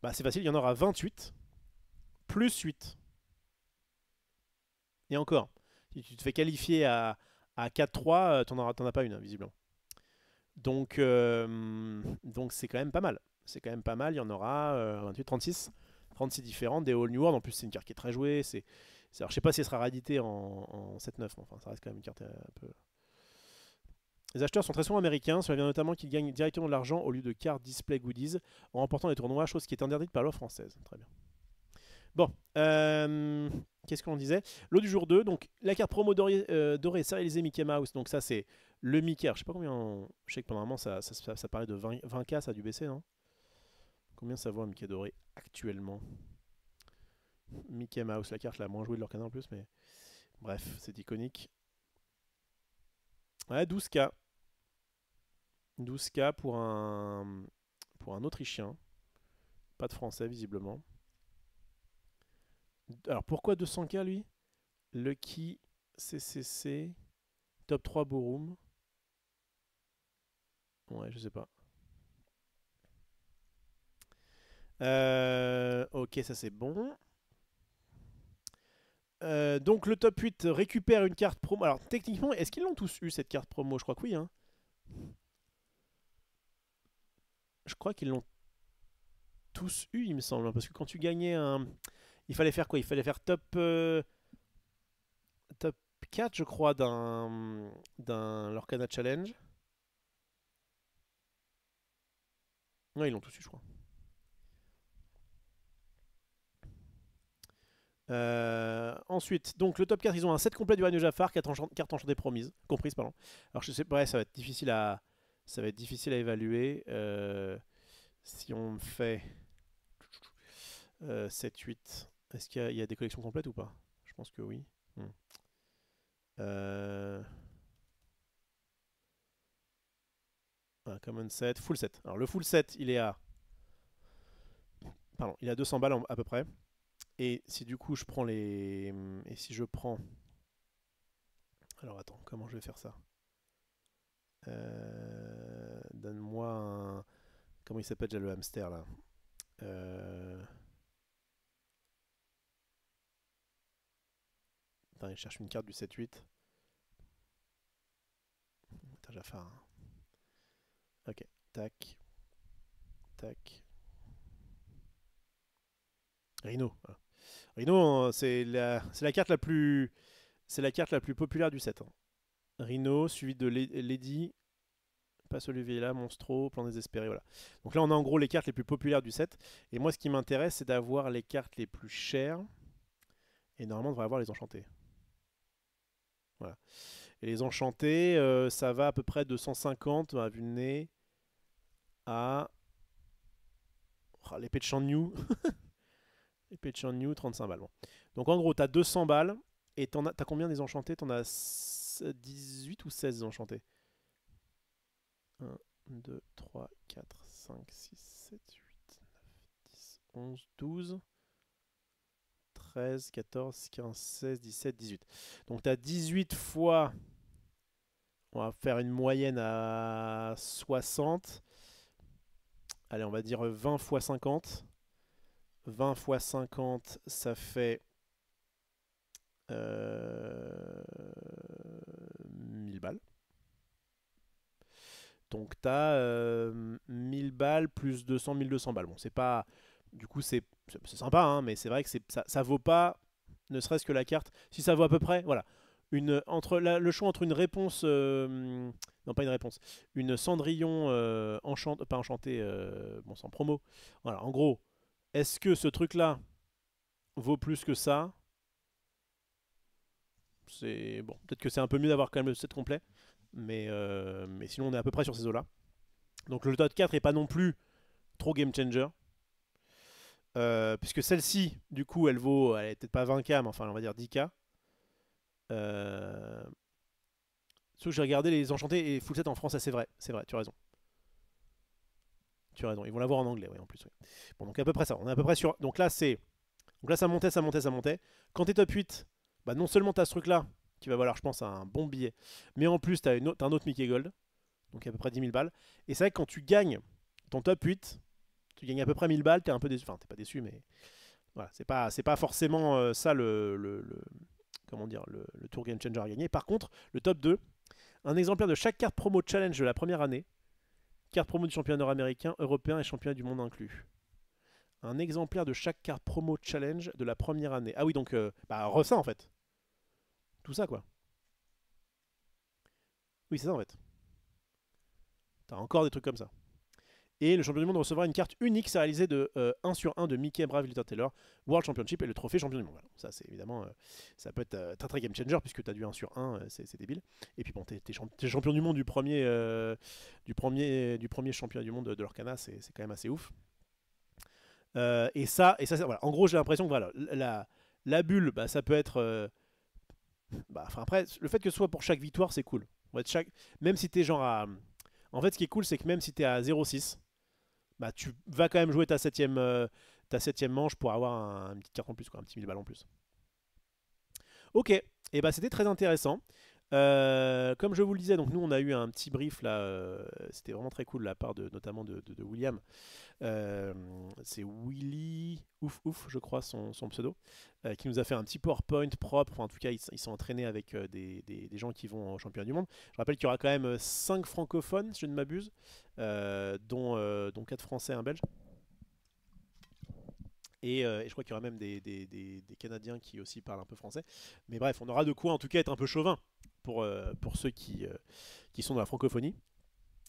Bah c'est facile, il y en aura 28 plus 8. Et encore, si tu te fais qualifier à 4-3, t'en as pas une, hein, visiblement. Donc c'est quand même pas mal. C'est quand même pas mal, il y en aura 28, 36. 36 différentes, des All New World. En plus, c'est une carte qui est très jouée. Alors, je sais pas si elle sera rééditée en 7-9, mais enfin, ça reste quand même une carte un peu. Les acheteurs sont très souvent américains, cela vient notamment qu'ils gagnent directement de l'argent au lieu de cartes display goodies en remportant les tournois, chose qui est interdite par la loi française. Très bien. Bon, qu'est-ce qu'on disait? Lot du jour 2, donc la carte promo dorée sérialisée Mickey Mouse, donc ça c'est le Mickey. Alors, je sais pas combien, je sais que pendant un moment ça parlait de 20K, ça a dû baisser, non? Combien ça vaut un Mickey doré actuellement? Mickey Mouse, la carte la moins jouée de leur canal en plus, mais bref, c'est iconique. Ouais, 12K. 12K pour un Autrichien. Pas de français, visiblement. Alors pourquoi 200K lui? Lucky CCC, top 3 Borum. Ouais, je sais pas. Ok, ça c'est bon. Donc le top 8 récupère une carte promo. Alors techniquement, est-ce qu'ils l'ont tous eu cette carte promo? Je crois que oui. Hein. Je crois qu'ils l'ont tous eu, il me semble. Hein, parce que quand tu gagnais un... Il fallait faire quoi? Il fallait faire top 4, je crois, d'un Lorcana Challenge. Non, ils l'ont tous eu, je crois. Ensuite, donc le top 4, ils ont un set complet du règne de Jafar, 4 cartes enchantées promises, comprises, pardon. Alors je sais pas, ouais, ça va être difficile à évaluer. Si on fait 7-8, est-ce qu'il y a des collections complètes ou pas? Je pense que oui. Euh, un common set, full set. Alors le full set, il est à, pardon, il est à 200 balles à peu près. Et si du coup je prends les, et si je prends, alors attends, comment je vais faire ça? Donne-moi un, comment il s'appelle déjà le hamster là? Attends, il cherche une carte du 7-8. Putain, Jafar. Hein. Ok, tac, tac. Rhino. Voilà. Rhino, c'est la carte la plus, c'est la carte la plus populaire du set. Hein. Rhino, suivi de Lady, Passe Olivier là, Monstro, Plan Désespéré, voilà. Donc là, on a en gros les cartes les plus populaires du set. Et moi, ce qui m'intéresse, c'est d'avoir les cartes les plus chères. Et normalement, on devrait avoir les enchantés. Voilà. Et les enchantés, ça va à peu près de 150 à vue de nez à... Oh, l'épée de Shan-Yu. L'épée de Shan-Yu, 35 balles. Bon. Donc en gros, t'as 200 balles. Et t'as combien des enchantés? T'en as 18 ou 16 enchantés? 1, 2, 3, 4, 5, 6, 7, 8, 9, 10, 11, 12, 13, 14, 15, 16, 17, 18. Donc tu as 18 fois, on va faire une moyenne à 60. Allez, on va dire 20 fois 50. 20 fois 50, ça fait 1000 balles. Donc tu as 1000 balles plus 200, 1200 balles. Bon, c'est pas... Du coup, c'est sympa, hein, mais c'est vrai que ça vaut pas, ne serait-ce que la carte. Si ça vaut à peu près, voilà. Le choix entre une réponse... non, pas une réponse. Une Cendrillon pas enchantée, bon, sans promo. Voilà, en gros, est-ce que ce truc-là vaut plus que ça? C'est bon, peut-être que c'est un peu mieux d'avoir quand même le set complet. Mais sinon, on est à peu près sur ces eaux-là. Donc le top 4 est pas non plus trop game changer. Puisque celle-ci, du coup, elle est peut-être pas 20K, mais enfin, on va dire 10K. Sauf que j'ai regardé les enchantés et full set en français, c'est vrai, tu as raison. Tu as raison, ils vont l'avoir en anglais, oui, en plus. Oui. Bon, donc à peu près ça, on est à peu près sur... Donc là, ça montait, ça montait, ça montait. Quand t'es top 8, bah non seulement t'as ce truc-là, qui va valoir, je pense, un bon billet, mais en plus, t'as un autre Mickey Gold, donc à peu près 10 000 balles. Et c'est vrai que quand tu gagnes ton top 8, tu gagnes à peu près 1000 balles, t'es un peu déçu. Enfin, t'es pas déçu, mais voilà, c'est pas forcément ça comment dire, le tour game changer à gagner. Par contre, le top 2, un exemplaire de chaque carte promo challenge de la première année, carte promo du championnat nord-américain, européen et championnat du monde inclus. Un exemplaire de chaque carte promo challenge de la première année. Ah oui, donc, ça en fait. Tout ça, quoi. Oui, c'est ça en fait. T'as encore des trucs comme ça. Et le champion du monde recevra une carte unique sérialisée de 1 sur 1 de Mickey Brave Little Taylor World Championship et le trophée champion du monde. Voilà. Ça, c'est évidemment, ça peut être très très game changer puisque tu as du 1 sur 1, c'est débile. Et puis bon, t'es champion du monde du premier championnat du monde de l'Orcana, c'est quand même assez ouf. Et ça voilà. En gros, j'ai l'impression que voilà, la bulle, bah, ça peut être. Après, le fait que ce soit pour chaque victoire, c'est cool. Même si t'es genre à. En fait, ce qui est cool, c'est que même si t'es à 0,6, bah, tu vas quand même jouer ta septième, ta 7ème manche pour avoir une petite carte en plus, quoi, un petit 1000 balles en plus. Ok, et bah c'était très intéressant. Comme je vous le disais, donc nous on a eu un petit brief là, c'était vraiment très cool de la part notamment de William. C'est Willy Ouf Ouf, je crois, son pseudo, qui nous a fait un petit PowerPoint propre. Enfin, en tout cas, ils sont entraînés avec des gens qui vont au championnat du monde. Je rappelle qu'il y aura quand même 5 francophones, si je ne m'abuse, dont 4 français et un belge. Et je crois qu'il y aura même des Canadiens qui aussi parlent un peu français. Mais bref, on aura de quoi en tout cas être un peu chauvin pour ceux qui sont dans la francophonie.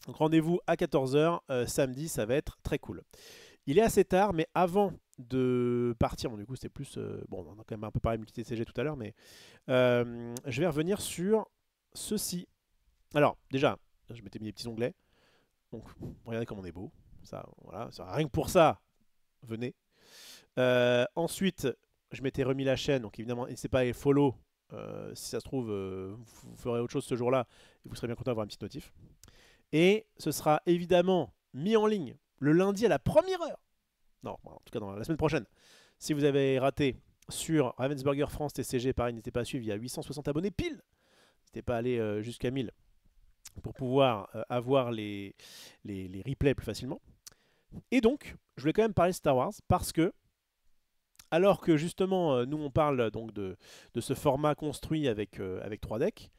Donc rendez-vous à 14h, samedi, ça va être très cool. Il est assez tard, mais avant de partir, bon du coup c'était plus... bon, on a quand même un peu parlé multi-TCG tout à l'heure, mais je vais revenir sur ceci. Alors, déjà, je m'étais mis des petits onglets. Donc, regardez comme on est beau. Ça, voilà, rien que pour ça, venez. Ensuite, je m'étais remis la chaîne, donc évidemment, n'hésitez pas à les follow. Si ça se trouve, vous ferez autre chose ce jour-là, et vous serez bien content d'avoir une petite notif. Et ce sera évidemment mis en ligne le lundi à la première heure. Non, en tout cas dans la semaine prochaine. Si vous avez raté sur Ravensburger France TCG, pareil, n'hésitez pas à suivre, il y a 860 abonnés pile. N'hésitez pas à aller jusqu'à 1000 pour pouvoir avoir les replays plus facilement. Et donc, je voulais quand même parler de Star Wars parce que, alors que justement, nous on parle donc de ce format construit avec 3 decks,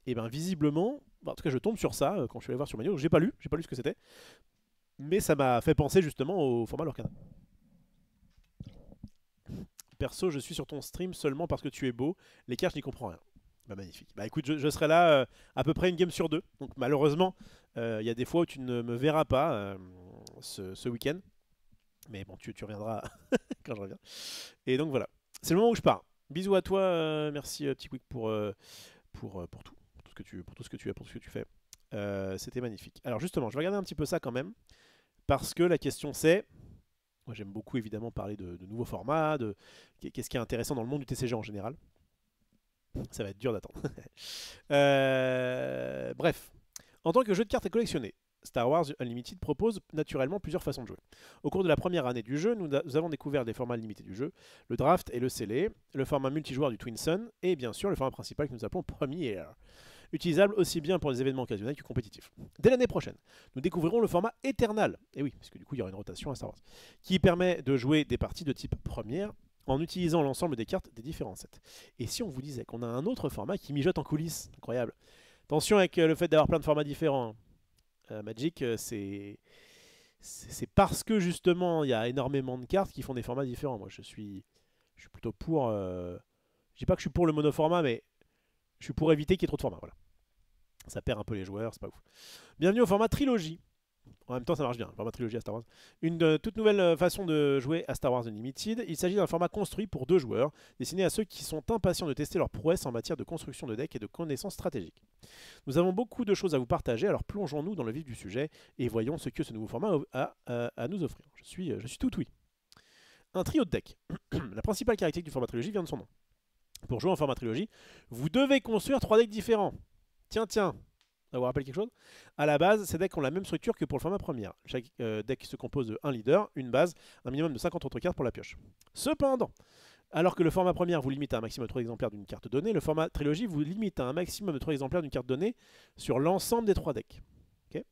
et bien visiblement, en tout cas je tombe sur ça quand je suis allé voir sur Manu, j'ai pas lu ce que c'était, mais ça m'a fait penser justement au format Lorcana. Perso, je suis sur ton stream seulement parce que tu es beau, les cartes je n'y comprends rien. Bah magnifique. Bah écoute, je serai là à peu près une game sur 2, donc malheureusement, il y a des fois où tu ne me verras pas ce week-end. Mais bon, tu reviendras quand je reviens. Et donc voilà. C'est le moment où je pars. Bisous à toi. Merci Petit Quick pour tout. Pour tout ce que tu fais. C'était magnifique. Alors justement, je vais regarder un petit peu ça quand même. Parce que la question c'est... Moi j'aime beaucoup évidemment parler de nouveaux formats, de qu'est-ce qui est intéressant dans le monde du TCG en général. Ça va être dur d'attendre. Bref. En tant que jeu de cartes à collectionner, Star Wars Unlimited propose naturellement plusieurs façons de jouer. Au cours de la première année du jeu, nous avons découvert des formats limités du jeu, le draft et le scellé, le format multijoueur du Twin Sun, et bien sûr le format principal que nous appelons Premier, utilisable aussi bien pour les événements occasionnels que compétitifs. Dès l'année prochaine, nous découvrirons le format Eternal, et oui, parce que du coup il y aura une rotation à Star Wars, qui permet de jouer des parties de type Première en utilisant l'ensemble des cartes des différents sets. Et si on vous disait qu'on a un autre format qui mijote en coulisses, incroyable. Attention avec le fait d'avoir plein de formats différents. Magic, c'est parce que justement il y a énormément de cartes qui font des formats différents. Moi je suis plutôt pour... je dis pas que je suis pour le monoformat, mais je suis pour éviter qu'il y ait trop de formats. Voilà. Ça perd un peu les joueurs, c'est pas ouf. Bienvenue au format trilogie. En même temps, ça marche bien, le format trilogie à Star Wars. Une toute nouvelle façon de jouer à Star Wars Unlimited. Il s'agit d'un format construit pour 2 joueurs, destiné à ceux qui sont impatients de tester leur prouesse en matière de construction de deck et de connaissances stratégiques. Nous avons beaucoup de choses à vous partager, alors plongeons-nous dans le vif du sujet et voyons ce que ce nouveau format a à nous offrir. Je suis tout oui. Un trio de deck. La principale caractéristique du format trilogie vient de son nom. Pour jouer en format trilogie, vous devez construire 3 decks différents. Tiens, ça vous rappelle quelque chose? À la base, ces decks ont la même structure que pour le format première. Chaque deck se compose de 1 leader, une base, un minimum de 50 autres cartes pour la pioche. Cependant, alors que le format première vous limite à un maximum de 3 exemplaires d'une carte donnée, le format trilogie vous limite à un maximum de 3 exemplaires d'une carte donnée sur l'ensemble des 3 decks. Okay.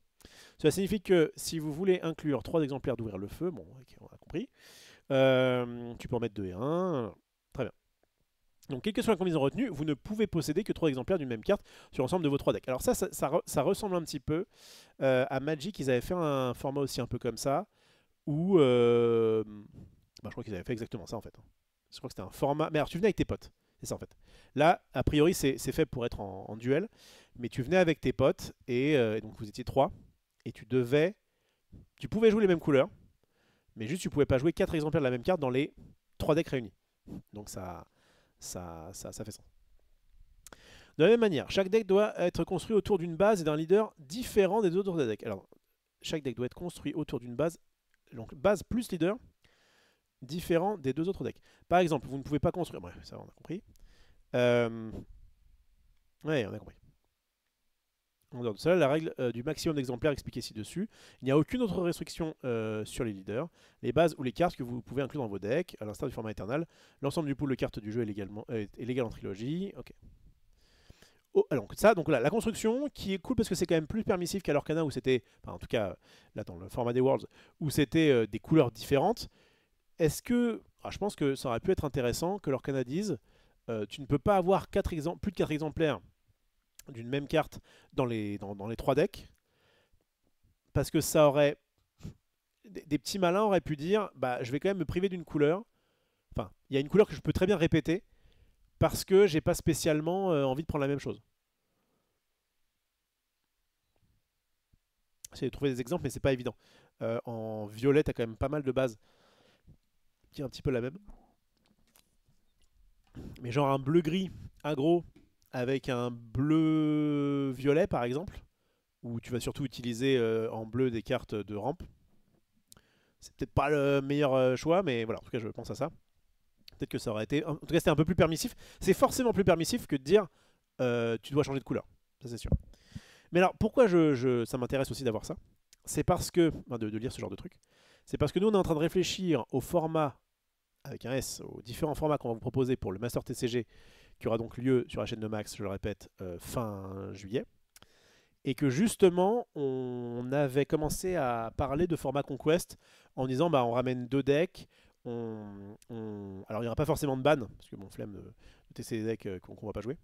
Cela signifie que si vous voulez inclure 3 exemplaires d'ouvrir le feu, bon, okay, on a compris, tu peux en mettre 2 et 1, très bien. Donc, quelle que soit la combinaison retenue, vous ne pouvez posséder que 3 exemplaires d'une même carte sur l'ensemble de vos 3 decks. Alors ça ressemble un petit peu à Magic. Ils avaient fait un format aussi un peu comme ça, où je crois qu'ils avaient fait exactement ça en fait. Je crois que c'était un format... Mais alors tu venais avec tes potes, c'est ça en fait. Là, a priori, c'est fait pour être en duel, mais tu venais avec tes potes, et donc vous étiez 3, et tu pouvais jouer les mêmes couleurs, mais juste tu pouvais pas jouer 4 exemplaires de la même carte dans les 3 decks réunis. Donc ça fait sens. De la même manière, chaque deck doit être construit autour d'une base et d'un leader différent des autres decks. Alors, chaque deck doit être construit autour d'une base, donc base plus leader, différent des 2 autres decks. Par exemple, vous ne pouvez pas construire... Bref, ça on a compris. Ouais, on a compris. En dehors de cela, la règle du maximum d'exemplaires expliquée ci-dessus. Il n'y a aucune autre restriction sur les leaders. Les bases ou les cartes que vous pouvez inclure dans vos decks, à l'instar du format Eternal. L'ensemble du pool de cartes du jeu est légal en trilogie. Ok. Oh, alors, ça, donc là, la construction qui est cool parce que c'est quand même plus permissif qu'à l'Orcana où c'était, enfin, en tout cas là dans le format des Worlds, où c'était des couleurs différentes. Est-ce que, je pense que ça aurait pu être intéressant que l'Orcana dise, tu ne peux pas avoir plus de 4 exemplaires d'une même carte dans les 3 decks, parce que ça aurait... Des petits malins auraient pu dire, bah je vais quand même me priver d'une couleur. Enfin, il y a une couleur que je peux très bien répéter, parce que j'ai pas spécialement envie de prendre la même chose. J'essaie de trouver des exemples, mais c'est pas évident. En violet, t'as quand même pas mal de bases qui est un petit peu la même. Mais genre un bleu-gris aggro avec un bleu-violet, par exemple, où tu vas surtout utiliser en bleu des cartes de rampe. C'est peut-être pas le meilleur choix, mais voilà, en tout cas, je pense à ça. Peut-être que ça aurait été... En tout cas, c'était un peu plus permissif. C'est forcément plus permissif que de dire tu dois changer de couleur. Ça, c'est sûr. Mais alors, pourquoi ça m'intéresse aussi d'avoir ça? C'est parce que... Enfin, de lire ce genre de truc. C'est parce que nous, on est en train de réfléchir au format, avec un S, aux différents formats qu'on va vous proposer pour le Master TCG, qui aura donc lieu sur la chaîne de Max, je le répète, fin juillet. Et que justement, on avait commencé à parler de format Conquest en disant bah, on ramène 2 decks. Alors il n'y aura pas forcément de ban, parce que bon, flemme de tester des decks qu'on ne va pas jouer.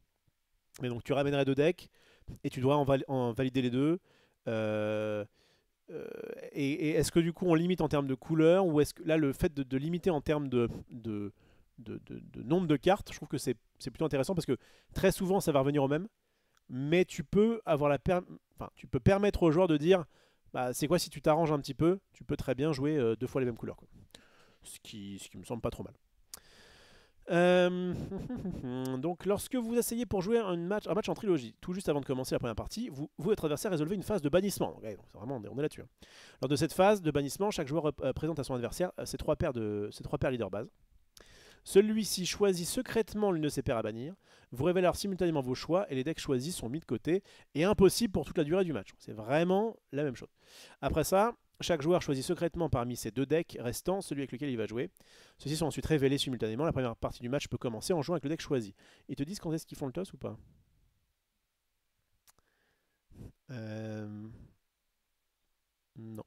Mais donc tu ramènerais 2 decks et tu dois en valider les deux. Et est-ce que du coup on limite en termes de couleur, ou est-ce que là le fait de limiter en termes de nombre de cartes, je trouve que c'est plutôt intéressant parce que très souvent ça va revenir au même. Mais tu peux tu peux permettre aux joueurs de dire bah, c'est quoi, si tu t'arranges un petit peu, tu peux très bien jouer 2 fois les mêmes couleurs, quoi. Ce qui me semble pas trop mal. Donc lorsque vous asseyez pour jouer un match en trilogie, tout juste avant de commencer la première partie, vous et votre adversaire résolvez une phase de bannissement. Donc, vraiment, on est là-dessus. Lors de cette phase de bannissement, chaque joueur présente à son adversaire ses 3 paires leaders base. Celui-ci choisit secrètement l'une de ses paires à bannir. Vous révélez alors simultanément vos choix et les decks choisis sont mis de côté et impossibles pour toute la durée du match. C'est vraiment la même chose. Après ça, chaque joueur choisit secrètement parmi ses 2 decks restants celui avec lequel il va jouer. Ceux-ci sont ensuite révélés simultanément. La première partie du match peut commencer en jouant avec le deck choisi. Ils te disent quand est-ce qu'ils font le toss ou pas? Non.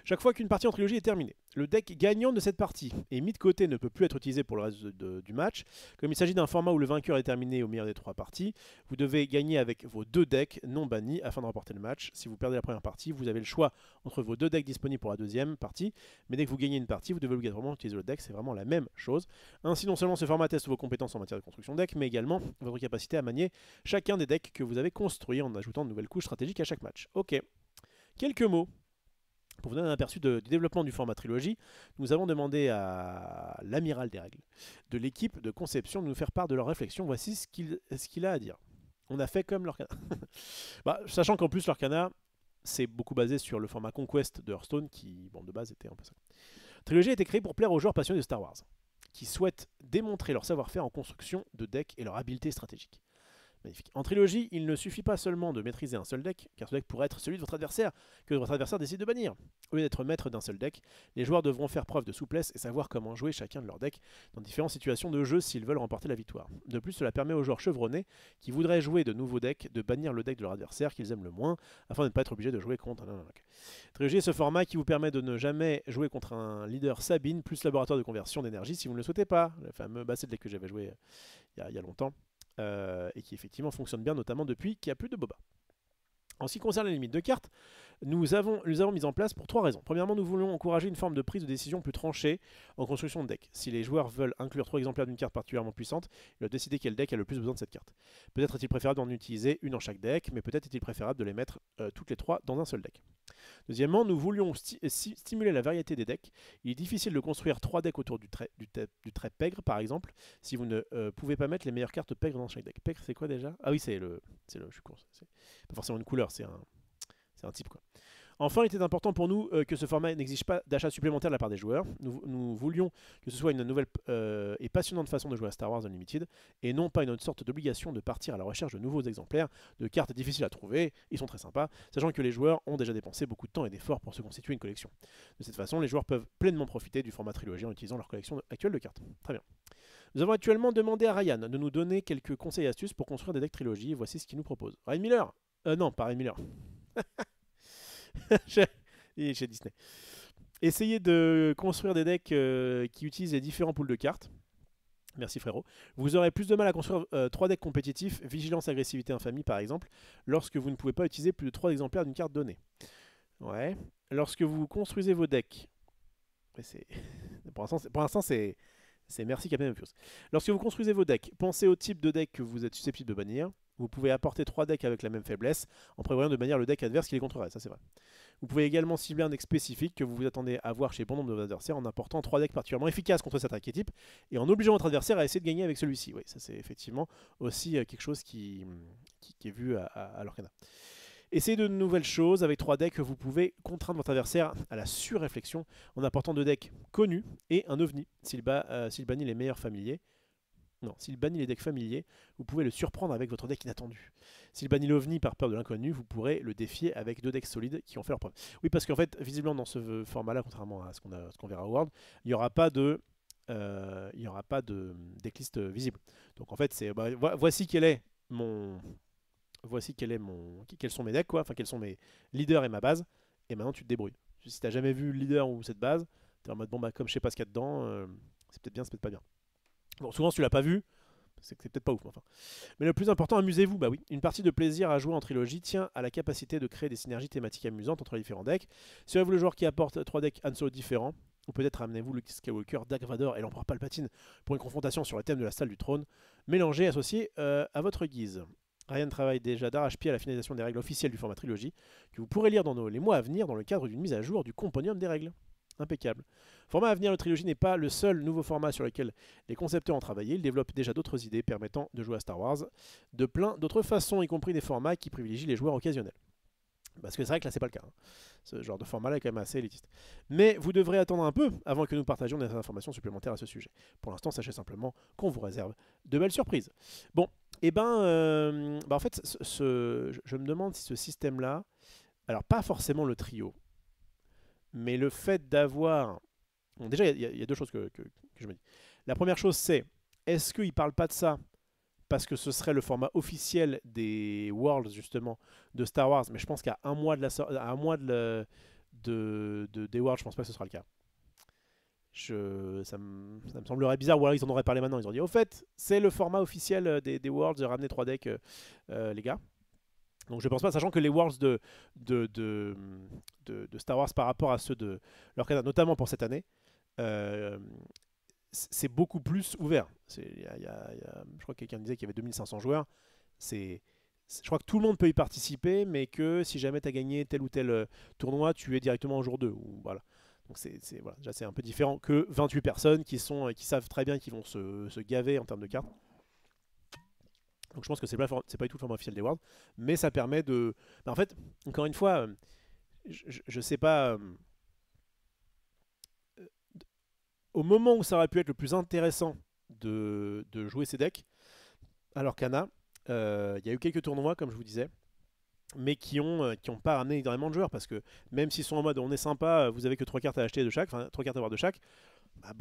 Chaque fois qu'une partie en trilogie est terminée, le deck gagnant de cette partie est mis de côté, ne peut plus être utilisé pour le reste du match. Comme il s'agit d'un format où le vainqueur est terminé au meilleur des 3 parties, vous devez gagner avec vos 2 decks non bannis afin de remporter le match. Si vous perdez la première partie, vous avez le choix entre vos 2 decks disponibles pour la deuxième partie, mais dès que vous gagnez une partie, vous devez obligatoirement utiliser le deck, c'est vraiment la même chose. Ainsi, non seulement ce format teste vos compétences en matière de construction de deck, mais également votre capacité à manier chacun des decks que vous avez construits en ajoutant de nouvelles couches stratégiques à chaque match. Ok, quelques mots. Pour vous donner un aperçu du développement du format trilogie, nous avons demandé à l'amiral des règles de l'équipe de conception de nous faire part de leurs réflexions. Voici ce qu'il a à dire. On a fait comme l'Orcana. Sachant qu'en plus l'Orcana, c'est beaucoup basé sur le format Conquest de Hearthstone, qui, bon, de base était un peu ça. Trilogie a été créée pour plaire aux joueurs passionnés de Star Wars, qui souhaitent démontrer leur savoir-faire en construction de decks et leur habileté stratégique. Magnifique. En trilogie, il ne suffit pas seulement de maîtriser un seul deck, car ce deck pourrait être celui de votre adversaire, que votre adversaire décide de bannir. Au lieu d'être maître d'un seul deck, les joueurs devront faire preuve de souplesse et savoir comment jouer chacun de leurs decks dans différentes situations de jeu s'ils veulent remporter la victoire. De plus, cela permet aux joueurs chevronnés qui voudraient jouer de nouveaux decks de bannir le deck de leur adversaire qu'ils aiment le moins, afin de ne pas être obligés de jouer contre un deck. Trilogie est ce format qui vous permet de ne jamais jouer contre un leader Sabine plus laboratoire de conversion d'énergie si vous ne le souhaitez pas. Le fameux basset deck que j'avais joué il y a longtemps. Et qui effectivement fonctionne bien, notamment depuis qu'il n'y a plus de boba. En ce qui concerne les limites de cartes, nous avons mis en place pour 3 raisons. Premièrement, nous voulons encourager une forme de prise de décision plus tranchée en construction de deck. Si les joueurs veulent inclure 3 exemplaires d'une carte particulièrement puissante, ils doivent décider quel deck a le plus besoin de cette carte. Peut-être est-il préférable d'en utiliser une dans chaque deck, mais peut-être est-il préférable de les mettre toutes les 3 dans un seul deck. Deuxièmement, nous voulions stimuler la variété des decks. Il est difficile de construire 3 decks autour du trait pègre, par exemple, si vous ne pouvez pas mettre les meilleures cartes pègre dans chaque deck. Pègre, c'est quoi déjà? Ah oui, je suis con. C'est pas forcément une couleur, c'est un type, quoi. Enfin, il était important pour nous que ce format n'exige pas d'achat supplémentaire de la part des joueurs. Nous voulions que ce soit une nouvelle et passionnante façon de jouer à Star Wars Unlimited, et non pas une autre sorte d'obligation de partir à la recherche de nouveaux exemplaires de cartes difficiles à trouver. Ils sont très sympas, sachant que les joueurs ont déjà dépensé beaucoup de temps et d'efforts pour se constituer une collection. De cette façon, les joueurs peuvent pleinement profiter du format trilogie en utilisant leur collection actuelle de cartes. Très bien. Nous avons actuellement demandé à Ryan de nous donner quelques conseils et astuces pour construire des decks trilogie, et voici ce qu'il nous propose. Ryan Miller Non, pas Ryan Miller. Chez Disney. Essayez de construire des decks qui utilisent les différents pools de cartes. Merci frérot. Vous aurez plus de mal à construire 3 decks compétitifs, vigilance, agressivité, infamie par exemple, lorsque vous ne pouvez pas utiliser plus de 3 exemplaires d'une carte donnée. Ouais. Lorsque vous construisez vos decks, pour l'instant c'est merci Captain Obvious. Lorsque vous construisez vos decks, pensez au type de deck que vous êtes susceptible de bannir. Vous pouvez apporter 3 decks avec la même faiblesse, en prévoyant de bannir le deck adverse qui les contrerait, ça c'est vrai. Vous pouvez également cibler un deck spécifique que vous vous attendez à voir chez bon nombre de vos adversaires en apportant 3 decks particulièrement efficaces contre cet archétype et en obligeant votre adversaire à essayer de gagner avec celui-ci. Oui, ça c'est effectivement aussi quelque chose qui est vu à l'Orcana. Essayez de nouvelles choses avec 3 decks. Vous pouvez contraindre votre adversaire à la surréflexion en apportant 2 decks connus et un ovni s'il bannit les meilleurs familiers. Non, s'il bannit les decks familiers, vous pouvez le surprendre avec votre deck inattendu. S'il bannit l'OVNI par peur de l'inconnu, vous pourrez le défier avec 2 decks solides qui ont fait leur preuve. Oui, parce qu'en fait, visiblement dans ce format-là, contrairement à ce qu'on verra au World, il n'y aura pas de decklist visible. Donc en fait, voici quels sont mes decks, quoi. Enfin, quels sont mes leaders et ma base. Et maintenant, tu te débrouilles. Si tu n'as jamais vu le leader ou cette base, tu es en mode, bon, bah, comme je sais pas ce qu'il y a dedans, c'est peut-être bien, c'est peut-être pas bien. Bon, souvent, si tu l'as pas vu, c'est que c'est peut-être pas ouf. Enfin. Mais le plus important, amusez-vous. Bah oui, une partie de plaisir à jouer en trilogie tient à la capacité de créer des synergies thématiques amusantes entre les différents decks. Serez-vous le joueur qui apporte 3 decks Han Solo différents, ou peut-être amenez-vous Luke Skywalker, Dark Vador et l'Empereur Palpatine pour une confrontation sur le thème de la salle du trône, mélangé et associé à votre guise. Ryan travaille déjà d'arrache-pied à la finalisation des règles officielles du format trilogie, que vous pourrez lire dans les mois à venir dans le cadre d'une mise à jour du compendium des règles. Impeccable. Format à venir, le trilogie n'est pas le seul nouveau format sur lequel les concepteurs ont travaillé. Ils développent déjà d'autres idées permettant de jouer à Star Wars de plein d'autres façons, y compris des formats qui privilégient les joueurs occasionnels. Parce que c'est vrai que là, c'est pas le cas. Hein. Ce genre de format-là est quand même assez élitiste. Mais vous devrez attendre un peu avant que nous partagions des informations supplémentaires à ce sujet. Pour l'instant, sachez simplement qu'on vous réserve de belles surprises. Bon, et en fait, je me demande si ce système-là, alors pas forcément le trio, mais le fait d'avoir... Bon, déjà, il y a 2 choses que je me dis. La première chose, c'est, est-ce qu'il ne parle pas de ça parce que ce serait le format officiel des Worlds, justement, de Star Wars, mais je pense qu'à un mois des Worlds, je pense pas que ce sera le cas. Ça me semblerait bizarre, ou alors ils en auraient parlé maintenant, ils ont dit, au fait, c'est le format officiel des Worlds, de ramener 3 decks, les gars. Donc je pense pas, sachant que les Worlds de Star Wars par rapport à ceux de l'Orcana, notamment pour cette année, c'est beaucoup plus ouvert. Je crois que quelqu'un disait qu'il y avait 2500 joueurs. Je crois que tout le monde peut y participer, mais que si jamais tu as gagné tel ou tel tournoi, tu es directement au jour 2. Voilà. Donc voilà, déjà c'est un peu différent que 28 personnes qui savent très bien qu'ils vont se gaver en termes de cartes. Donc je pense que c'est pas du tout le format officiel des Worlds, mais ça permet de... en fait, encore une fois, je sais pas... au moment où ça aurait pu être le plus intéressant de jouer ces decks, alors qu'Anna, il y a eu quelques tournois, comme je vous disais, mais qui ont pas ramené énormément de joueurs, parce que même s'ils sont en mode on est sympa, vous avez que 3 cartes à acheter de chaque, enfin 3 cartes à avoir de chaque, bah,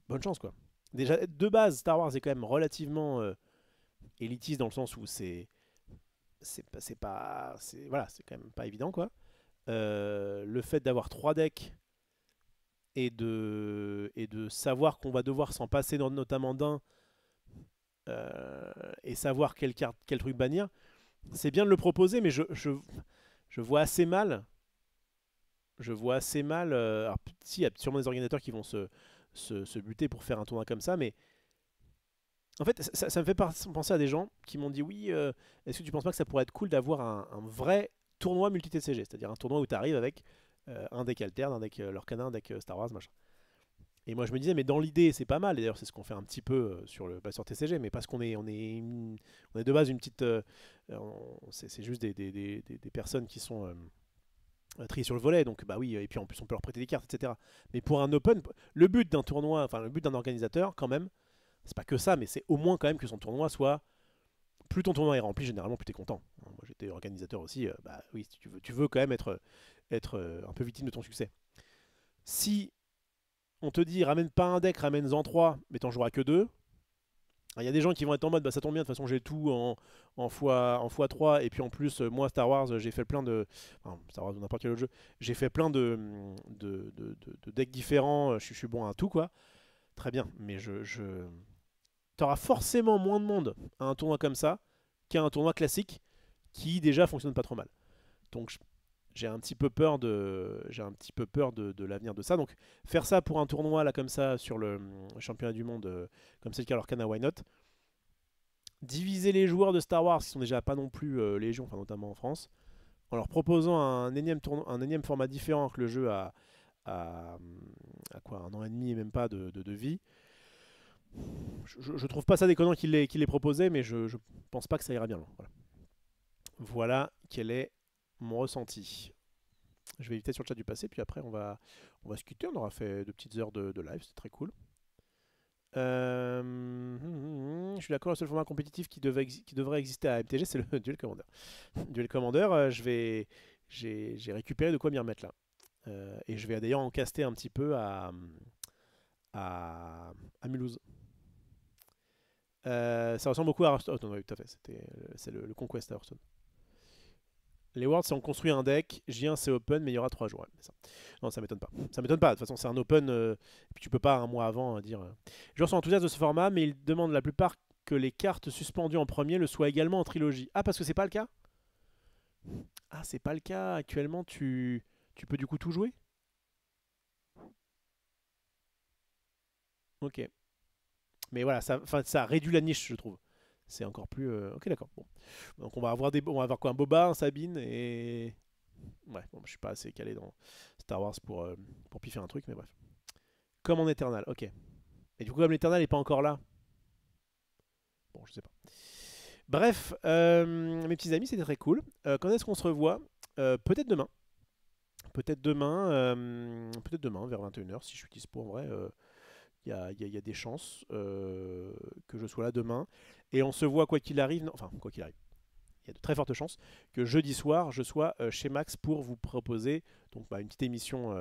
bonne chance quoi. Déjà, de base, Star Wars est quand même relativement élitiste dans le sens où c'est quand même pas évident quoi. Le fait d'avoir 3 decks et de savoir qu'on va devoir s'en passer notamment d'un et savoir quel truc bannir, c'est bien de le proposer, mais je vois assez mal. Alors, si, il y a sûrement des organisateurs qui vont se buter pour faire un tournoi comme ça, mais en fait, ça me fait penser à des gens qui m'ont dit oui, est-ce que tu penses pas que ça pourrait être cool d'avoir un vrai tournoi multi-TCG, c'est-à-dire un tournoi où tu arrives avec un deck alterne, un deck Lorcana, un deck Star Wars, machin. Et moi je me disais, mais dans l'idée c'est pas mal, et d'ailleurs c'est ce qu'on fait un petit peu sur TCG, mais parce qu'on est de base une petite... c'est juste des personnes qui sont trier sur le volet, donc bah oui, et puis en plus on peut leur prêter des cartes, etc. Mais pour un Open, le but d'un tournoi, enfin le but d'un organisateur, quand même, c'est pas que ça, mais c'est au moins quand même que son tournoi soit. Plus ton tournoi est rempli, généralement, plus t'es content. Moi j'étais organisateur aussi, bah oui, si tu veux quand même être un peu victime de ton succès. Si on te dit ramène pas un deck, ramène-en 3, mais t'en joueras que 2. Il y a des gens qui vont être en mode bah ça tombe bien, de toute façon j'ai tout en x3, et puis en plus moi Star Wars j'ai fait plein de. Enfin, Star Wars ou n'importe quel autre jeu, j'ai fait plein de decks différents, je suis bon à tout quoi. Très bien, mais t'auras forcément moins de monde à un tournoi comme ça qu'à un tournoi classique qui déjà fonctionne pas trop mal. Donc j'ai un petit peu peur de l'avenir de ça. Donc faire ça pour un tournoi là comme ça sur le championnat du monde, comme c'est le cas à l'Orcana, why not? Diviser les joueurs de Star Wars qui sont déjà pas non plus légion, enfin notamment en France, en leur proposant un énième format différent que le jeu a, à quoi, un an et demi et même pas de vie. Je trouve pas ça déconnant qu'il l'ait proposé, mais je pense pas que ça ira bien loin. Voilà quel est mon ressenti. Je vais éviter sur le chat du passé, puis après on va se quitter. On aura fait 2 petites heures de live, c'est très cool. Je suis d'accord, le seul format compétitif qui devrait exister à MTG, c'est le Duel Commander. Duel Commander, j'ai récupéré de quoi m'y remettre là. Et je vais d'ailleurs en caster un petit peu à Mulhouse. Ça ressemble beaucoup à Hearthstone. Oh, non, oui, tout à fait, c'est le Conquest à Hearthstone. Les Worlds, c'est on construit un deck, J1 c'est open, mais il y aura 3 jours. Ouais, ça. Non, ça m'étonne pas. Ça m'étonne pas, de toute façon c'est un open, et puis tu peux pas un mois avant dire... Je ressens enthousiaste de ce format, mais il demande la plupart que les cartes suspendues en premier le soient également en trilogie. Ah, parce que c'est pas le cas? Ah, c'est pas le cas. Actuellement, tu peux du coup tout jouer? Ok. Mais voilà, ça réduit la niche, je trouve. C'est encore plus... Ok, d'accord. Bon. Donc on va avoir quoi? Un Boba, un Sabine et... Ouais, bon, je suis pas assez calé dans Star Wars pour piffer un truc, mais bref. Comme en Eternal, ok. Et du coup, comme l'Eternal n'est pas encore là, bon, je sais pas. Bref, mes petits amis, c'était très cool. Quand est-ce qu'on se revoit? Peut-être demain. Peut-être demain, vers 21h, si je suis dispo en vrai. Il y a des chances que je sois là demain. Et on se voit quoi qu'il arrive. Non, enfin, quoi qu'il arrive. Il y a de très fortes chances que jeudi soir, je sois chez Max pour vous proposer donc, bah, une petite émission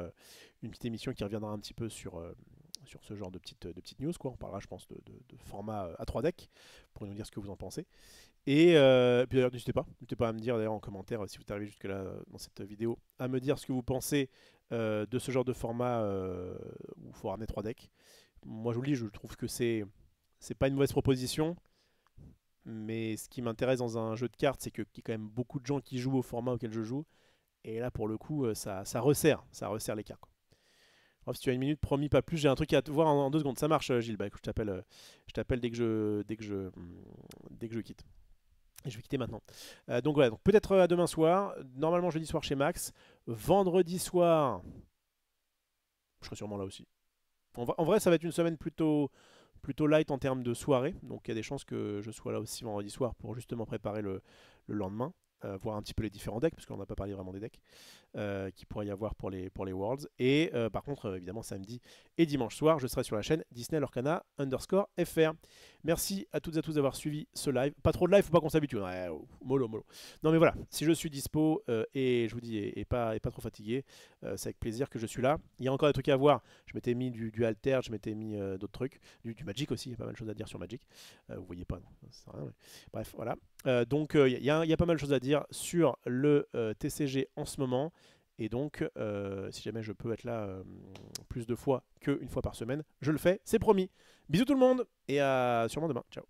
qui reviendra un petit peu sur ce genre de petites news. Quoi. On parlera, je pense, de format A3 deck pour nous dire ce que vous en pensez. Et puis d'ailleurs, n'hésitez pas à me dire d'ailleurs en commentaire si vous êtes arrivé jusque-là dans cette vidéo, à me dire ce que vous pensez de ce genre de format où il faut ramener 3 decks. Moi, je vous le dis, je trouve que c'est pas une mauvaise proposition. Mais ce qui m'intéresse dans un jeu de cartes, c'est qu'il y a quand même beaucoup de gens qui jouent au format auquel je joue. Et là, pour le coup, ça resserre les cartes. Bref, si tu as une minute, promis pas plus, j'ai un truc à te voir en 2 secondes. Ça marche, Gilles. Bah, écoute, je t'appelle dès que je quitte. Et je vais quitter maintenant. Donc voilà, donc peut-être à demain soir. Normalement jeudi soir chez Max. Vendredi soir, je serai sûrement là aussi. En vrai, ça va être une semaine plutôt light en termes de soirée. Donc il y a des chances que je sois là aussi vendredi soir pour justement préparer le lendemain. Voir un petit peu les différents decks, parce qu'on n'a pas parlé vraiment des decks qu'il pourrait y avoir pour les Worlds. Et par contre, évidemment, samedi et dimanche soir, je serai sur la chaîne Disney Lorcana _FR. Merci à toutes et à tous d'avoir suivi ce live. Pas trop de live, faut pas qu'on s'habitue. Ouais, mollo. Non mais voilà, si je suis dispo et je vous dis, et pas trop fatigué, c'est avec plaisir que je suis là. Il y a encore des trucs à voir. Je m'étais mis du Alter, je m'étais mis d'autres trucs. Du Magic aussi, il y a pas mal de choses à dire sur Magic. Vous voyez pas, non, ça sert à rien, mais... Bref, voilà. Donc il y a pas mal de choses à dire sur le TCG en ce moment. Et donc, si jamais je peux être là plus de fois qu'une fois par semaine, je le fais, c'est promis. Bisous tout le monde et à sûrement demain. Ciao.